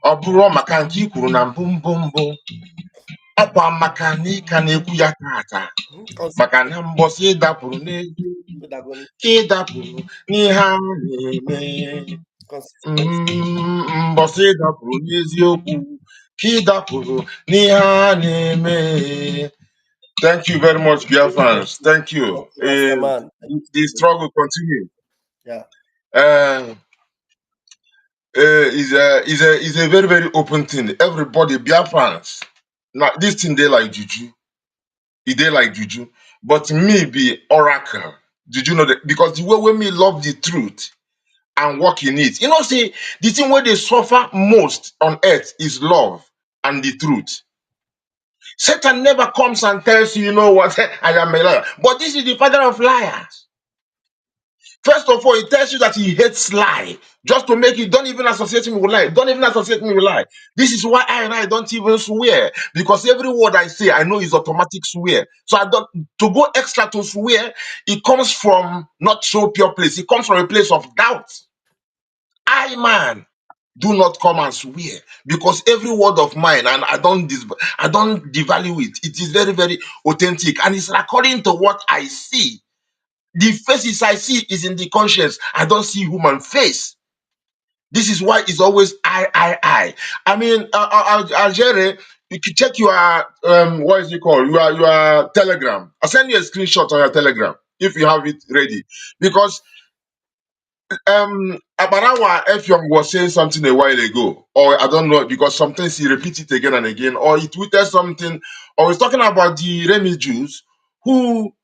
Ọ bụrụ maka nke i kwuru na mbụ mbụ. Ọkwa maka na ị ka na-ekwu ya tata. Maka na mbọsị dapụrụ n'eziokwu ka ị dapụrụ n'ihe a na-eme. Mbọsị dapụrụ n'eziokwu ka ị dapụrụ n'ihe a na-eme. Thank you very much, dear fans. Thank you. The struggle continue. Yeah. Is a very, very open thing. Everybody, Biafrans. Now, this thing they like juju. They like juju. But me be oracle. Did you know that? Because the way when me love the truth and work in it. You know, say the thing where they suffer most on earth is love and the truth. Satan never comes and tells you, you know what, I am a liar. But this is the father of liars. First of all, he tells you that he hates lie, just to make you don't even associate me with lie. Don't even associate me with lie. This is why I don't even swear, because every word I say, I know is automatic swear. So I don't to go extra to swear. It comes from not so pure place. It comes from a place of doubt. I man, do not come and swear, because every word of mine, and I don't devalue it. It is very, very authentic, and it's according to what I see. The faces I see is in the conscience. I don't see human face. This is why it's always I. I mean, Algeria, you can check your what is it called? Your Telegram. I'll send you a screenshot on your Telegram if you have it ready. Because Abarawa Efyong was saying something a while ago, or I don't know, because sometimes he repeats it again and again, or he tweeted something, or he's talking about the Remi Jews who.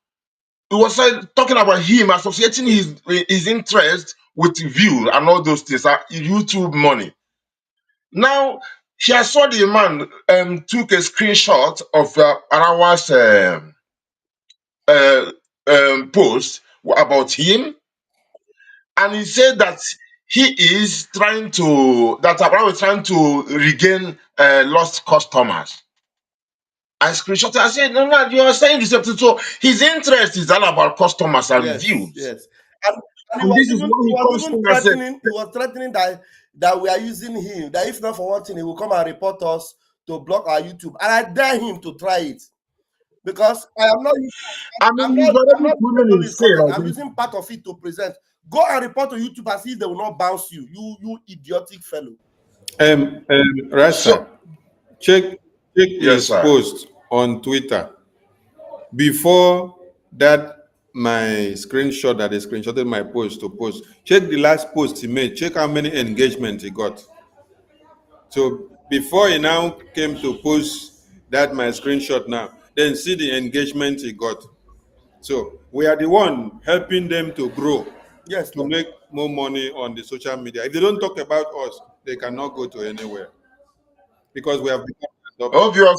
He was talking about him associating his interest with view and all those things, YouTube money. Now, I saw the man took a screenshot of Arawa's post about him, and he said that Arawa is trying to regain lost customers. I screenshot. I said, no, you are saying the same thing. So his interest is all about customers and views. Yes. And he And was this is even, what he he was comes even to and said, threatening. He was threatening that we are using him. That if not for one thing, he will come and report us to block our YouTube. And I dare him to try it, because I am not. I mean, I'm he's not already proven his himself. content. I'm using part of it to present. Go and report to YouTube and see if they will not bounce you. You idiotic fellow. Rasta, So, check yes, his sir. post on Twitter. Before that, my screenshot that he screenshotted my post to post. Check the last post he made. Check how many engagements he got. So before he now came to post that my screenshot now, then see the engagement he got. So we are the one helping them to grow, Yes, to make more money on the social media. If they don't talk about us, they cannot go to anywhere, because we have become adopted.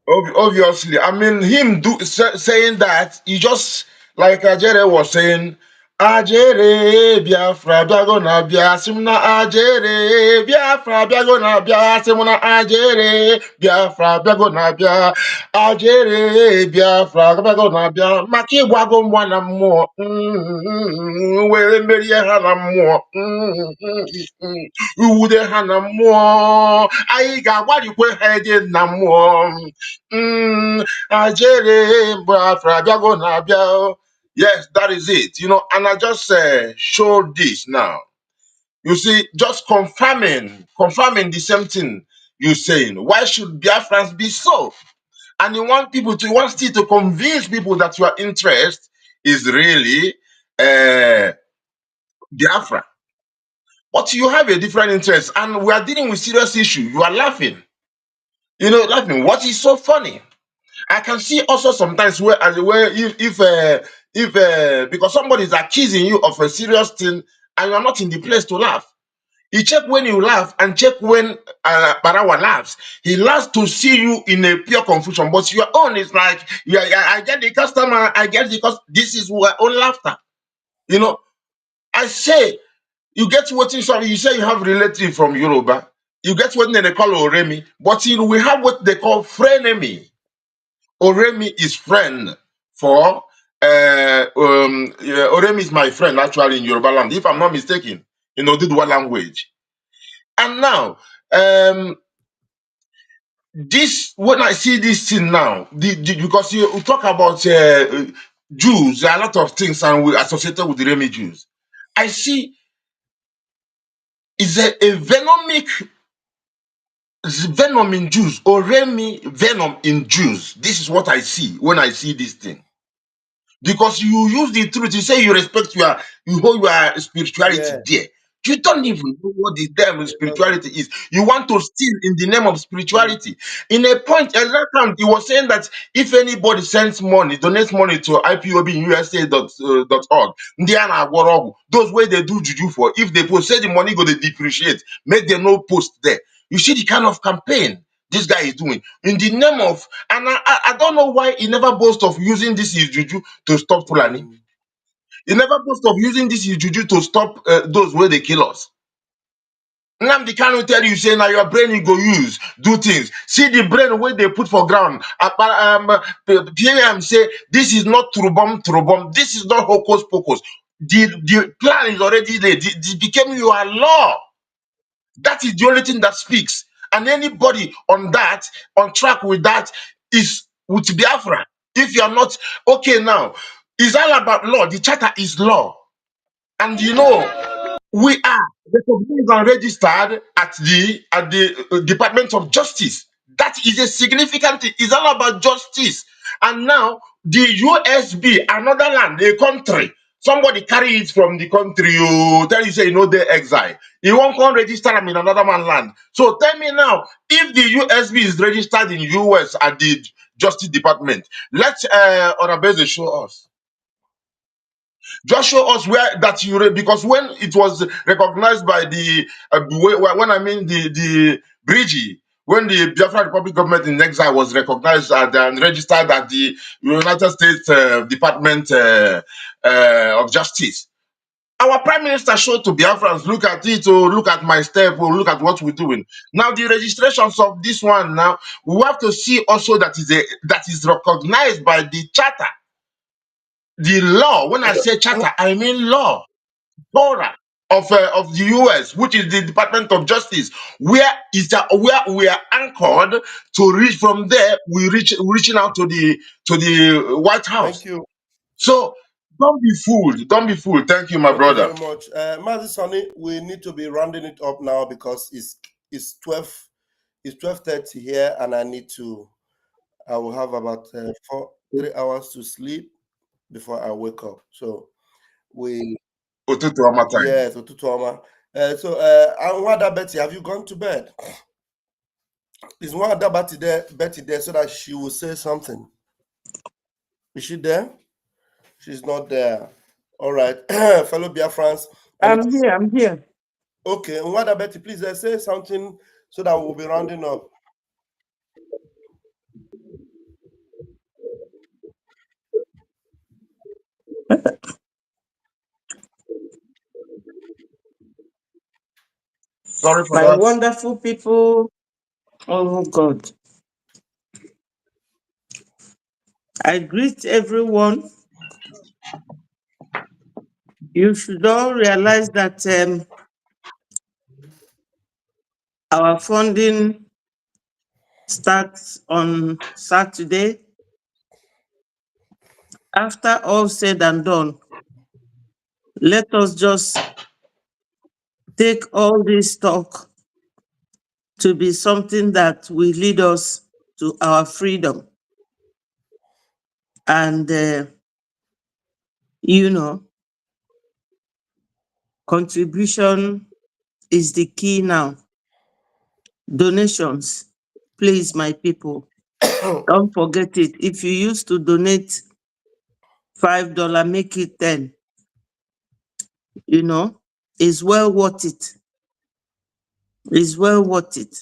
Obviously, I mean, him saying that, he just, like Ajere was saying, Ajere Biafra biago na bia simna Ajere Biafra biago na bia simna Ajere Biafra biago na bia Ajere Biafra biago na bia maka igwago mwa na mmụọ were merie ha na mmụọ uwude ha na mmụọ anyị ga-agbarikwe ha eje na mmụọ Ajere Biafra biago na bia. Yes, that is it. And I just showed this now. You see, just confirming the same thing you're saying. Why should Biafrans be so? And you want still to convince people that your interest is really Biafra. But you have a different interest, and we are dealing with serious issue. You are laughing. Laughing. What is so funny? I can see also sometimes where if because somebody is accusing you of a serious thing and you are not in the place to laugh. You check when you laugh and check when Barawa laughs. He laughs to see you in a pure confusion, but your own is like, yeah, I get the customer, I get because this is our own laughter. I say, you get what you say you have relative from Yoruba. You get what they call Oremi, but we have what they call frenemy. Oremi is friend for Oremi is my friend actually in Yoruba land, if I'm not mistaken, Dudwa language. And now, this when I see this thing now, because you talk about Jews, there are a lot of things and we associated with the Remi Jews. I see is a venom in Jews, or Remi venom in Jews. This is what I see when I see this thing. Because you use the truth, you say you respect you hold your spirituality Yeah. dear. You don't even know what the damn spirituality is. You want to steal in the name of spirituality. In a point, at that time, he was saying that if anybody sends money, donates money to IPOBUSA.org, those way they do juju for, if they post, say the money go to depreciate, make them no post there. You see the kind of campaign this guy is doing in the name of, and I don't know why he never boasts of using this is juju to stop Fulani. He never boasts of using this is juju to stop those where they kill us. Nnamdi Kanu tell you say now your brain you go use do things. See the brain where they put for ground. PM say this is not true bomb. This is not hocus pocus. The plan is already there. It became your law. That is the only thing that speaks. And anybody on track with that, is with Biafra. If you are not okay now, it's all about law. The charter is law. And we are recognized and registered at the Department of Justice. That is a significant thing. It's all about justice. And now the USB, another land, a country, somebody carry it from the country, you tell you say they exile. You won't come register them in another man land. So tell me now, if the USB is registered in US at the Justice Department, let Orabeze show us. Just show us where that because when it was recognized by the when I mean the Bridgie, when the Biafra Republic government in exile was recognized and registered at the United States Department of Justice, our prime minister showed to Biafrans, look at it, or look at my step, or look at what we're doing. Now the registrations of this one now, we have to see also that is recognized by the charter. The law, when I say charter, I mean law, Torah of the US, which is the Department of Justice, where we are anchored to reach from there. Reaching out to the White Thank House. you. So don't be fooled. Don't be fooled. Thank you, my Thank you brother. very much. Mazi Sonny, we need to be rounding it up now because it's 12:30 here, and I will have about 3 hours to sleep before I wake up. So Otutuama time. yes, Otutuama. So Nwada Betty, have you gone to bed? Is Nwada Betty there so that she will say something? Is she there? She's not there. All right, fellow Biafrans. I'm here. Okay, Nwada Betty, please say something so that we'll be rounding up. Sorry for My that. wonderful people. Oh God. I greet everyone. You should all realize that our funding starts on Saturday. After all said and done, let us just take all this talk to be something that will lead us to our freedom. And, you know, contribution is the key now. Donations, please, my people, don't forget it. If you used to donate $5, make it 10. You know, it's well worth it. It's well worth it.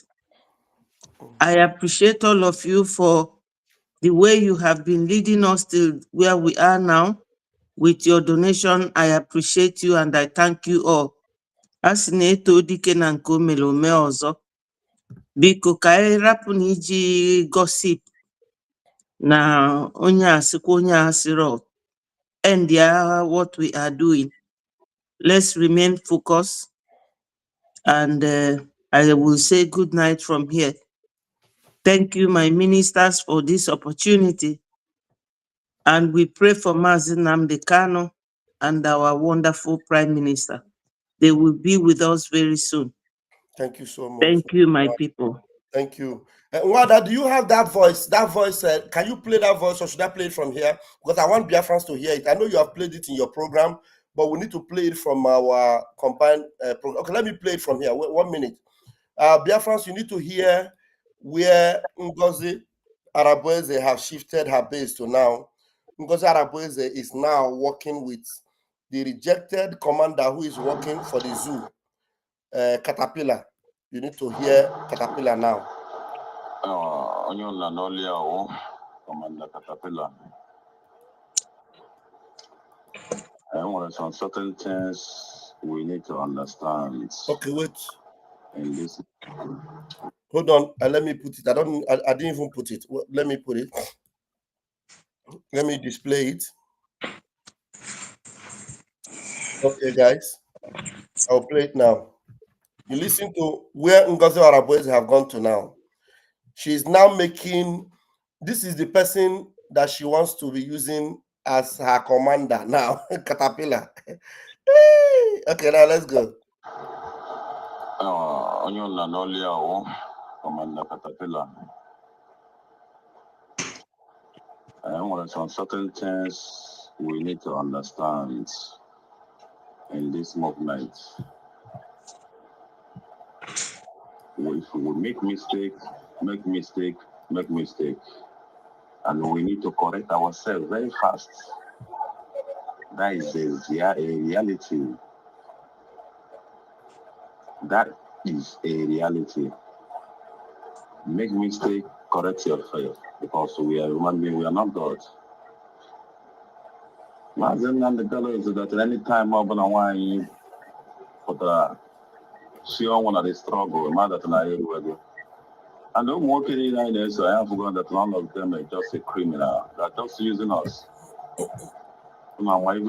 I appreciate all of you for the way you have been leading us to where we are now with your donation. I appreciate you and I thank you all. As na-eto dike na nke o mere ome ọzọ, biko ka anyị rapụ na iji gossip na onye asịkwa onye asịrọ. And what we are doing. Let's remain focused. And I will say good night from here. Thank you, my ministers, for this opportunity. And we pray for Mazi Nnamdi Kanu and our wonderful Prime Minister. They will be with us very soon. Thank you so much. Thank you, my people. Thank you. Wada, do you have that voice? That voice, can you play that voice or should I play it from here? Because I want Biafrans to hear it. I know you have played it in your program, but we need to play it from our combined program. Okay, let me play it from here. Wait, 1 minute. Biafrans, you need to hear where Ngozi Arabueze have shifted her base to now. Ngozi Arabueze is now working with the rejected commander who is working for the zoo, Caterpillar. You need to hear Caterpillar now. Commander Caterpillar. And there are some certain things we need to understand. Okay, wait. In this. Hold on. Let me put it. I didn't even put it. Let me put it. Let me display it. Okay, guys. I'll play it now. You listen to where Ngozi Arabueze have gone to now. She's now making, this is the person that she wants to be using as her commander now, Caterpillar. Okay, now let's go. Commander Caterpillar. And there are some certain things we need to understand in this movement. If we make mistake, and we need to correct ourselves very fast. That is a reality. That is a reality. Make mistake, correct yourself, because we are human beings, we are not God. Imagine and the color is that any time I'm gonna want for the she don't want to struggle, mother to and don't work in there, so I have forgotten that none of them are just a criminal. They're just using us. Every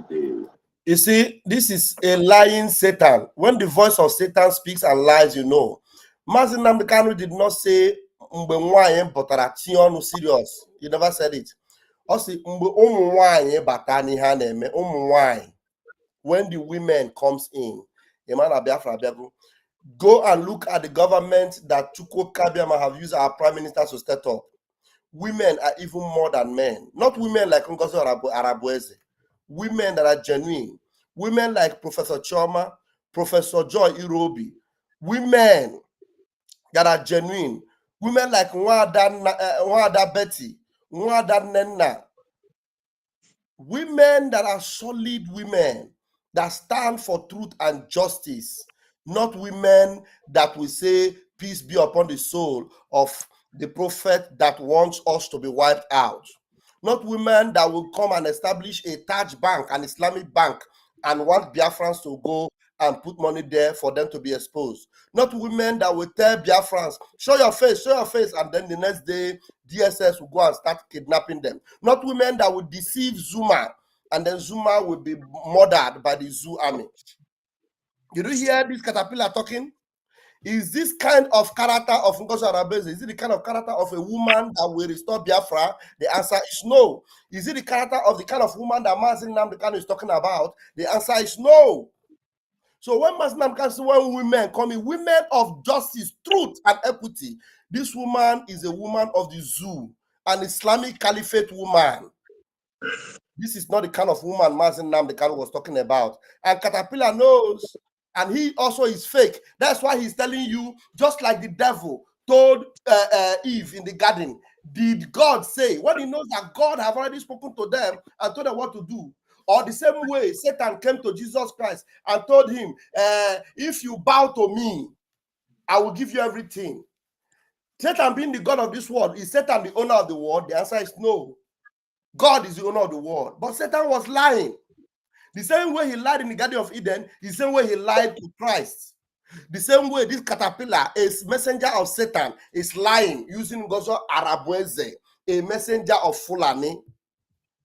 day. You see, this is a lying Satan. When the voice of Satan speaks and lies, you know. Mazi Nnamdi Kanu did not say serious. He never said it. Also, when the women comes in, go and look at the government that Chukwu Kabiama have used our prime minister to set up. Women are even more than men. Not women like Ngozi Arabueze. Women that are genuine. Women like Professor Choma, Professor Joy Irobi. Women that are genuine. Women like Nwada Betty, Nwada Nenna. Women that are solid women that stand for truth and justice. Not women that will say, peace be upon the soul of the prophet that wants us to be wiped out. Not women that will come and establish a Taj bank, an Islamic bank, and want Biafrans to go and put money there for them to be exposed. Not women that will tell Biafrans, show your face, and then the next day, DSS will go and start kidnapping them. Not women that will deceive Zuma, and then Zuma will be murdered by the Zoo army. Did you hear this Caterpillar talking? Is this kind of character of Ngozi Arabueze, is it the kind of character of a woman that will restore Biafra? The answer is no. Is it the character of the kind of woman that Mazi Nnamdi Kanu is talking about? The answer is no. So when Mazi Nnamdi Kanu says when women come in, women of justice, truth, and equity, this woman is a woman of the zoo. an Islamic Caliphate woman. This is not the kind of woman Mazen Namdekanu was talking about. And Caterpillar knows, and he also is fake. That's why he's telling you, just like the devil told Eve in the garden, did God say, when he knows that God have already spoken to them and told them what to do? Or the same way Satan came to Jesus Christ and told him, if you bow to me, I will give you everything. Satan being the God of this world, is Satan the owner of the world? The answer is no. God is the owner of the world. But Satan was lying. The same way he lied in the Garden of Eden, the same way he lied to Christ. The same way this caterpillar, a messenger of Satan, is lying using Gozo Arabueze, a messenger of Fulani.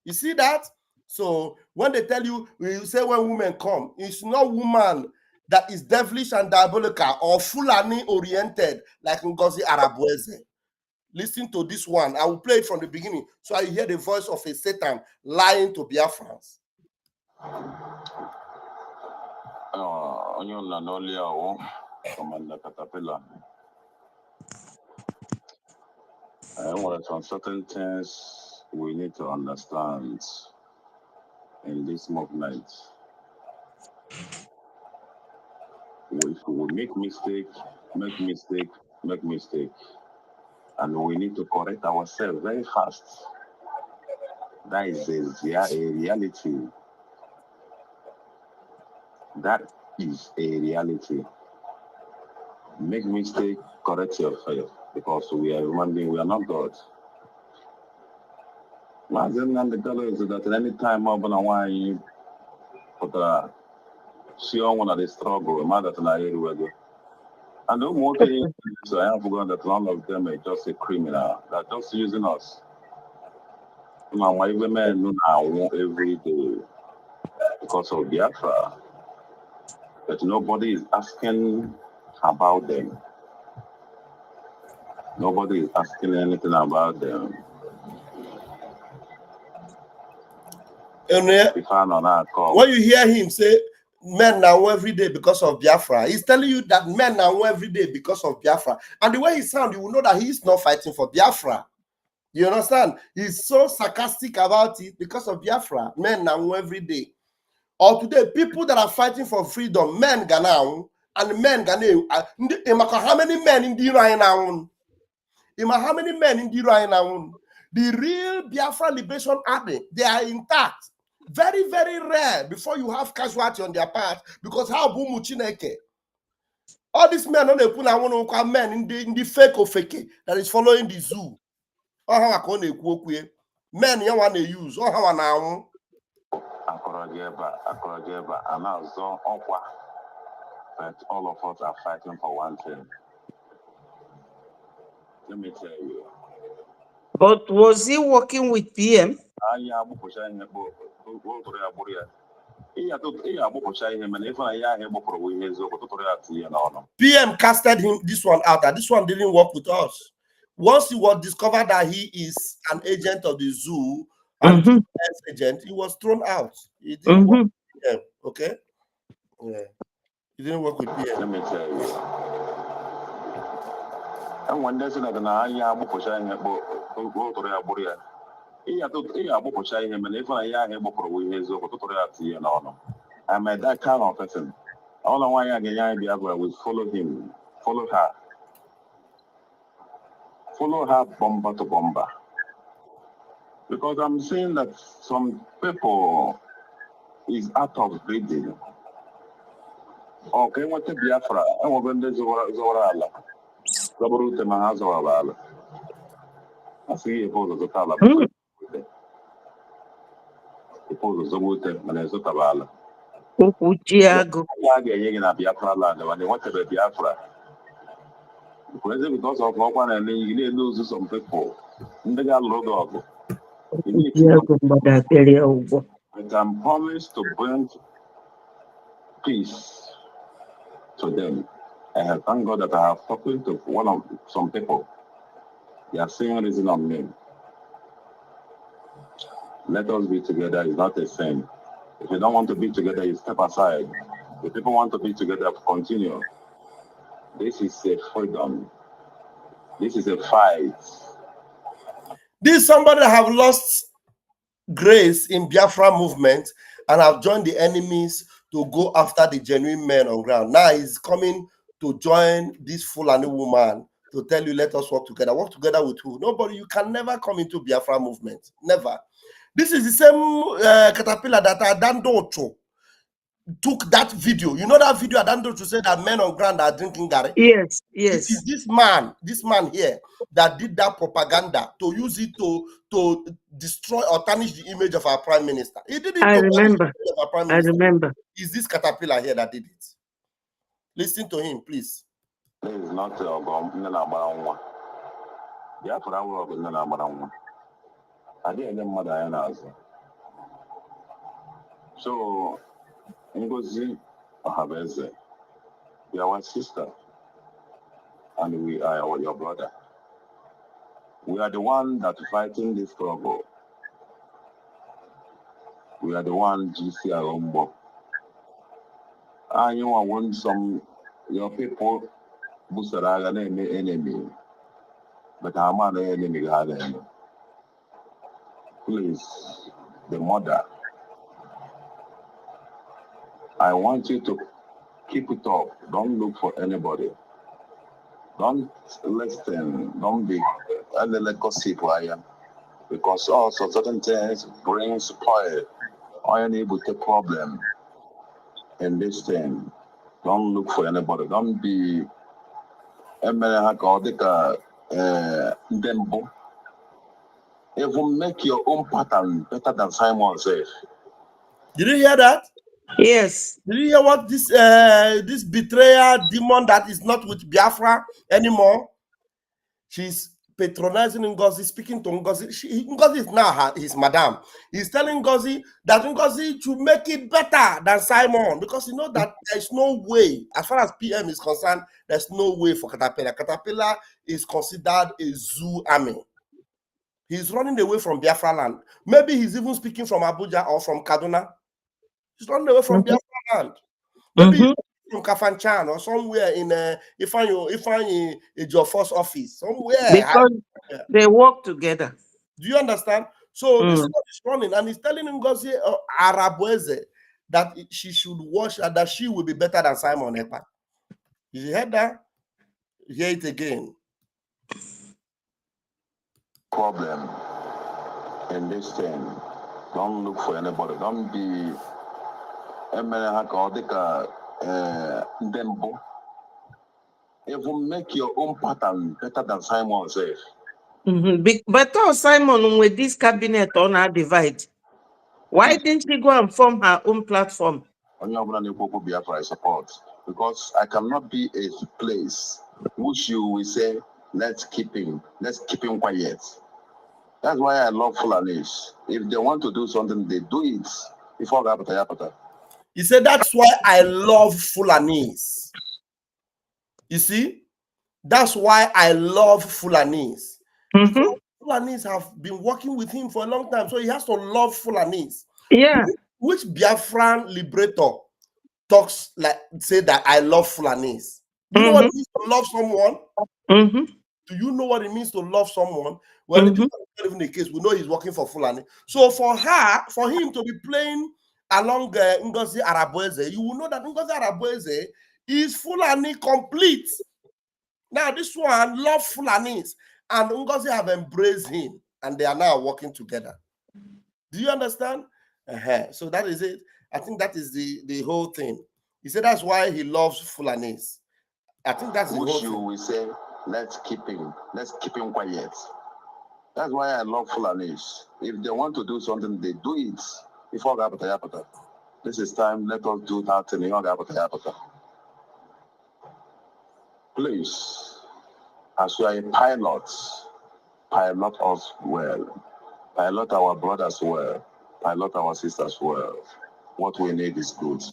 You see that? So when they tell you, you say when women come, it's not woman that is devilish and diabolical or Fulani oriented like Ngozi Arabueze. Listen to this one. I will play it from the beginning so I hear the voice of a Satan lying to Biafrans. Commander Caterpillar. Well, some certain things we need to understand in this movement. If we make mistake, and we need to correct ourselves very fast. That is a reality. That is a reality. Make mistake, correct yourself, because we are human beings, we are not God. And the color is that at any time I'm gonna want you put see on one of the struggle, mother to lie anywhere. And don't want to so I have forgotten that none of them are just a criminal. They're just using us. My women know now every day because of Biafra. But nobody is asking about them. Nobody is asking anything about them. And when you hear him say, men now every day because of Biafra, he's telling you that men now every day because of Biafra. And the way he sounds, you will know that he's not fighting for Biafra. You understand? He's so sarcastic about it because of Biafra. Men now every day. Or today, people that are fighting for freedom, men Ghana and men Ghana. How many men in the right now? How many men in the right now? The real Biafra Liberation Army, they are intact. Very, very rare before you have casualty on their part because how Bumu Chineke. All these men on the Kuna want to call men in the fake or fake that is following the zoo. Or how I call it men you want to use or how now. But all of us are fighting for one thing. Let me tell you. But was he working with PM? PM casted him this one out, and this one didn't work with us. Once it was discovered that he is an agent of the zoo and agent, he was thrown out. He didn't work with PM, okay? Yeah. He didn't work with PM. Let me tell you. And when there's another I'm a that kind of person. All I want to we follow him, follow her. Follow her bomber to bomber. Because I'm seeing that some people is out of breathing. Okay, what the Biafra? I want to Zorala. Zaburute Mahazorala. I see a pose of the Tala. The pose of Zabute Manezotabala. Ujiago. Biafra land when they want to be Biafra. Because of one and then you lose some people. And they got logo. And I'm promised to bring peace to them. And thank God that I have spoken to some people. They are saying reason on me. Let us be together is not a sin. If you don't want to be together, you step aside. If people want to be together, continue. This is a freedom. This is a fight. This is somebody that have lost grace in Biafra movement and have joined the enemies to go after the genuine men on ground. Now he's coming to join this Fulani woman to tell you, let us work together. Work together with who? Nobody. You can never come into Biafra movement. Never. This is the same caterpillar that Adandocho took that video. You know that video Adandocho said that men on ground are drinking Gary? Yes, It yes. is this man here that did that propaganda to use it to destroy or tarnish the image of our prime minister. He did it I to remember. tarnish the image of our prime I minister. remember. Is this caterpillar here that did it? Listen to him, please. This is not Biafra work is not I didn't know mother and answer. So, Ngozi Ohabeze, we are our sister, and we are your brother. We are the one that fighting this struggle. We are the one GC Arombo. And you want some your people Busaraga enemy, but I'm an enemy garden. Please, the mother. I want you to keep it up. Don't look for anybody. Don't listen. Don't be gossip because also certain things bring spoil. Or unable to problem in this thing. Don't look for anybody. Don't be even make your own pattern better than Simon says. Did you hear that? Yes. Did you hear what this betrayer demon that is not with Biafra anymore? She's patronizing Ngozi, speaking to Ngozi. Ngozi is now his madam. He's telling Ngozi that Ngozi should make it better than Simon because you know that there's no way, as far as PM is concerned, there's no way for Caterpillar. Caterpillar is considered a zoo army. He's running away from Biafra land. Maybe he's even speaking from Abuja or from Kaduna. He's running away from Biafra land. Maybe he's from Kafanchan or somewhere in Ifeanyi Ejiofor's office. Somewhere. Because they work together. Do you understand? So this one is running and he's telling Ngozi Arabueze that she should watch and that she will be better than Simon Ekpa. You heard that? Hear it again. Problem in this thing. Don't look for anybody. Don't be even make your own pattern better than Simon says. But Simon, with this cabinet on our divide, why didn't she go and form her own platform? I support because I cannot be a place which you will say, let's keep him quiet. That's why I love Fulanis. If they want to do something, they do it before yapata. He said, that's why I love Fulanis. You see, that's why I love Fulanis. Because Fulanis have been working with him for a long time, so he has to love Fulanis. Yeah. Which Biafran liberator talks like, say that I love Fulanis? Do you know what it means to love someone? Do you know what it means to love someone? Well, this is not even the case. We know he's working for Fulani. So for him to be playing along Ngozi Arabueze, you will know that Ngozi Arabueze is Fulani complete. Now this one love Fulanis, and Ngozi have embraced him, and they are now working together. Do you understand? So that is it. I think that is the whole thing. He said that's why he loves Fulanis. I think that's the whole thing. You will say, let's keep him quiet. That's why I love Fulanis. If they want to do something, they do it before yapata. This is time, let us do that in yapata. Please, as we are a pilot us well. Pilot our brothers well. Pilot our sisters well. What we need is good.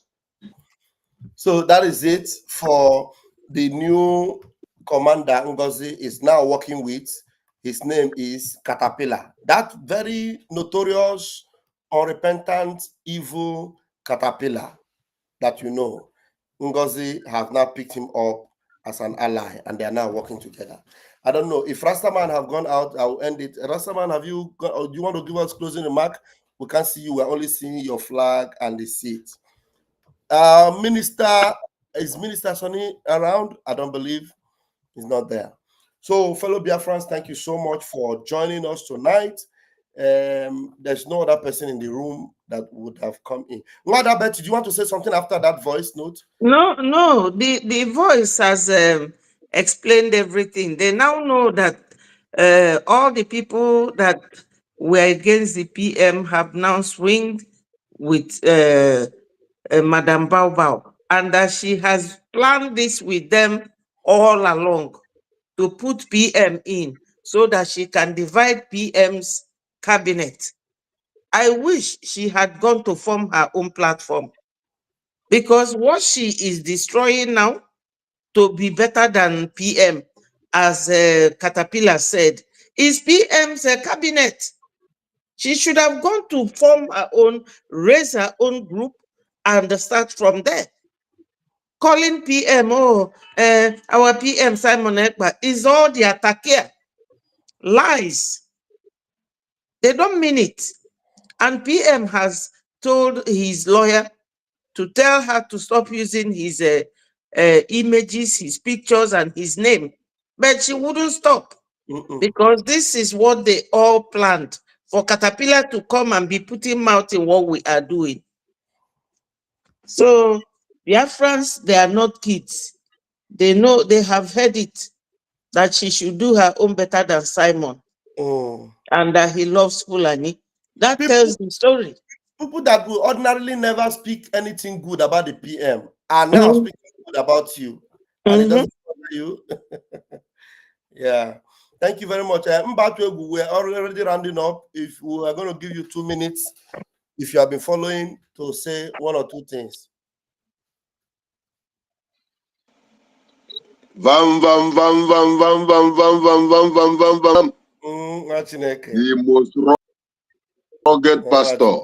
So that is it for the new commander Ngozi is now working with. His name is Caterpillar. That very notorious, unrepentant, evil Caterpillar that you know. Ngozi have now picked him up as an ally, and they are now working together. I don't know if Rastaman have gone out. I'll end it. Rastaman, have you got, or do you want to give us closing remark? We can't see you. We're only seeing your flag and the seat. Is Minister Sonny around? I don't believe he's not there. So, fellow Biafrans, thank you so much for joining us tonight. There's no other person in the room that would have come in. Betty, do you want to say something after that voice note? No. The voice has explained everything. They now know that all the people that were against the PM have now swinged with Madam Bao, and that she has planned this with them all along to put PM in so that she can divide PM's cabinet. I wish she had gone to form her own platform, because what she is destroying now to be better than PM, as Caterpillar said, is PM's cabinet. She should have gone to form her own, raise her own group, and start from there. Calling PM, our PM Simon Ekpa is all the attack here. Lies. They don't mean it. And PM has told his lawyer to tell her to stop using his images, his pictures, and his name. But she wouldn't stop, because this is what they all planned, for Caterpillar to come and be putting mouth in what we are doing. So, Biafrans, they are not kids. They know, they have heard it, that she should do her own better than Simon. And that he loves Fulani. That tells the story. People that will ordinarily never speak anything good about the PM are now speaking good about you. And it doesn't bother you. Yeah. Thank you very much. We're already rounding up. If we are going to give you 2 minutes, if you have been following, to say one or two things. Vam vam vam vam vam vam vam vam vam vam vam vam. The most rugged pastor.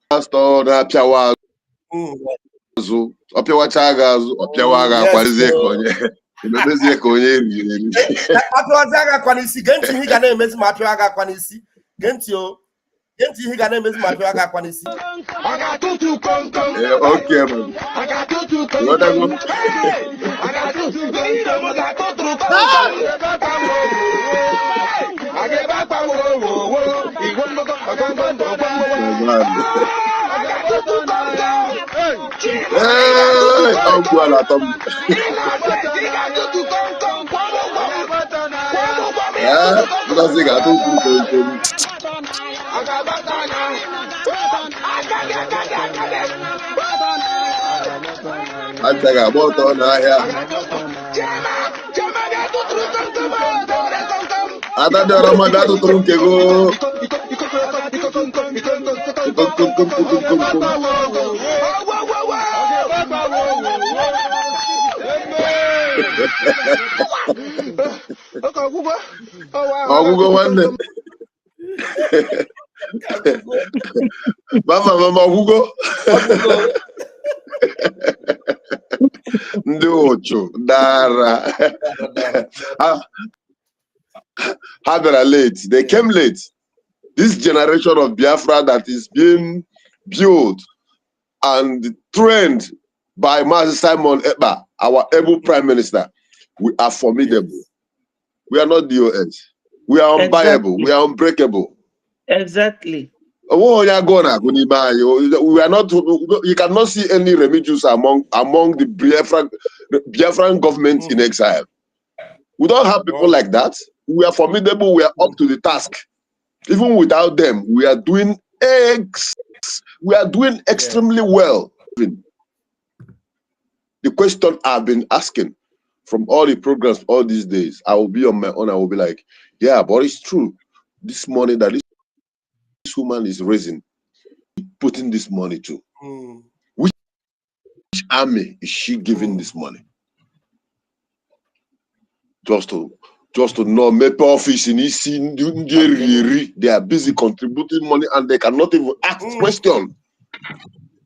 Pastor that Piawa Zu, Opiawachaga, Opiawaga, Qualize Konye. Imebezie Konye. Apiawaga Kwanisi, Genti Higane Mezi Mapiaga Kwanisi. Genti Higane Mezi Mapiaga Kwanisi. Okay, man. What I go? Mama, Ndocho, Dara. How they are late? They came late. This generation of Biafra that is being built and trained by Master Simon Ekpa, our able Prime Minister, we are formidable. Yes. We are not DOS. We are unbuyable. Exactly. We are unbreakable. Exactly. Oh, we are not. You cannot see any remedies among the Biafran government in exile. We don't have people like that. We are formidable. We are up to the task. Even without them, we are doing extremely well. The question I've been asking from all the programs all these days, I will be on my own. I will be like, yeah, but it's true. This money that this woman is raising, putting this money to. Which army is she giving this money? Just to know, make office in EC, they are busy contributing money and they cannot even ask question.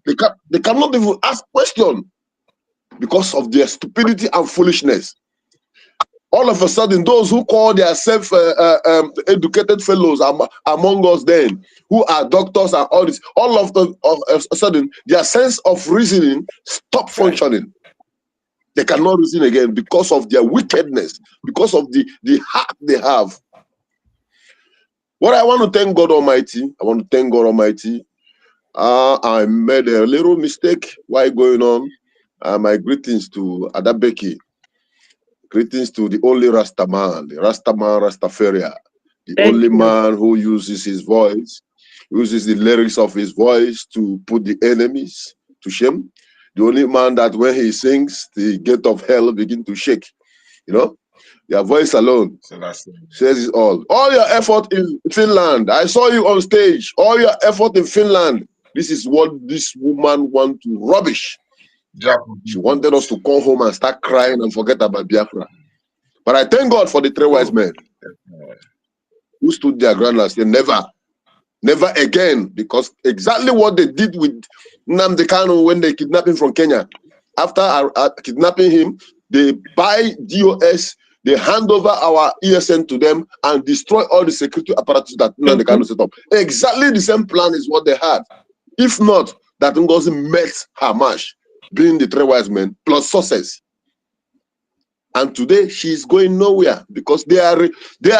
They cannot even ask question because of their stupidity and foolishness. All of a sudden, those who call themselves educated fellows among us then, who are doctors and all this, all of a sudden, their sense of reasoning stop functioning. They cannot reason again because of their wickedness, because of the heart they have. What I want to thank God Almighty, I made a little mistake while going on. My greetings to Adabeki. Greetings to the only Rastaman, the Rastaman Rastafaria, the only man who uses his voice, uses the lyrics of his voice to put the enemies to shame. The only man that when he sings, the gate of hell begin to shake. You know, your voice alone says it all. All your effort in Finland, I saw you on stage. All your effort in Finland. This is what this woman wants to rubbish. She wanted us to come home and start crying and forget about Biafra. But I thank God for the three wise men who stood their ground and said, never, never again. Because exactly what they did with Nnamdi Kanu when they kidnapped him from Kenya. After kidnapping him, they buy DOS, they hand over our ESN to them and destroy all the security apparatus that Nnamdi Kanu set up. Exactly the same plan is what they had. If not, that Ngozi met Hamash, being the three wise men, plus success. And today she's going nowhere because they are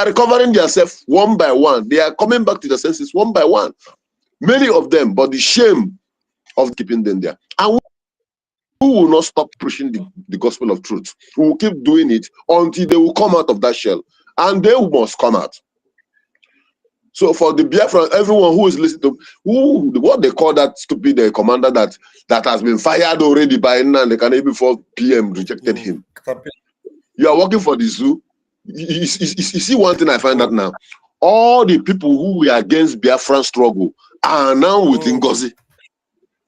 recovering themselves one by one. They are coming back to their senses one by one. Many of them, but the shame of keeping them there. And who will not stop preaching the gospel of truth? We will keep doing it until they will come out of that shell. And they must come out. So for the Biafra, everyone who is listening to what they call that stupid commander that has been fired already by Nnamdi Kanu before PM rejected him. You are working for the zoo. You see one thing I find out now. All the people who were against Biafran struggle are now with Ngozi.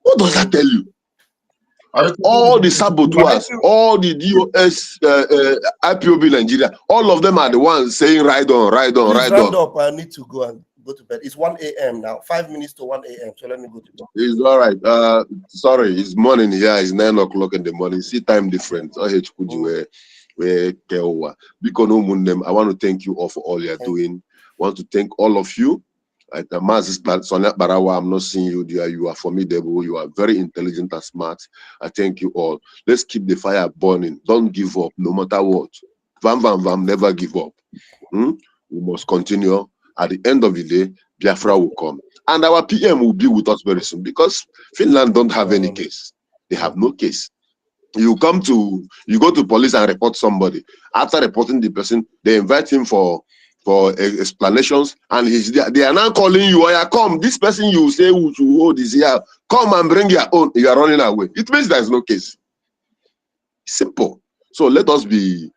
What does that tell you? All the saboteurs, all the DOS, IPOB Nigeria, all of them are the ones saying ride on, ride on, Please ride on. up. I need to go and go to bed. It's 1 a.m. now. 5 minutes to 1 a.m. So let me go to bed. It's all right. Sorry, it's morning here. It's 9 o'clock in the morning. See time difference. I want to thank you all for all you're doing. I want to thank all of you. Sonia Barawa, I'm not seeing you there. You are formidable. You are very intelligent and smart. I thank you all. Let's keep the fire burning. Don't give up, no matter what. Vam, never give up. We must continue. At the end of the day, Biafra will come. And our PM will be with us very soon because Finland don't have any case. They have no case. You go to police and report somebody. After reporting the person, they invite him for explanations, and he's there. They are now calling you. Come, this person you say who to hold is here. Come and bring your own. You are running away. It means there is no case. Simple. So let us be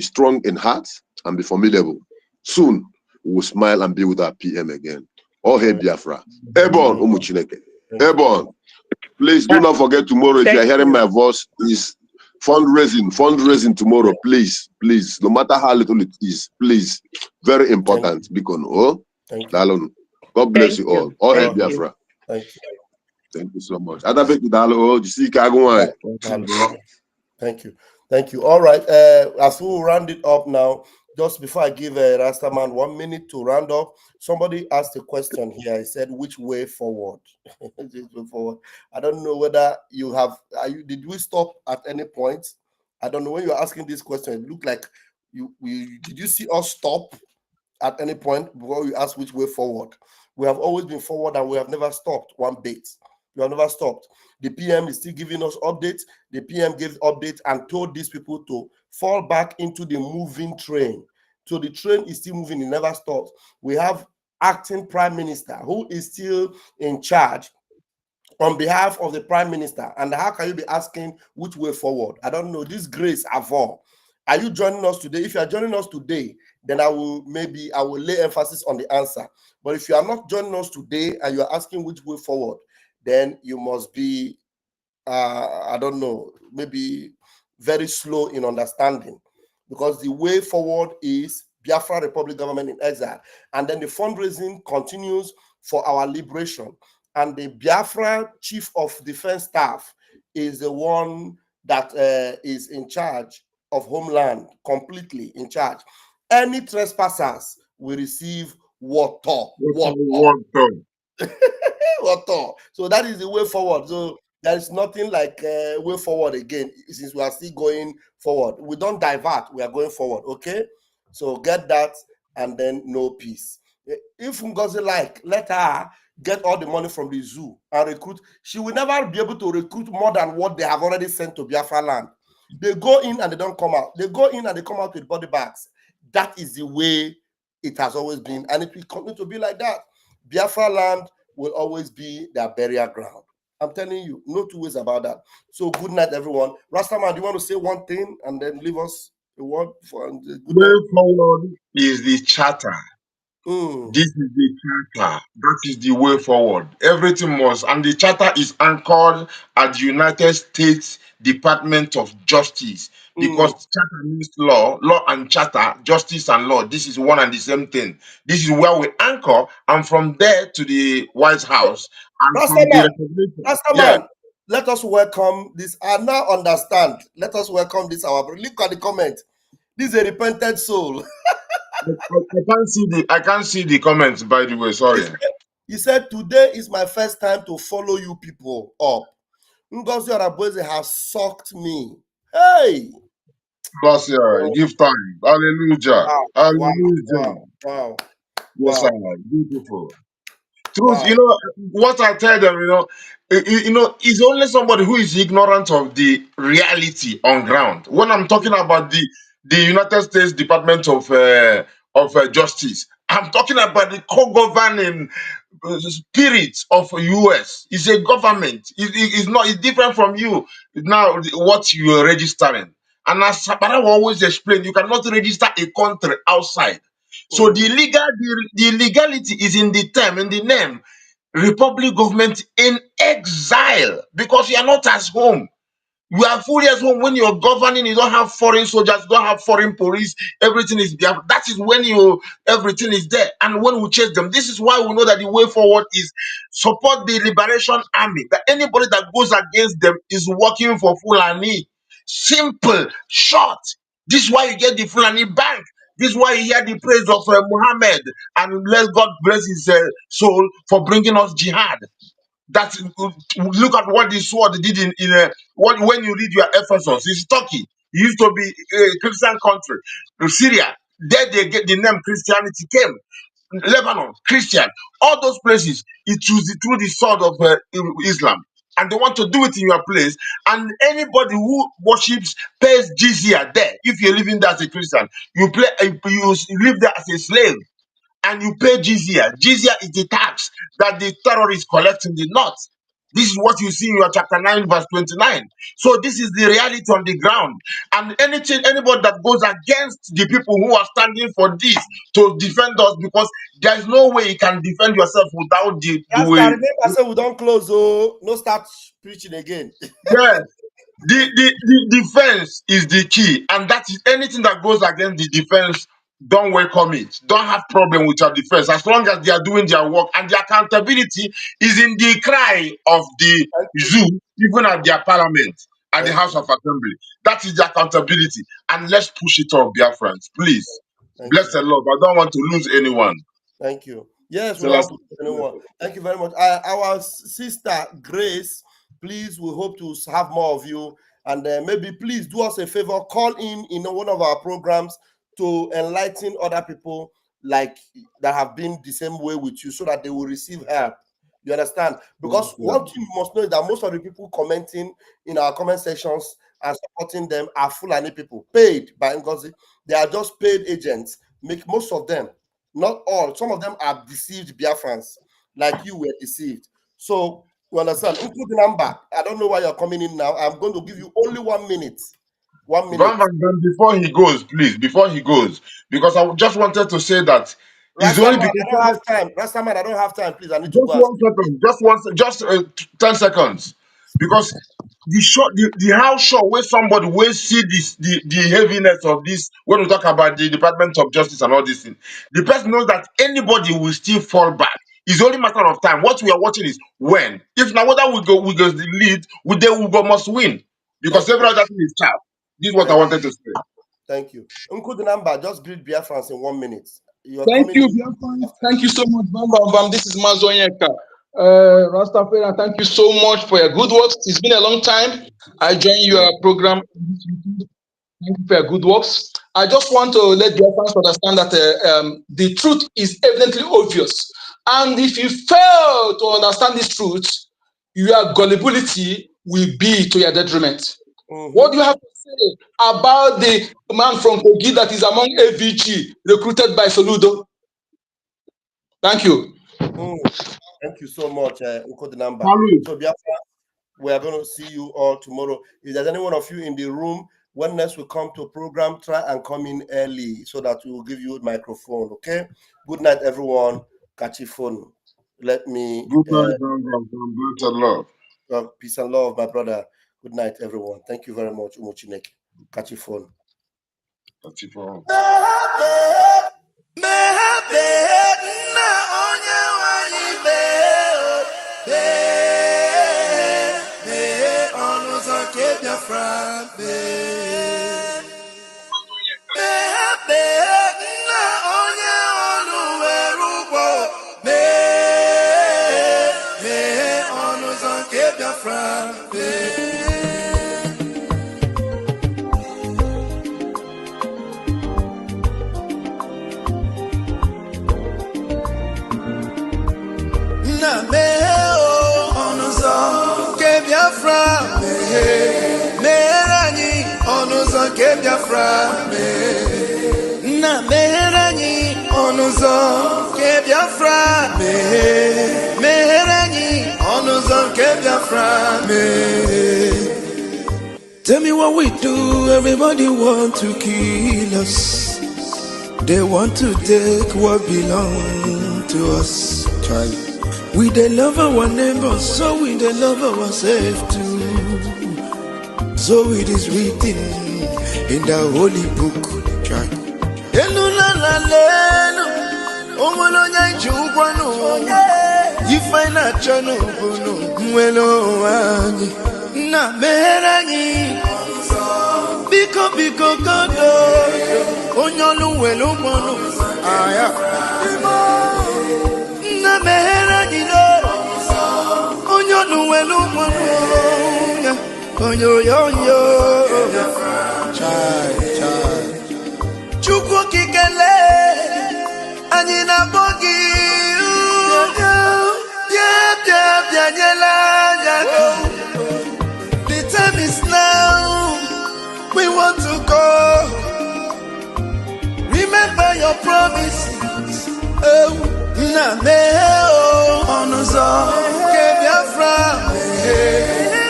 strong in heart and be formidable. Soon we will smile and be with our PM again. Oh, hey, Biafra. Ebon, Umuchineke. Ebon. Please do not forget tomorrow. If you are hearing my voice, is fundraising tomorrow. Please, no matter how little it is, please. Very important. Thank you. God bless you all. All hail Biafra. Thank you. Thank you so much. Thank you. All right. As we round it up now, just before I give Rastaman 1 minute to round up, somebody asked a question here. He said, "Which way forward?" I don't know whether you have. Did we stop at any point? I don't know. When you're asking this question, it looked like did you see us stop at any point before you ask which way forward? We have always been forward and we have never stopped one bit. We have never stopped. The PM is still giving us updates. The PM gave updates and told these people to fall back into the moving train. So the train is still moving, it never stops. We have acting prime minister who is still in charge on behalf of the prime minister. And how can you be asking which way forward? I don't know. This grace Avon. Are you joining us today? If you are joining us today, then I will lay emphasis on the answer. But if you are not joining us today and you are asking which way forward, then you must be, I don't know, maybe very slow in understanding, because the way forward is Biafra Republic government in exile. And then the fundraising continues for our liberation. And the Biafra Chief of Defense Staff is the one that is in charge of homeland completely in charge. Any trespassers will receive water. Water. Water. So that is the way forward. So there is nothing like way forward again, since we are still going forward. We don't divert, we are going forward. Okay, so get that, and then no peace. If Ngozi like, let her get all the money from the zoo and recruit. She will never be able to recruit more than what they have already sent to Biafra land. They go in and they don't come out. They go in and they come out with body bags. That is the way it has always been, and it will continue to be like that. Biafra land will always be their burial ground. I'm telling you, no two ways about that. So good night, everyone. Rastaman, do you want to say one thing and then leave us a word for good Way night? forward is the charter. Mm, This is the charter. That is the way forward. Everything must, and the charter is anchored at the United States Department of Justice, because mm. charter means law, law and charter, justice and law. This is one and the same thing. This is where we anchor, and from there to the White House, and from the Rastaman, recognition. Yeah, Rastaman, let us welcome this. I now understand. Let us welcome this. Look at the comment. This is a repented soul. I can't see the comments. By the way, He sorry. said, he said, today is my first time to follow you people up. Ngozi Orabueze has sucked me. Hey! Bless you. Oh, Give time. Hallelujah. wow, wow, Hallelujah. wow, wow, Yes, sir. wow, Beautiful. Truth, wow. what I tell them, is only somebody who is ignorant of the reality on ground. When I'm talking about the United States Department of Justice, I'm talking about the co-governing spirit of US. It's a government. It's not. It's different from you now. What you are registering, and as Sabara will always explain, you cannot register a country outside. So Mm. the legality is in the term, in the name. Republic government in exile, because you are not at home. You are fully at home when you're governing. You don't have foreign soldiers, you don't have foreign police. Everything is there. That is when everything is there. And when we chase them, this is why we know that the way forward is support the liberation army. That anybody that goes against them is working for Fulani. Simple, short. This is why you get the Fulani bank. This is why you hear the praise of Muhammad, and let God bless his soul for bringing us jihad. That look at what the sword did in what when you read your Ephesus, it's Turkey. It used to be a Christian country. Syria, there they get the name Christianity came. Lebanon, Christian, all those places, it was through the sword of Islam. And they want to do it in your place. And anybody who worships pays jizya there. If you're living there as a Christian, you live there as a slave and you pay jizya. Jizya is the tax that the terrorists collect in the north. This is what you see in your chapter 9, verse 29. So this is the reality on the ground. And anybody that goes against the people who are standing for this to defend us, because there is no way you can defend yourself without the Rasta, way. remember I said we don't close, oh, no start preaching again. Yes. The defense is the key, and that is anything that goes against the defense. Don't welcome it. Don't have problem with your defense as long as they are doing their work, and the accountability is in the cry of the Thank you. zoo, even at their parliament, at the Thank House you. of Assembly. That is the accountability, and let's push it off, dear friends. Please, Thank bless you. the Lord. I don't want to lose anyone. Thank you. Yes, we So don't let's want to lose anyone. Thank you very much. Our sister Grace, please, we hope to have more of you. And maybe please do us a favor, call in one of our programs to enlighten other people like that have been the same way with you so that they will receive help. You understand? Because one thing you must know is that most of the people commenting in our comment sections and supporting them are Fulani people paid by Ngozi. They are just paid agents, make most of them, not all. Some of them are deceived Biafrans, like you were deceived. So you understand? Including Amber. I don't know why you're coming in now. I'm going to give you only 1 minute. 1 minute. Van before he goes, please, before he goes, because I just wanted to say that it's only Rastaman, because I don't have time. Rastaman, I don't have time. Please, I need to just go and 1 second, just 10 seconds, because the how sure where somebody will see this the heaviness of this when we talk about the Department of Justice and all this thing, the person knows that anybody will still fall back. It's only matter of time. What we are watching is when. If now whether we go the lead, we go must win, because thank every you. other thing is tough. This is what I wanted to say. Thank you. Uncle Number, just greet Biafrans in 1 minute. Thank you, Biafran. Thank you so much, Bam Bam Bam. This is Mazonyeka. Rastafari, thank you so much for your good works. It's been a long time. I joined your program. Thank you for your good works. I just want to let Biafrans understand that the truth is evidently obvious. And if you fail to understand this truth, your gullibility will be to your detriment. What do you have to say about the man from Kogi that is among AVG recruited by Soludo? Thank you. Thank you so much, Uncle Number. So Biafra, we are going to see you all tomorrow. If there's any one of you in the room, when next we come to a program, try and come in early so that we will give you a microphone. Okay. Good night, everyone. Catch your phone. Let me. Good night, peace and love. Peace and love, my brother. Good night, everyone. Thank you very much, Umuchineke. Catch your phone. Catch your phone. Biafra na meheranyi onuzo ke Biafra meheranyi onuzo ke Biafra Tell me what we do, everybody want to kill us. They want to take what belongs to us. Try. We they love our neighbors, so we they love ourselves too. So it is written in the holy book. Try. Na meheranyi biko biko kodo onyolu welu mono aya na meheranyi no onyolu welu mono onyo yo chai chukwu kikele anyị na bogi bia nyela anya. The time is now. We want to go. Remember your promises. Oh, na me oh onuzo ke Biafra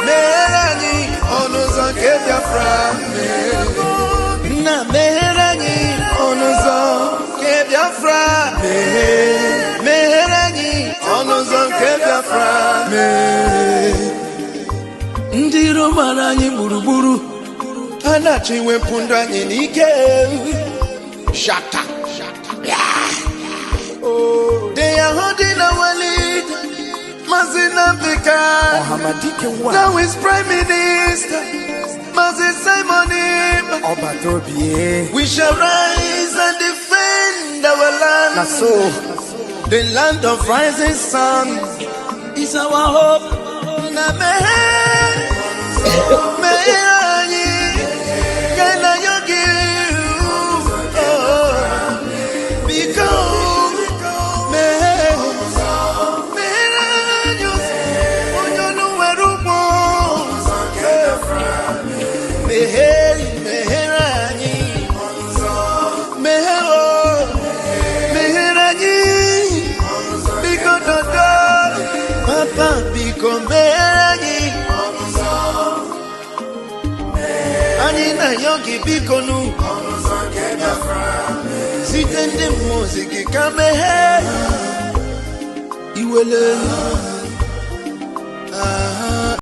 meheranyi onuzo ke Biafra na meheranyi onuzo ke Biafra meheranyi onuzo ke Biafra Ndi Roma anyị gburugburu anachi wepụ ndụ anyị n'ike shata oh they are holding our lead Mazinambika now is Prime Minister Mazin Simon we shall rise and defend our land the land of rising sun is our hope na Yogi Bikonu Sitende Mosiki Kamehe Iwele